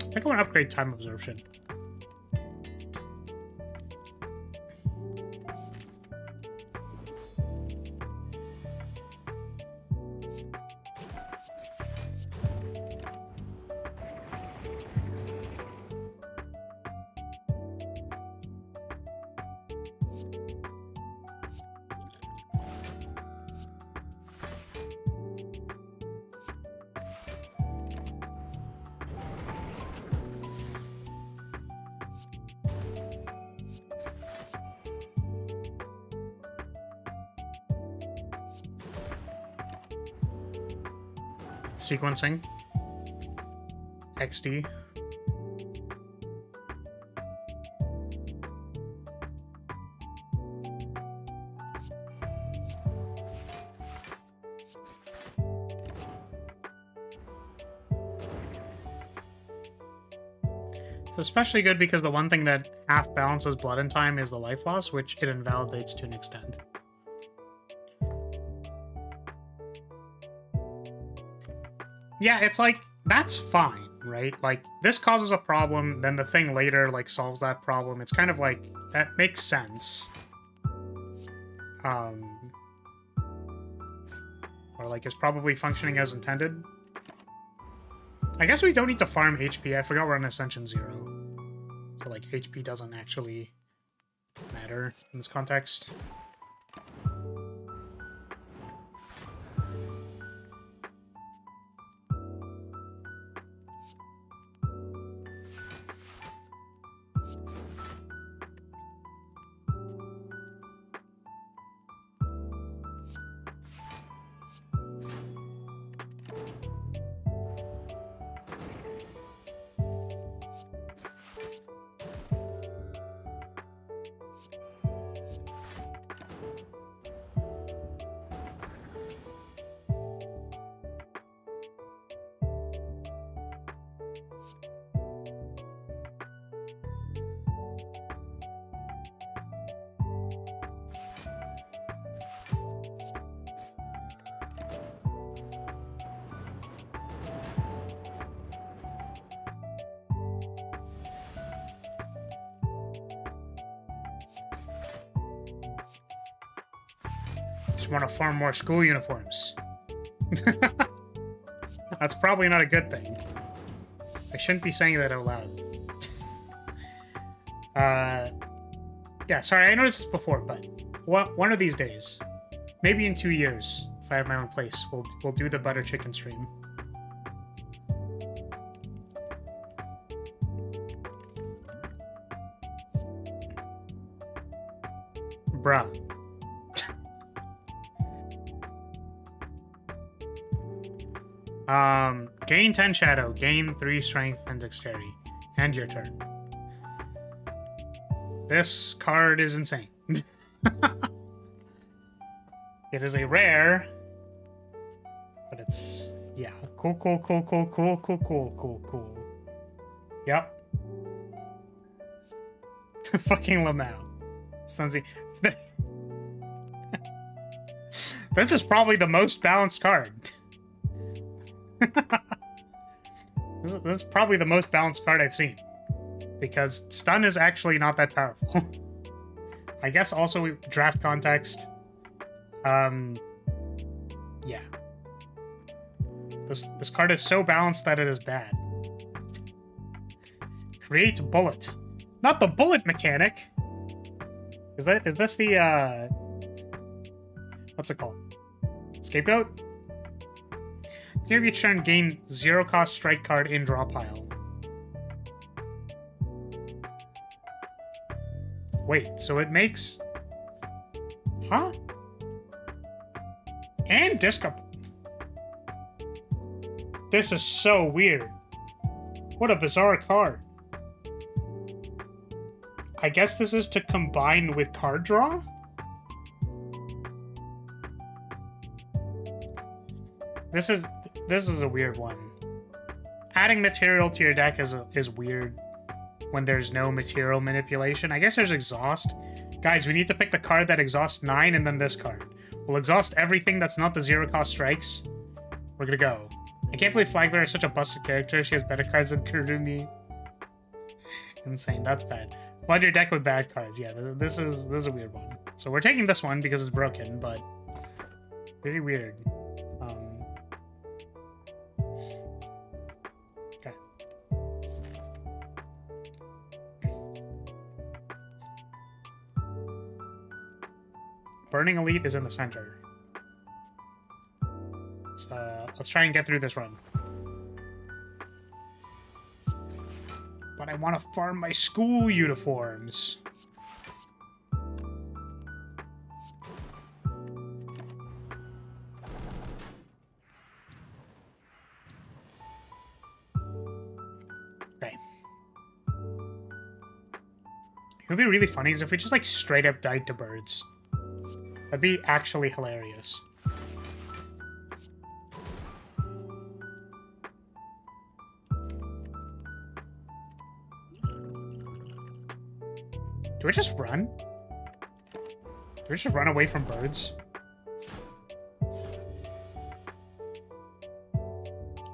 S1: I think I want to upgrade time absorption. Sequencing. XD. It's especially good because the one thing that half balances blood in time is the life loss, which it invalidates to an extent. Yeah, it's like, that's fine, right? Like, this causes a problem, then the thing later, like, solves that problem. It's kind of like, that makes sense. Or, like, is probably functioning as intended. I guess we don't need to farm HP. I forgot we're on Ascension 0. So, like, HP doesn't actually matter in this context. Just want to farm more school uniforms. That's probably not a good thing. I shouldn't be saying that out loud. Yeah, sorry, I noticed this before, but one of these days, maybe in 2 years, if I have my own place, we'll do the butter chicken stream. Bruh. Gain 10 shadow, gain 3 strength and dexterity. And your turn. This card is insane. It is a rare, but it's, yeah, cool. Yep. Fucking Lamau. Sunzy. This is probably the most balanced card. This is probably the most balanced card I've seen. Because stun is actually not that powerful. I guess also draft context. Yeah. This card is so balanced that it is bad. Create bullet. Not the bullet mechanic. Is this the what's it called? Scapegoat? Give each turn, gain 0 cost strike card in draw pile. Wait, so it makes... Huh? And discard. This is so weird. What a bizarre card. I guess this is to combine with card draw? This is a weird one. Adding material to your deck is weird when there's no material manipulation. I guess there's exhaust. Guys, we need to pick the card that exhausts 9 and then this card. We'll exhaust everything that's not the 0 cost strikes. We're gonna go. I can't believe Flagbearer is such a busted character. She has better cards than Kurumi. Insane, that's bad. Flood your deck with bad cards. Yeah, this is a weird one. So we're taking this one because it's broken, but very weird. Okay. Burning Elite is in the center. Let's try and get through this run. But I want to farm my school uniforms. Okay. It would be really funny is if we just like straight up died to birds. That'd be actually hilarious. Do we just run? Do we just run away from birds?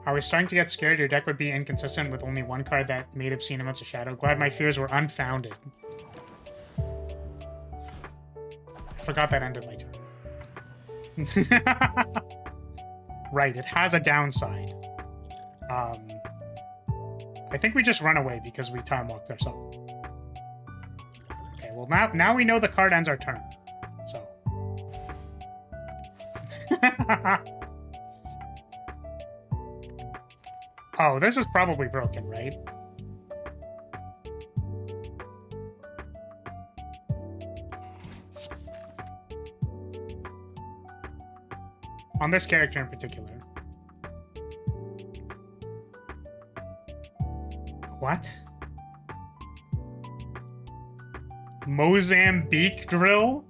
S1: I was starting to get scared your deck would be inconsistent with only one card that made obscene amounts of shadow. Glad my fears were unfounded. I forgot that ended my turn. Right, it has a downside. I think we just run away because we time walked ourselves. well now we know the card ends our turn. So. Oh, this is probably broken, right? On this character in particular. What? Mozambique drill?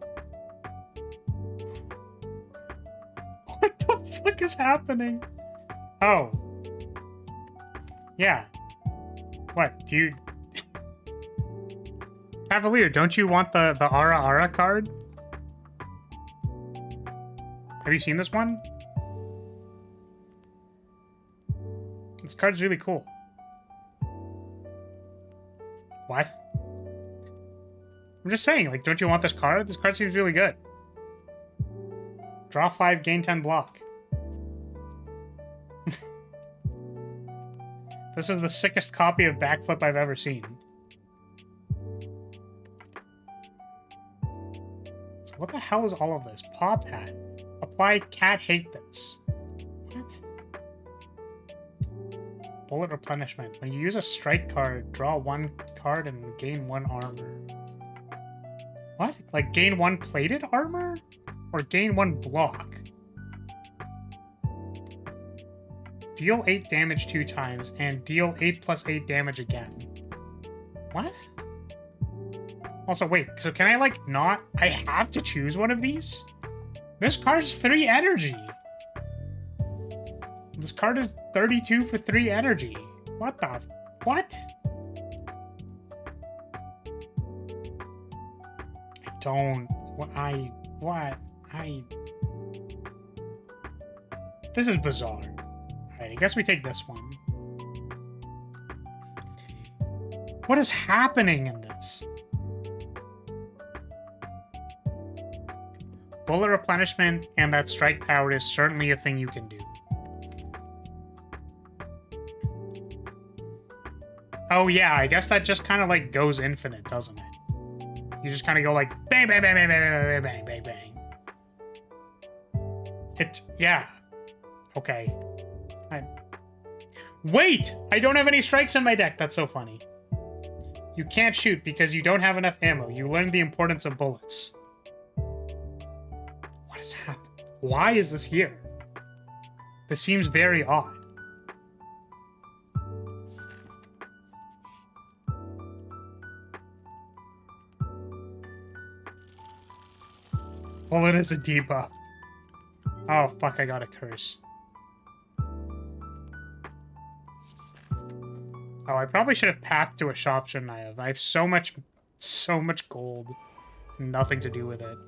S1: What the fuck is happening? Oh. Yeah. What? Do you... Cavalier, don't you want the Ara Ara card? Have you seen this one? This card's really cool. What? I'm just saying, like, don't you want this card? This card seems really good. Draw 5, gain 10 block. This is the sickest copy of Backflip I've ever seen. So what the hell is all of this? Paw Pat. Apply cat hate this. What? Bullet replenishment. When you use a strike card, draw 1 card and gain 1 armor. What? Like gain 1 plated armor? Or gain 1 block? Deal 8 damage 2 times, and deal 8 plus 8 damage again. What? Also, wait, so can I, like, not... I have to choose one of these? This card's 3 energy! This card is 32 for 3 energy. What the... What? I don't... What? This is bizarre. Alright, I guess we take this one. What is happening in this? Bullet replenishment and that strike power is certainly a thing you can do. Oh yeah, I guess that just kind of like goes infinite, doesn't it? You just kind of go like bang, bang, bang, bang, bang, bang, bang, bang, bang. Yeah. Okay. Wait! I don't have any strikes in my deck. That's so funny. You can't shoot because you don't have enough ammo. You learned the importance of bullets. What has happened? Why is this here? This seems very odd. Bullet is a debuff. Oh, fuck, I got a curse. Oh, I probably should have pathed to a shop, shouldn't I have? I have so much gold. Nothing to do with it.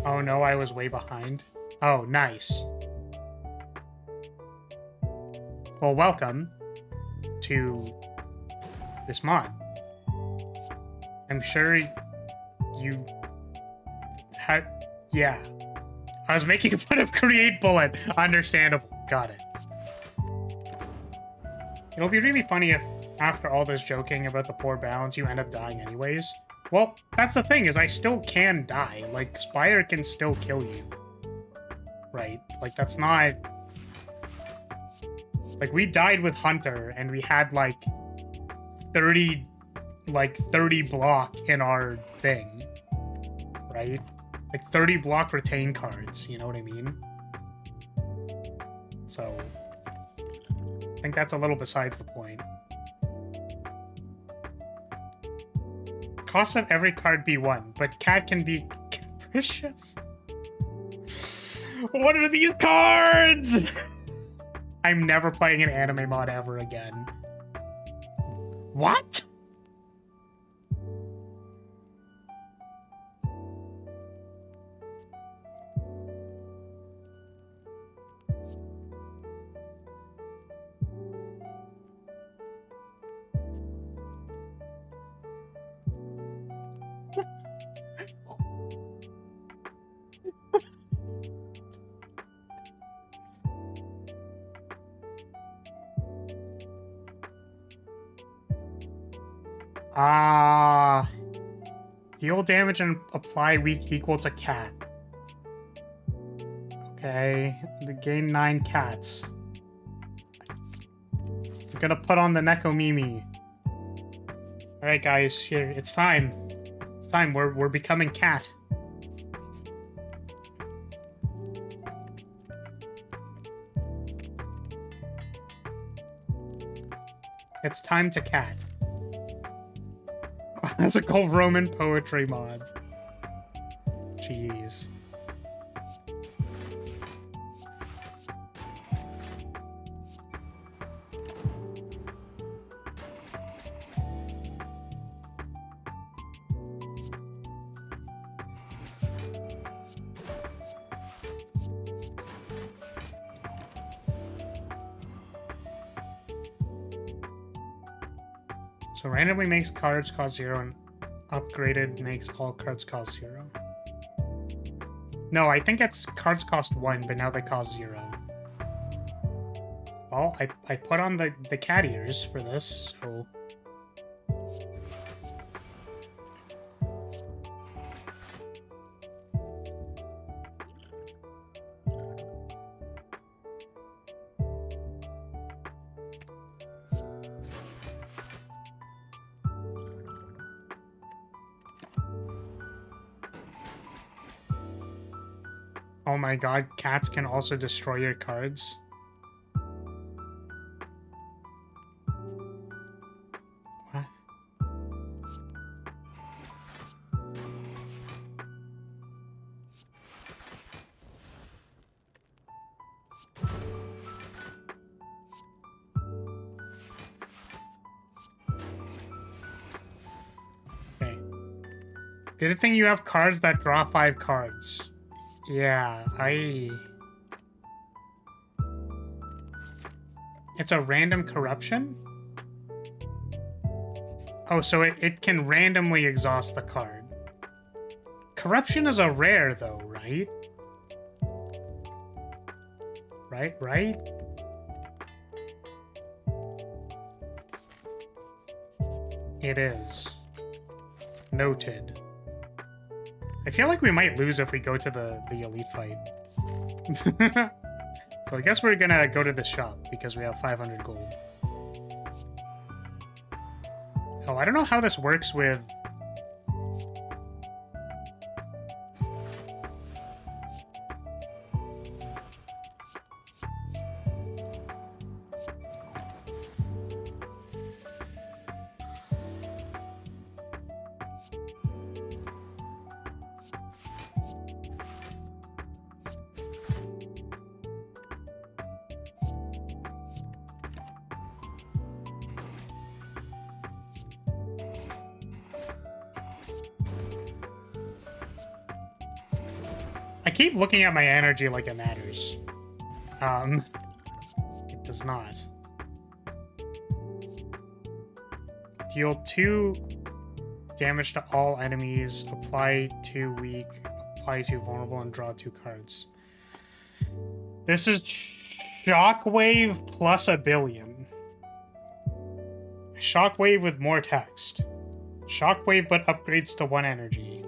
S1: Oh no, I was way behind. Oh, nice. Well, welcome to this mod. I'm sure you had... Yeah. I was making fun of Create Bullet. Understandable. Got it. It'll be really funny if, after all this joking about the poor balance, you end up dying anyways. Well, that's the thing, is I still can die. Like, Spire can still kill you. Right? Like, that's not... Like, we died with Hunter, and we had, like, 30 block in our thing. Right? Like, 30 block retain cards, you know what I mean? So... I think that's a little besides the point. Cost of every card be 1, but cat can be capricious. What are these cards? I'm never playing an anime mod ever again. What? Ah, deal damage and apply weak equal to cat. Okay, gain 9 cats. We're gonna put on the Nekomimi. Alright guys, here, it's time. It's time, we're becoming cat. It's time to cat. Classical Roman poetry mods. Jeez. So randomly makes cards cost 0 and upgraded makes all cards cost 0. No, I think it's cards cost 1, but now they cost 0. Well, I put on the cat ears for this, so... Oh my god, cats can also destroy your cards. What? Okay. Good thing you have cards that draw 5 cards. Yeah, It's a random corruption? Oh, so it can randomly exhaust the card. Corruption is a rare, though, right? Right? It is. Noted. I feel like we might lose if we go to the elite fight. So I guess we're gonna go to the shop because we have 500 gold. Oh, I don't know how this works with... I keep looking at my energy like it matters. It does not. Deal 2 damage to all enemies, apply 2 weak, apply 2 vulnerable, and draw 2 cards. This is Shockwave plus a billion. Shockwave with more text. Shockwave but upgrades to 1 energy.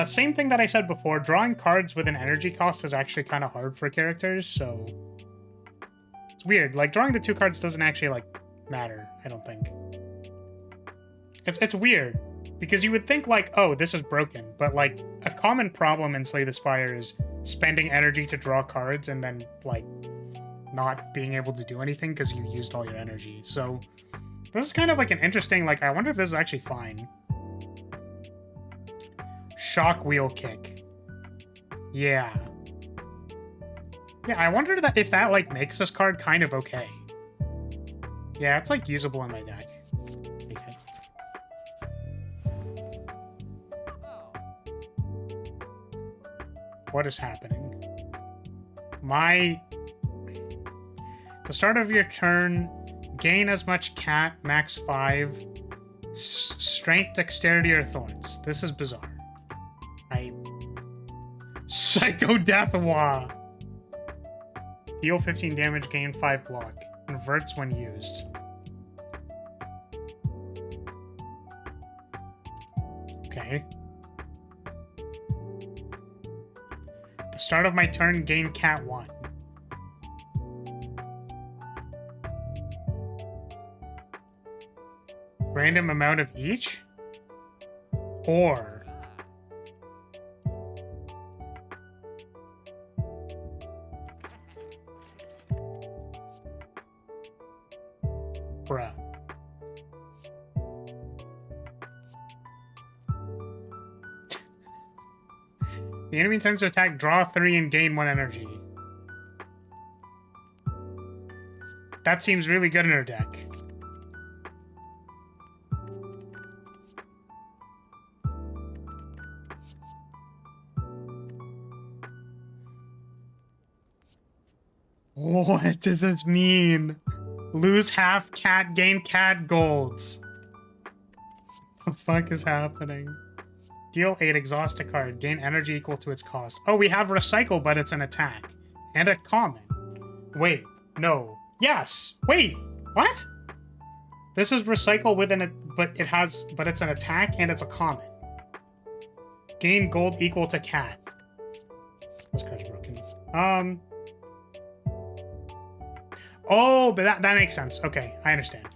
S1: Same thing that I said before, drawing cards with an energy cost is actually kind of hard for characters, so... It's weird, like, drawing the 2 cards doesn't actually, like, matter, I don't think. It's weird, because you would think, like, oh, this is broken, but, like, a common problem in Slay the Spire is spending energy to draw cards and then, like, not being able to do anything because you used all your energy, so... This is kind of, like, an interesting, like, I wonder if this is actually fine. Shock wheel kick. Yeah. Yeah, I wonder that if that, like, makes this card kind of okay. Yeah, it's, like, usable in my deck. Okay. What is happening? The start of your turn, Gain as much cat, max 5. Strength, dexterity, or thorns. This is bizarre. Psycho Deathwa. Deal 15 damage, gain 5 block. Inverts when used. Okay. The start of my turn, gain cat 1. Random amount of each? Or... Bruh. The enemy intends to attack, draw 3 and gain 1 energy. That seems really good in her deck. What does this mean? Lose half cat, gain cat golds. What the fuck is happening? Deal 8, exhaust a card. Gain energy equal to its cost. Oh, we have recycle, but it's an attack. And a common. Wait, no. Yes! Wait! What? This is recycle with an... But it's an attack and it's a common. Gain gold equal to cat. This card's broken. Oh, but that makes sense. Okay, I understand.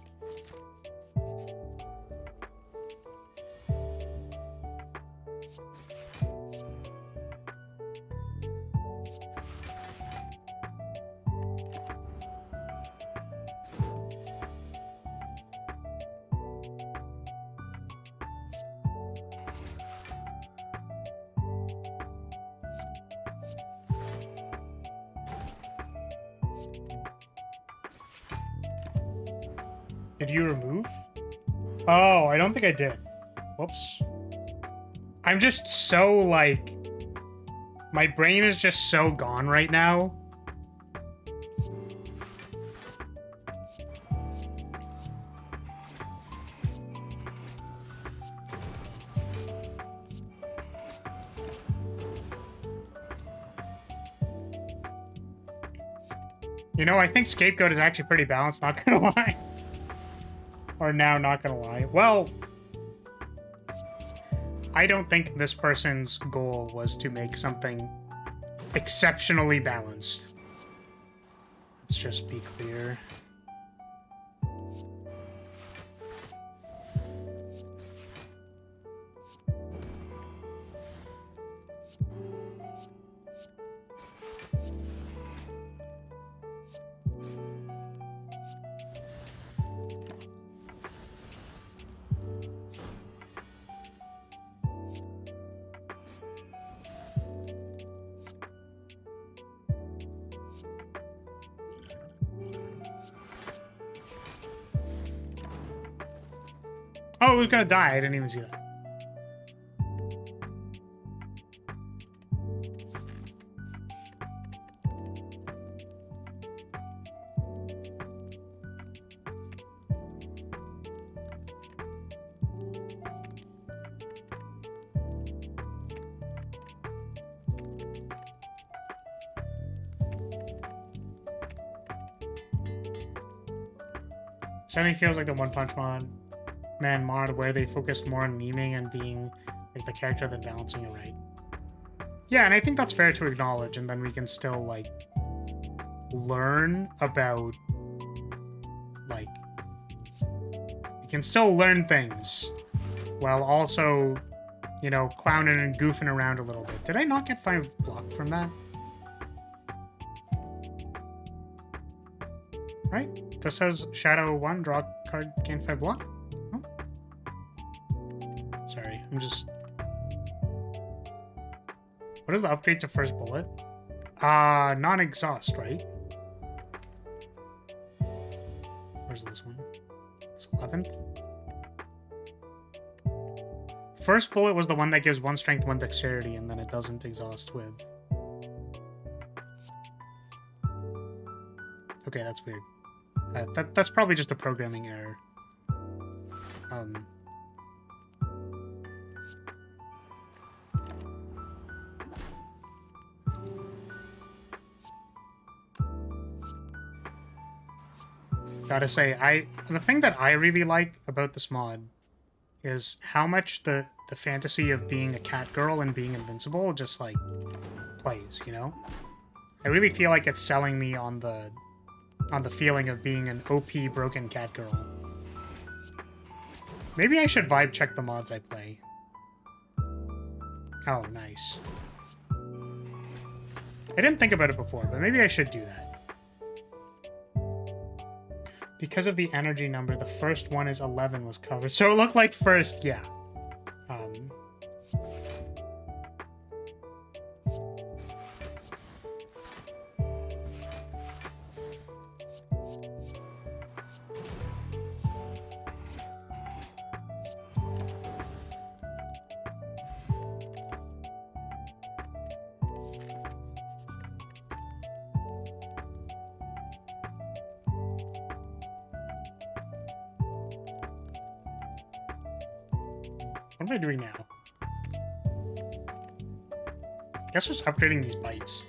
S1: Did you remove? Oh, I don't think I did. Whoops. I'm just so, like... My brain is just so gone right now. You know, I think Scapegoat is actually pretty balanced, not gonna lie. Or now, not gonna lie. Well, I don't think this person's goal was to make something exceptionally balanced. Let's just be clear. Oh, it was gonna die. I didn't even see that. Semi feels like the One Punch Man mod where they focused more on memeing and being like the character than balancing it right. Yeah, and I think that's fair to acknowledge, and then we can still like learn about like we can still learn things while also, you know, clowning and goofing around a little bit. Did I not get 5 block from that? Right? This says Shadow 1, draw card, gain 5 block. Sorry, I'm just... What is the upgrade to first bullet? Non-exhaust, right? Where's this one? It's 11th. First bullet was the one that gives 1 strength, 1 dexterity, and then it doesn't exhaust with... Okay, that's weird. That's probably just a programming error. Gotta say, the thing that I really like about this mod is how much the fantasy of being a cat girl and being invincible just, like, plays, you know? I really feel like it's selling me on the feeling of being an OP broken cat girl. Maybe I should vibe check the mods I play. Oh, nice. I didn't think about it before, but maybe I should do that. Because of the energy number, the first one is 11 was covered. So it looked like first, yeah. What am I doing now? Guess just upgrading these bites.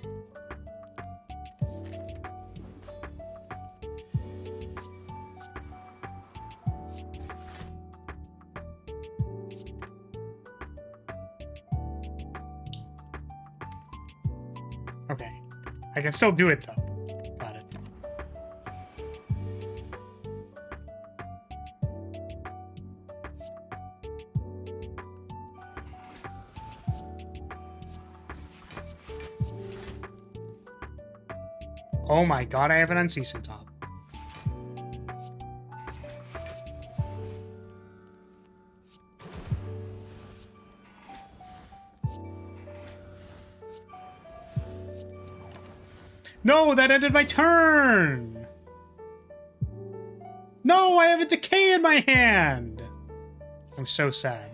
S1: Okay. I can still do it though. Got it. Oh my god, I have an unseasoned top. No, that ended my turn! No, I have a decay in my hand! I'm so sad.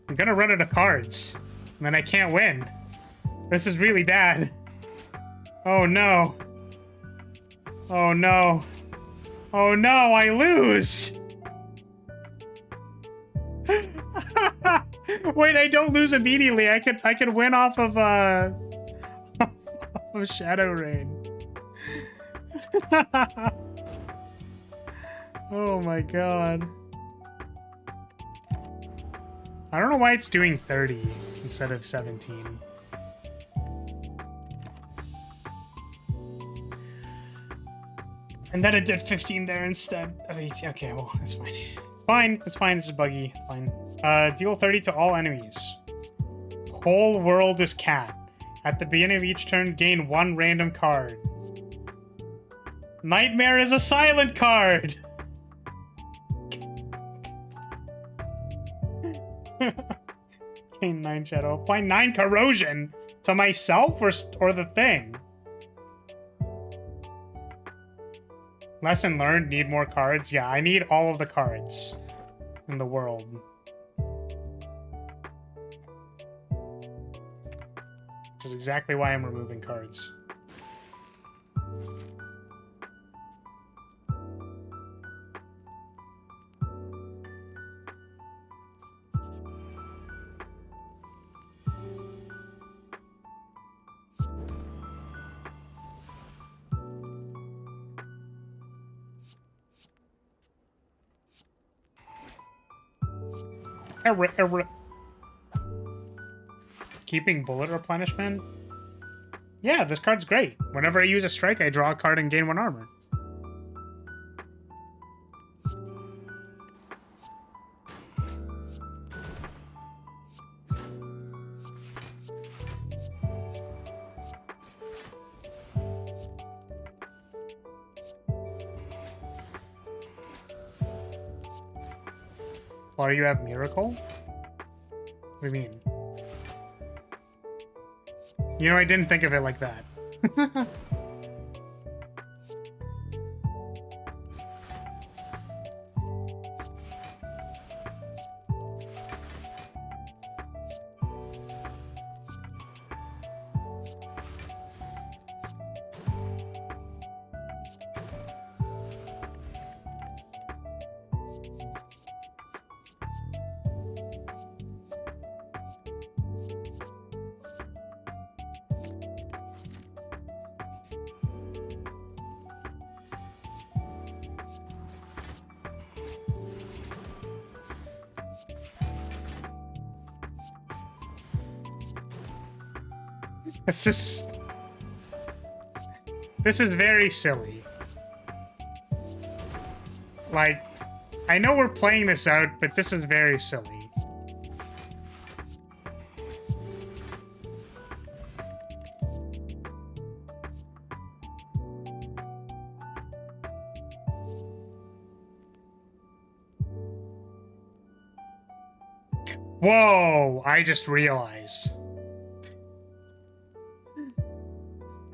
S1: I'm gonna run out of cards, and then I can't win. This is really bad. Oh no. Oh no. Oh no, I lose! Wait, I don't lose immediately. I could win off of of Shadow Rain. Oh my god. I don't know why it's doing 30 instead of 17. And then it did 15 there instead of 18. Okay, well, that's fine. Fine, it's fine. It's just buggy. It's fine. Deal 30 to all enemies. Whole world is cat. At the beginning of each turn, gain one random card. Nightmare is a silent card! Gain 9 shadow. Apply 9 corrosion to myself or the thing. Lesson learned, need more cards. Yeah, I need all of the cards in the world. Which is exactly why I'm removing cards. Keeping bullet replenishment? Yeah, this card's great. Whenever I use a strike, I draw a card and gain 1 armor. Or you have Miracle? What do you mean? You know, I didn't think of it like that. This is very silly. Like, I know we're playing this out, but this is very silly. Whoa, I just realized.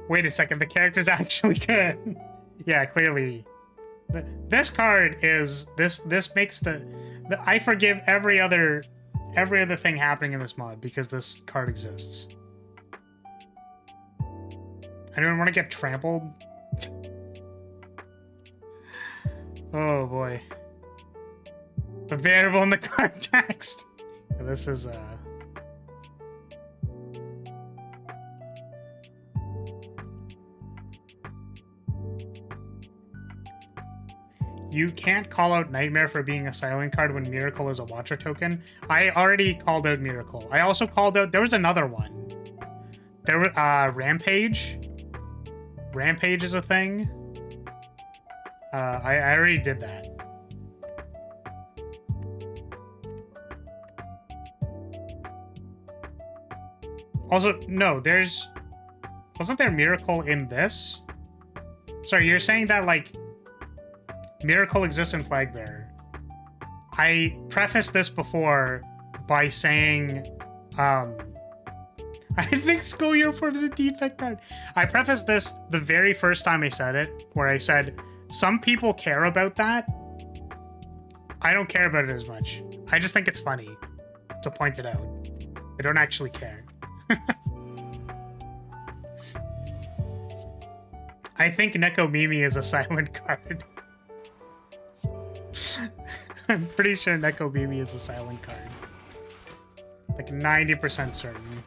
S1: Wait a second, the character's actually good. Yeah, clearly. This card is this makes the I forgive every other thing happening in this mod because this card exists. Anyone want to get trampled? Oh boy. The variable in the card text. Yeah, this is You can't call out Nightmare for being a silent card when Miracle is a Watcher token. I already called out Miracle. I also called out... There was another one. There was... Rampage. Rampage is a thing. I already did that. Also, no, there's... Wasn't there Miracle in this? Sorry, you're saying that, like... Miracle exists in Flagbearer. I prefaced this before by saying, I think school uniform is a defect card. I prefaced this the very first time I said it, where I said, some people care about that. I don't care about it as much. I just think it's funny to point it out. I don't actually care. I think Neko Mimi is a silent card. I'm pretty sure Neko Mimi is a silent card. Like 90% certain.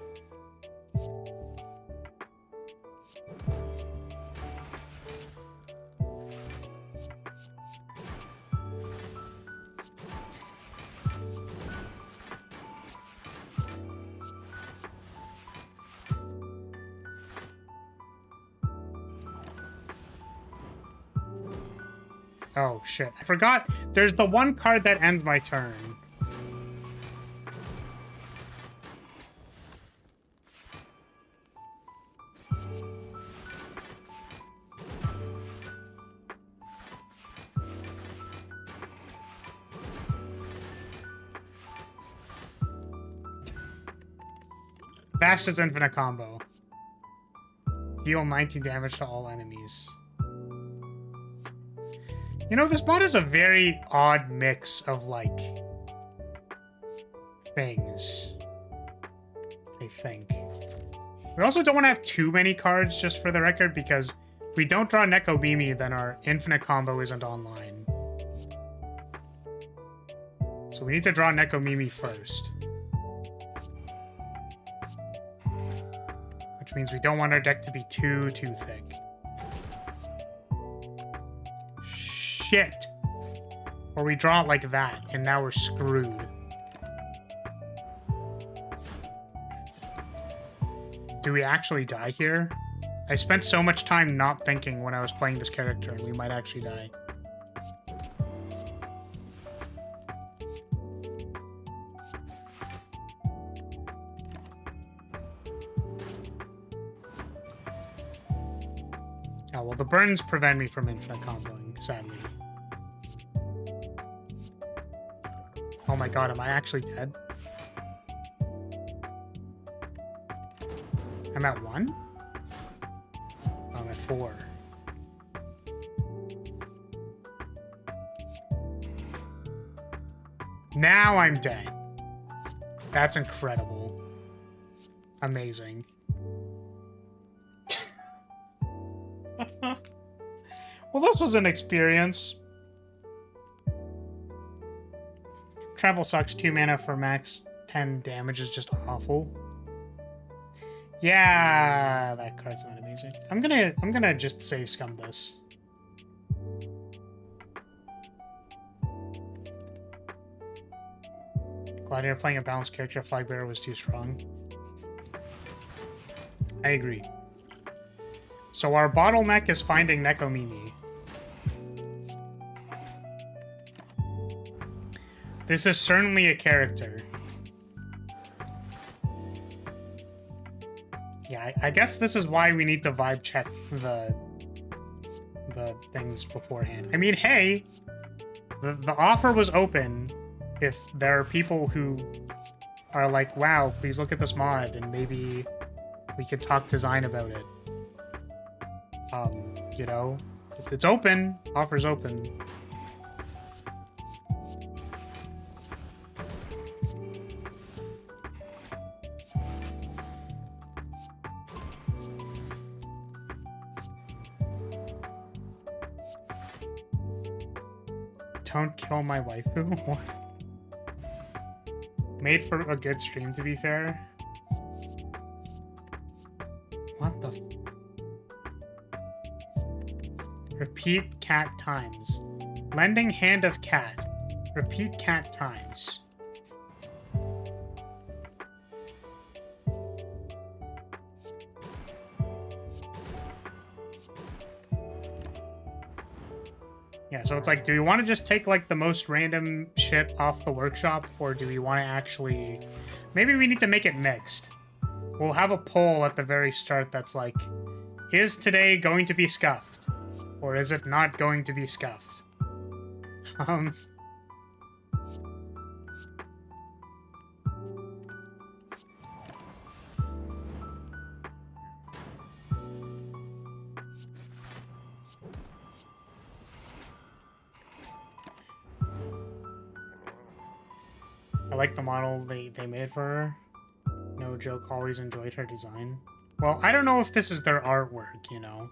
S1: Oh, shit. I forgot. There's the one card that ends my turn. Fastest infinite combo. Deal 19 damage to all enemies. You know, this mod is a very odd mix of, like, things, I think. We also don't want to have too many cards, just for the record, because if we don't draw Neko Mimi, then our infinite combo isn't online. So we need to draw Neko Mimi first. Which means we don't want our deck to be too thick. Shit. Or we draw it like that, and now we're screwed. Do we actually die here? I spent so much time not thinking when I was playing this character, and we might actually die. Oh, well, the burns prevent me from infinite comboing, sadly. Oh my god, am I actually dead? I'm at 1? I'm at 4. Now I'm dead. That's incredible. Amazing. Well, this was an experience. Travel sucks. 2 mana for max 10 damage is just awful. Yeah, that card's not amazing. I'm gonna just save scum this. Gladiator playing a balanced character, flagbearer was too strong. I agree. So our bottleneck is finding Nekomimi. This is certainly a character. Yeah, I guess this is why we need to vibe check the things beforehand. I mean, hey, the offer was open if there are people who are like, wow, please look at this mod, and maybe we could talk design about it. You know, it's open. Offer's open. Don't kill my waifu. Made for a good stream, to be fair. What the? Repeat cat times. Lending hand of cat. Repeat cat times. Yeah, so it's like, do we want to just take, like, the most random shit off the workshop, or do we want to actually... Maybe we need to make it mixed. We'll have a poll at the very start that's like, is today going to be scuffed? Or is it not going to be scuffed? I like the model they made for her. No joke, always enjoyed her design. Well, I don't know if this is their artwork, you know?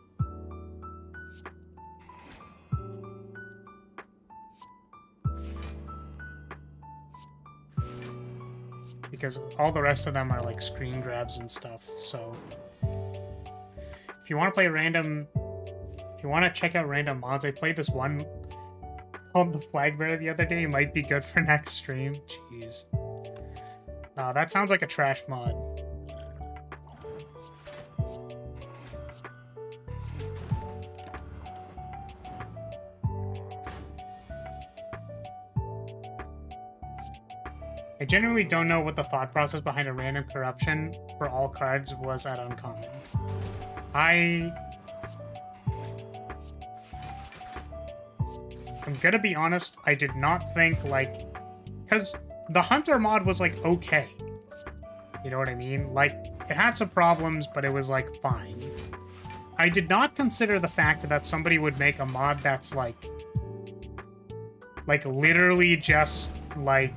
S1: Because all the rest of them are like screen grabs and stuff, so... If you want to play random... If you want to check out random mods, I played this one called the Flagbearer the other day. It might be good for next stream. Jeez. Nah, that sounds like a trash mod. I genuinely don't know what the thought process behind a random corruption for all cards was at uncommon. I'm gonna be honest, I did not think, like... Because the Hunter mod was, like, okay. You know what I mean? Like, it had some problems, but it was, like, fine. I did not consider the fact that somebody would make a mod that's, like, literally just, like,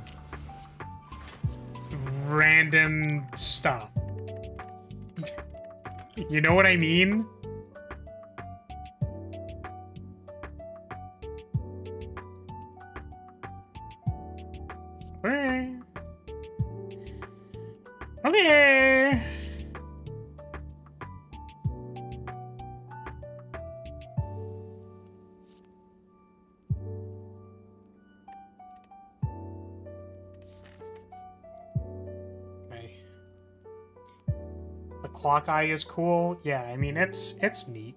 S1: random stuff. You know what I mean? Okay. Okay. The clock eye is cool. Yeah, I mean, it's neat.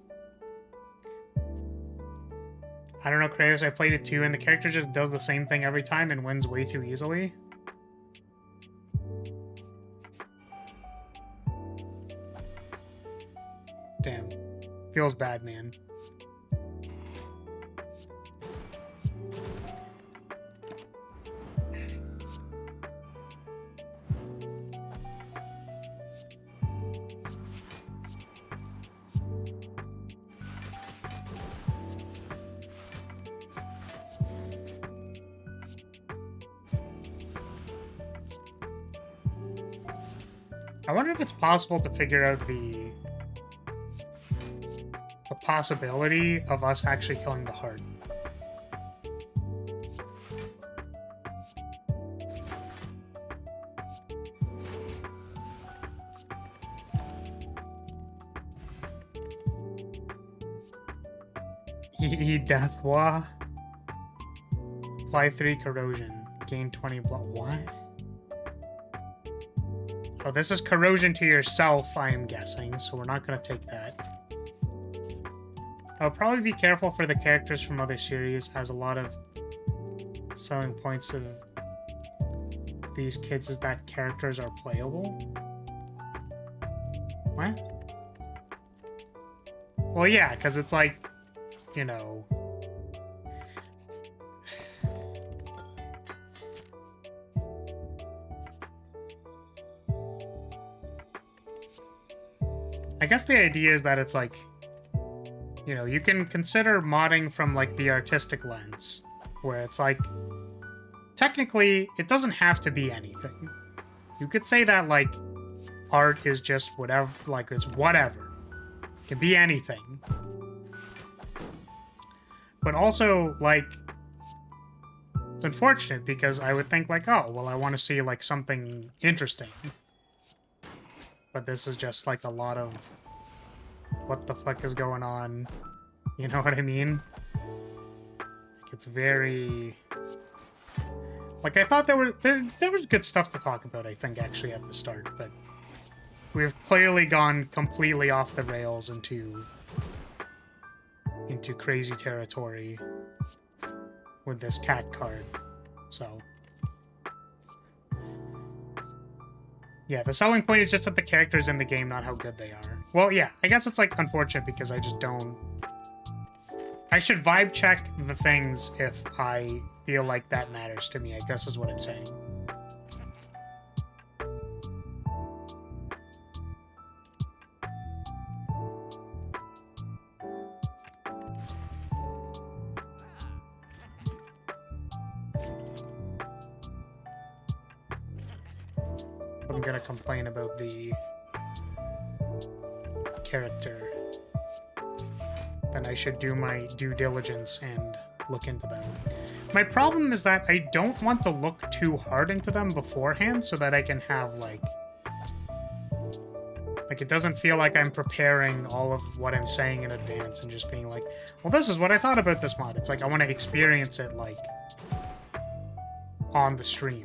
S1: I don't know, Kratos, I played it too, and the character just does the same thing every time and wins way too easily. Damn. Feels bad, man. I wonder if it's possible to figure out the possibility of us actually killing the heart. Deathwa. Apply 3 corrosion. Gain 20 blood. What? Oh, this is corrosion to yourself, I am guessing, so we're not going to take that. I'll probably be careful for the characters from other series, as a lot of selling points of these kids is that characters are playable. What? Well, yeah, because it's like, you know... I guess the idea is that it's like, you know, you can consider modding from like the artistic lens, where it's like, technically, it doesn't have to be anything. You could say that like, art is just whatever, like it's whatever. It can be anything. But also, like, it's unfortunate because I would think like, oh, well, I want to see like something interesting. But this is just like a lot of what the fuck is going on. You know what I mean? Like, it's very... Like, I thought there was good stuff to talk about, I think, actually, at the start, but we've clearly gone completely off the rails into crazy territory with this cat card, so... Yeah, the selling point is just that the characters in the game, not how good they are. Well, yeah, I guess it's, like, unfortunate because I just don't... I should vibe check the things if I feel like that matters to me, I guess is what I'm saying. I'm gonna complain about the character, then I should do my due diligence and look into them. My problem is that I don't want to look too hard into them beforehand so that I can have, like, it doesn't feel like I'm preparing all of what I'm saying in advance and just being like, well, this is what I thought about this mod. It's like, I want to experience it, like, on the stream.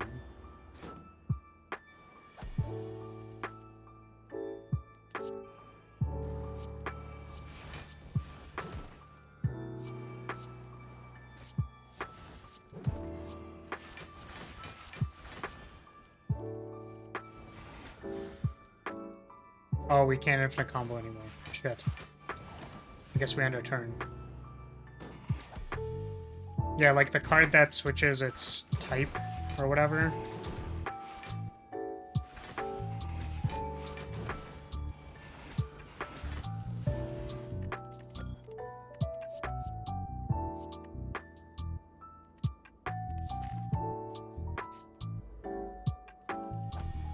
S1: Oh, we can't infinite combo anymore. Shit. I guess we end our turn. Yeah, like the card that switches its type or whatever.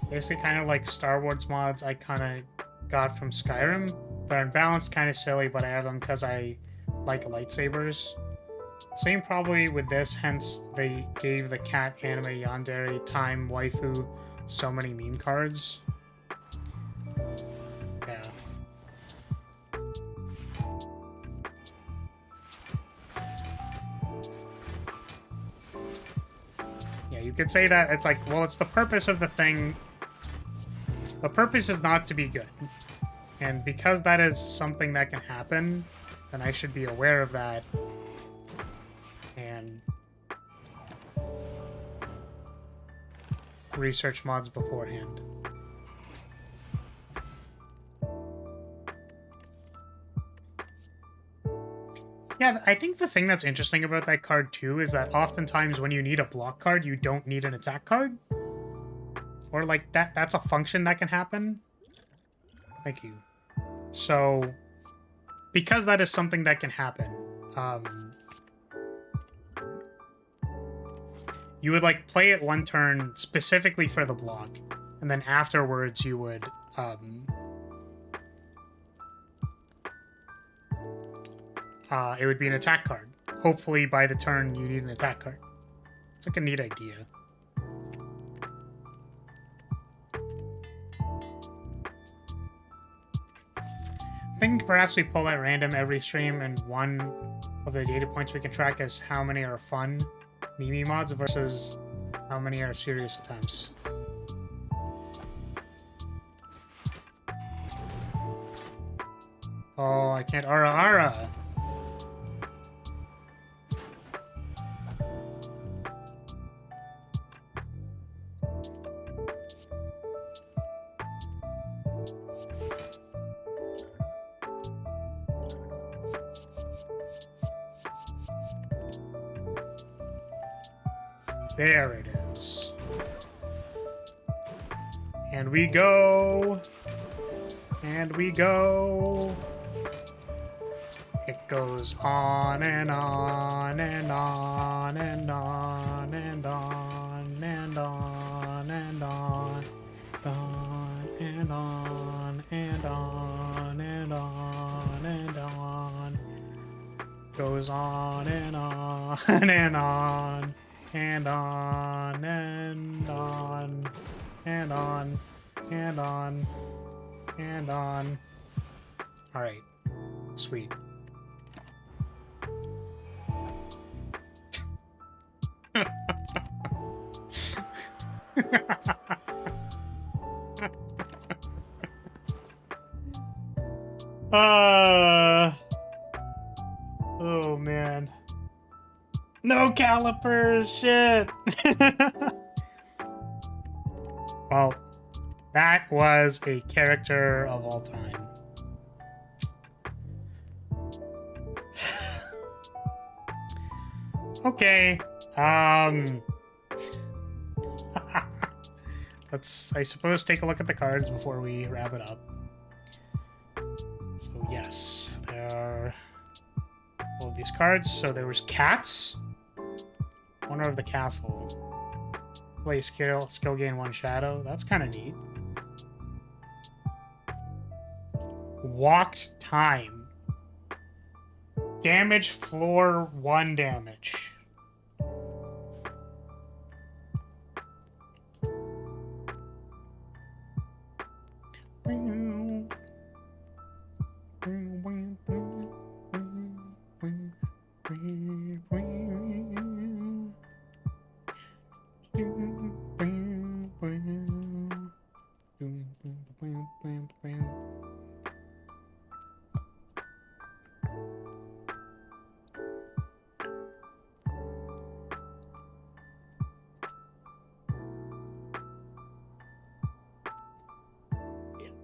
S1: Basically kind of like Star Wars mods I kind of got from Skyrim. They're unbalanced, kind of silly, but I have them because I like lightsabers. Same probably with this, hence they gave the cat anime yandere time waifu so many meme cards. Yeah. Yeah, you could say that it's like, well, it's the purpose of the thing. The purpose is not to be good. And because that is something that can happen, then I should be aware of that. And research mods beforehand. Yeah, I think the thing that's interesting about that card too is that oftentimes when you need a block card, you don't need an attack card. Or like that's a function that can happen. Thank you. So, because that is something that can happen, you would like play it one turn specifically for the block, and then afterwards you would it would be an attack card. Hopefully by the turn you need an attack card. It's like a neat idea. I think perhaps we pull at random every stream, and one of the data points we can track is how many are fun meme mods versus how many are serious attempts. Oh, I can't. Ara. There it is. And we go. And we go. It goes on and on and on and on and on and on and on and on and on and on and on. Goes on and on and on and on and on and on and on and on. All right, sweet. Oh man. No calipers, shit. Well, that was a character of all time. Okay. Let's, I suppose, take a look at the cards before we wrap it up. So yes, there are all of these cards. So there was cats. Owner of the castle. Play skill gain 1 shadow. That's kind of neat. Walked time. Damage floor 1 damage.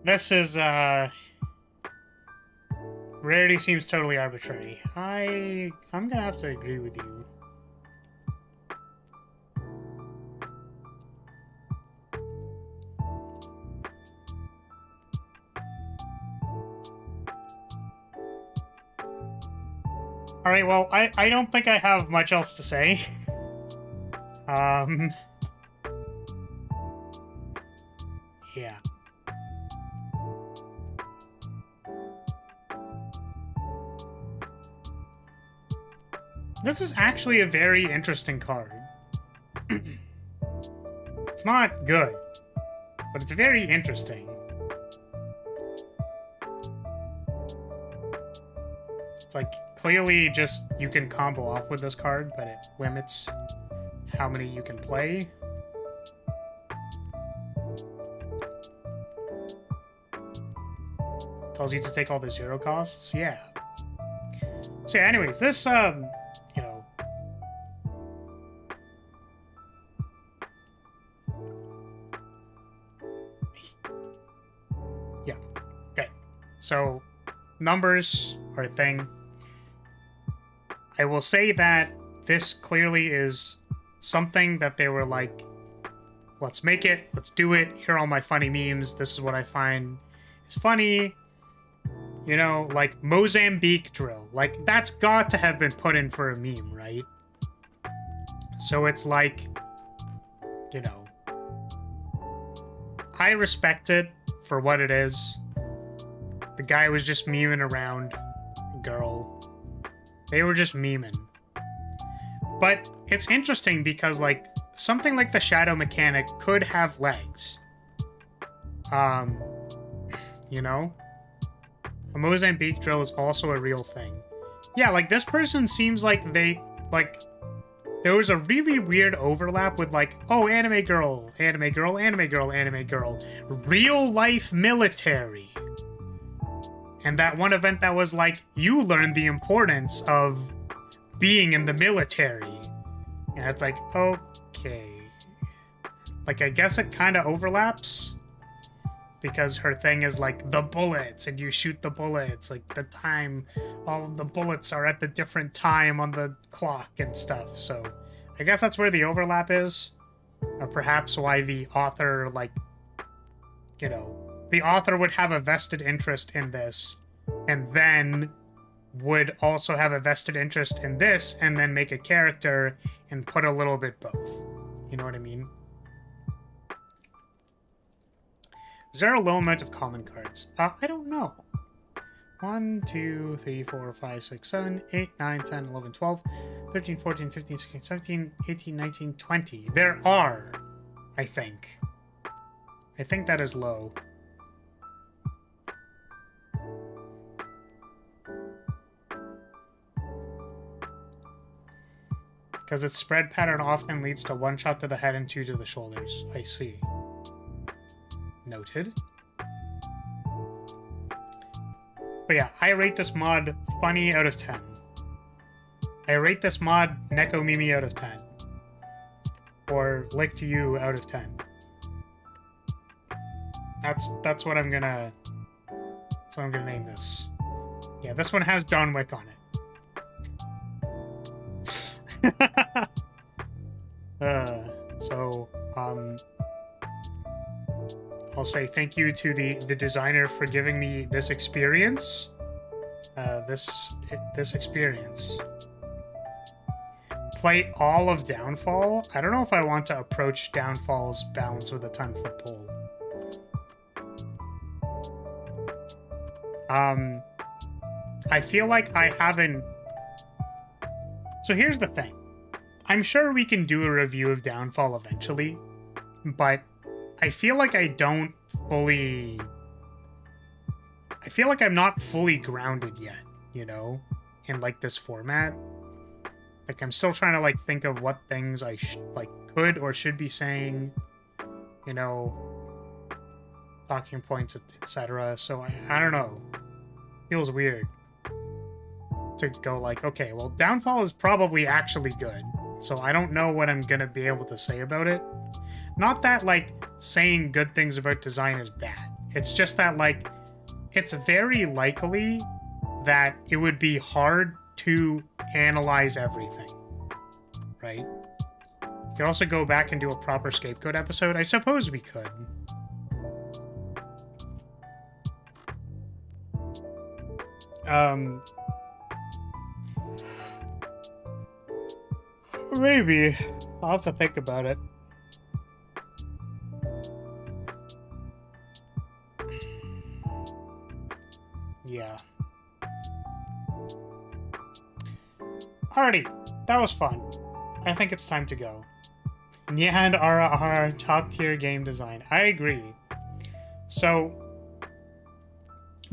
S1: This is, rarity seems totally arbitrary. I'm gonna have to agree with you. Alright, well, I don't think I have much else to say. Yeah. This is actually a very interesting card. It's not good, but it's very interesting. It's like, clearly just you can combo off with this card, but it limits how many you can play. Tells you to take all the 0 costs, yeah. So yeah, anyways, this, you know... Yeah, okay. So, numbers are a thing. I will say that this clearly is something that they were like, let's make it, let's do it, here are all my funny memes, this is what I find is funny. You know, like Mozambique drill. Like, that's got to have been put in for a meme, right? So it's like, you know, I respect it for what it is. The guy was just memeing around. Girl. They were just memeing. But it's interesting because, like, something like the shadow mechanic could have legs. You know? A Mozambique drill is also a real thing. Yeah, like, this person seems like they, like, there was a really weird overlap with, like, oh, anime girl, anime girl, anime girl, anime girl. Real life military. And that one event that was like, you learned the importance of being in the military. And it's like, okay. Like, I guess it kind of overlaps. Because her thing is like the bullets, and you shoot the bullets. Like, the time, all of the bullets are at the different time on the clock and stuff. So, I guess that's where the overlap is. Or perhaps why the author, like, you know, the author would have a vested interest in this, and then would also have a vested interest in this, and then make a character and put a little bit both. You know what I mean? Is there a low amount of common cards? I don't know. 1, 2, 3, 4, 5, 6, 7, 8, 9, 10, 11, 12, 13, 14, 15, 16, 17, 18, 19, 20. There are, I think. I think that is low. Because its spread pattern often leads to 1 shot to the head and 2 to the shoulders. I see. Noted. But yeah, I rate this mod funny out of 10. I rate this mod Neko Mimi out of 10. Or Lick to You out of 10. That's what I'm gonna name this. Yeah, this one has John Wick on it. I'll say thank you to the designer for giving me this experience. This experience. Play all of Downfall. I don't know if I want to approach Downfall's balance with a 10-foot pole. I feel like I haven't... So here's the thing. I'm sure we can do a review of Downfall eventually, but I feel like I don't fully... I feel like I'm not fully grounded yet, you know, in, like, this format. Like, I'm still trying to, like, think of what things I could or should be saying, you know, talking points, etc. So, I don't know. Feels weird to go like, okay, well, Downfall is probably actually good, so I don't know what I'm gonna be able to say about it. Not that, like, saying good things about design is bad. It's just that, like, it's very likely that it would be hard to analyze everything, right? You could also go back and do a proper Scapegoat episode. I suppose we could. Maybe. I'll have to think about it. Yeah. Alrighty. That was fun. I think it's time to go. Nya and Ara are top tier game design. I agree. So,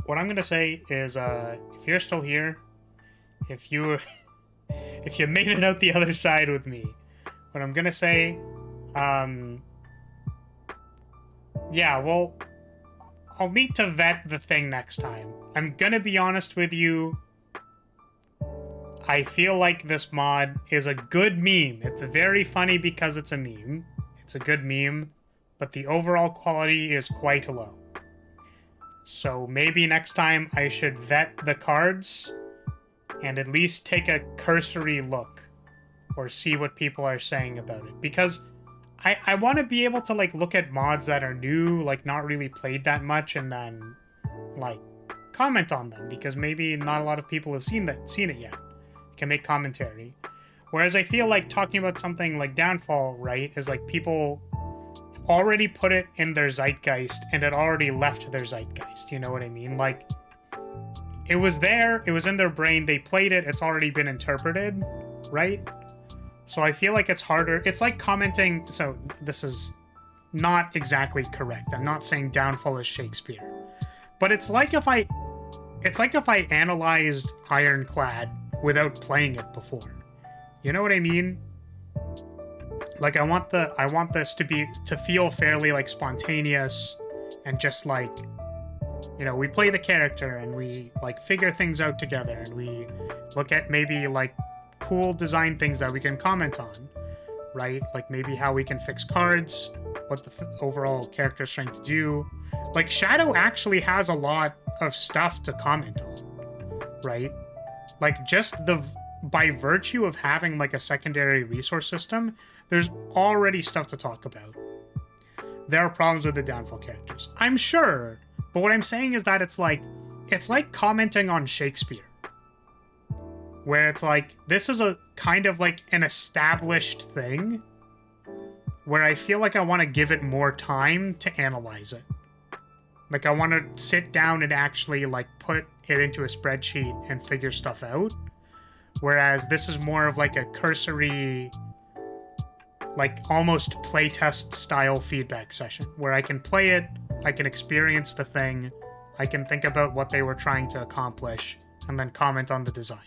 S1: what I'm gonna say is, if you're still here, if you made it out the other side with me, what I'm gonna say, yeah, well, I'll need to vet the thing next time. I'm gonna be honest with you. I feel like this mod is a good meme. It's very funny because it's a meme. It's a good meme, but the overall quality is quite low. So maybe next time I should vet the cards and at least take a cursory look or see what people are saying about it. Because I want to be able to, like, look at mods that are new, like, not really played that much, and then, like, comment on them, because maybe not a lot of people have seen it yet. Can make commentary. Whereas I feel like talking about something like Downfall, right, is like people already put it in their zeitgeist and it already left their zeitgeist. You know what I mean? Like, it was there, it was in their brain, they played it, it's already been interpreted, right? So I feel like it's harder. It's like commenting, so this is not exactly correct. I'm not saying Downfall is Shakespeare. But it's like if I analyzed Ironclad without playing it before. You know what I mean? Like, I want this to feel fairly like spontaneous and just like, you know, we play the character and we like figure things out together and we look at maybe like cool design things that we can comment on, right? Like maybe how we can fix cards, what the overall character is trying to do. Like, Shadow actually has a lot of stuff to comment on, right? Like, just by virtue of having like a secondary resource system, there's already stuff to talk about. There are problems with the Downfall characters, I'm sure, but what I'm saying is that it's like commenting on Shakespeare, where it's like, this is a kind of like an established thing where I feel like I want to give it more time to analyze it. Like, I want to sit down and actually like put it into a spreadsheet and figure stuff out. Whereas this is more of like a cursory, like almost playtest style feedback session where I can play it, I can experience the thing, I can think about what they were trying to accomplish, and then comment on the design.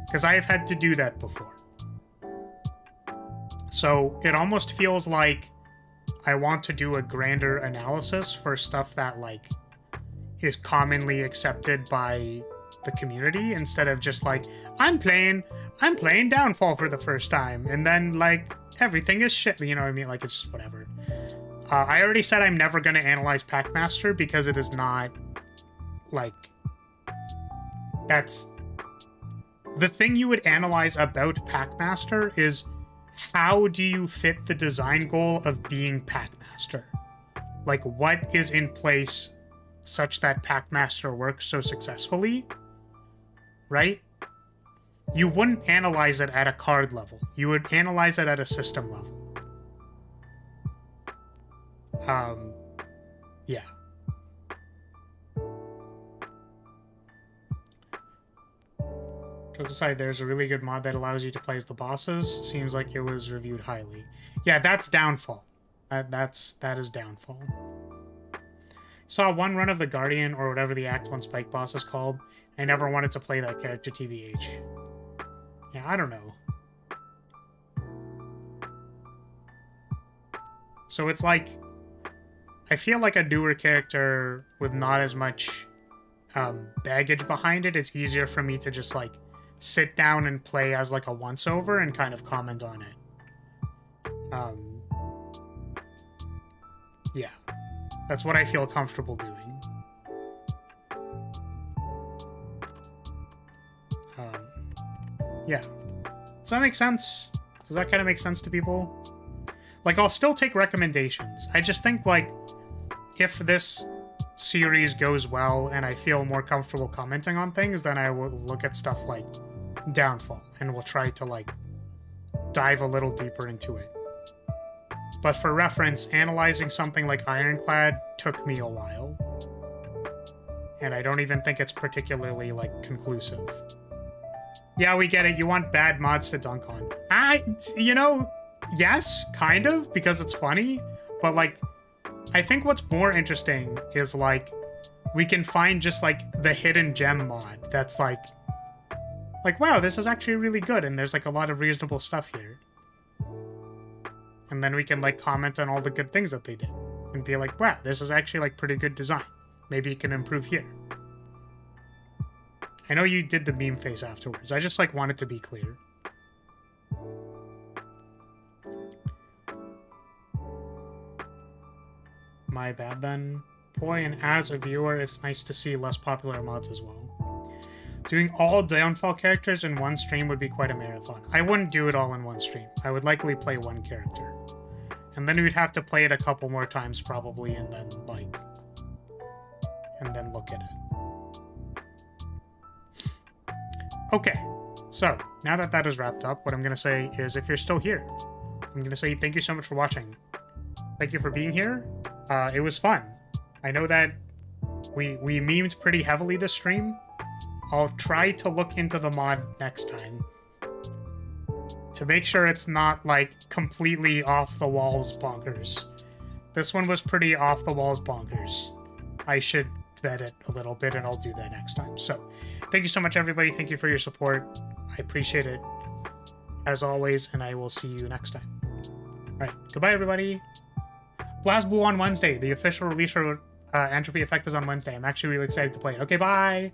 S1: Because I have had to do that before. So it almost feels like I want to do a grander analysis for stuff that like is commonly accepted by the community, instead of just like, I'm playing Downfall for the first time, and then like everything is shit, you know what I mean? Like, it's just whatever. I already said I'm never going to analyze Packmaster because it is not like, that's the thing you would analyze about Packmaster is, how do you fit the design goal of being Packmaster? Like, what is in place such that Packmaster works so successfully? Right? You wouldn't analyze it at a card level. You would analyze it at a system level. Yeah. Tokisaki, there's a really good mod that allows you to play as the bosses. Seems like it was reviewed highly. Yeah, that's Downfall. That is Downfall. Saw one run of the Guardian, or whatever the Act 1 Spike boss is called. I never wanted to play that character, TBH. Yeah, I don't know. So it's like, I feel like a newer character with not as much baggage behind it, it's easier for me to just like sit down and play as like a once-over and kind of comment on it. Yeah. That's what I feel comfortable doing. Yeah. Does that make sense? Does that kind of make sense to people? Like, I'll still take recommendations. I just think, like, if this series goes well and I feel more comfortable commenting on things, then I will look at stuff like Downfall and we'll try to, like, dive a little deeper into it. But for reference, analyzing something like Ironclad took me a while. And I don't even think it's particularly, like, conclusive. Yeah, we get it. You want bad mods to dunk on. You know, yes, kind of, because it's funny. But, like, I think what's more interesting is, like, we can find just, like, the hidden gem mod that's, like, wow, this is actually really good, and there's, like, a lot of reasonable stuff here. And then we can, like, comment on all the good things that they did. And be like, wow, this is actually, like, pretty good design. Maybe you can improve here. I know you did the meme face afterwards. I just, like, wanted to be clear. My bad, then. Boy, and as a viewer, it's nice to see less popular mods as well. Doing all Downfall characters in one stream would be quite a marathon. I wouldn't do it all in one stream. I would likely play one character. And then we'd have to play it a couple more times, probably, and then, like... and then look at it. Okay, so, now that that is wrapped up, what I'm going to say is, if you're still here, I'm going to say thank you so much for watching. Thank you for being here. It was fun. I know that we memed pretty heavily this stream. I'll try to look into the mod next time to make sure it's not, like, completely off-the-walls bonkers. This one was pretty off-the-walls bonkers. I should vet it a little bit, and I'll do that next time. So, thank you so much, everybody. Thank you for your support. I appreciate it, as always, and I will see you next time. Alright, goodbye, everybody. BlazBlue on Wednesday. The official release for Entropy Effect is on Wednesday. I'm actually really excited to play it. Okay, bye!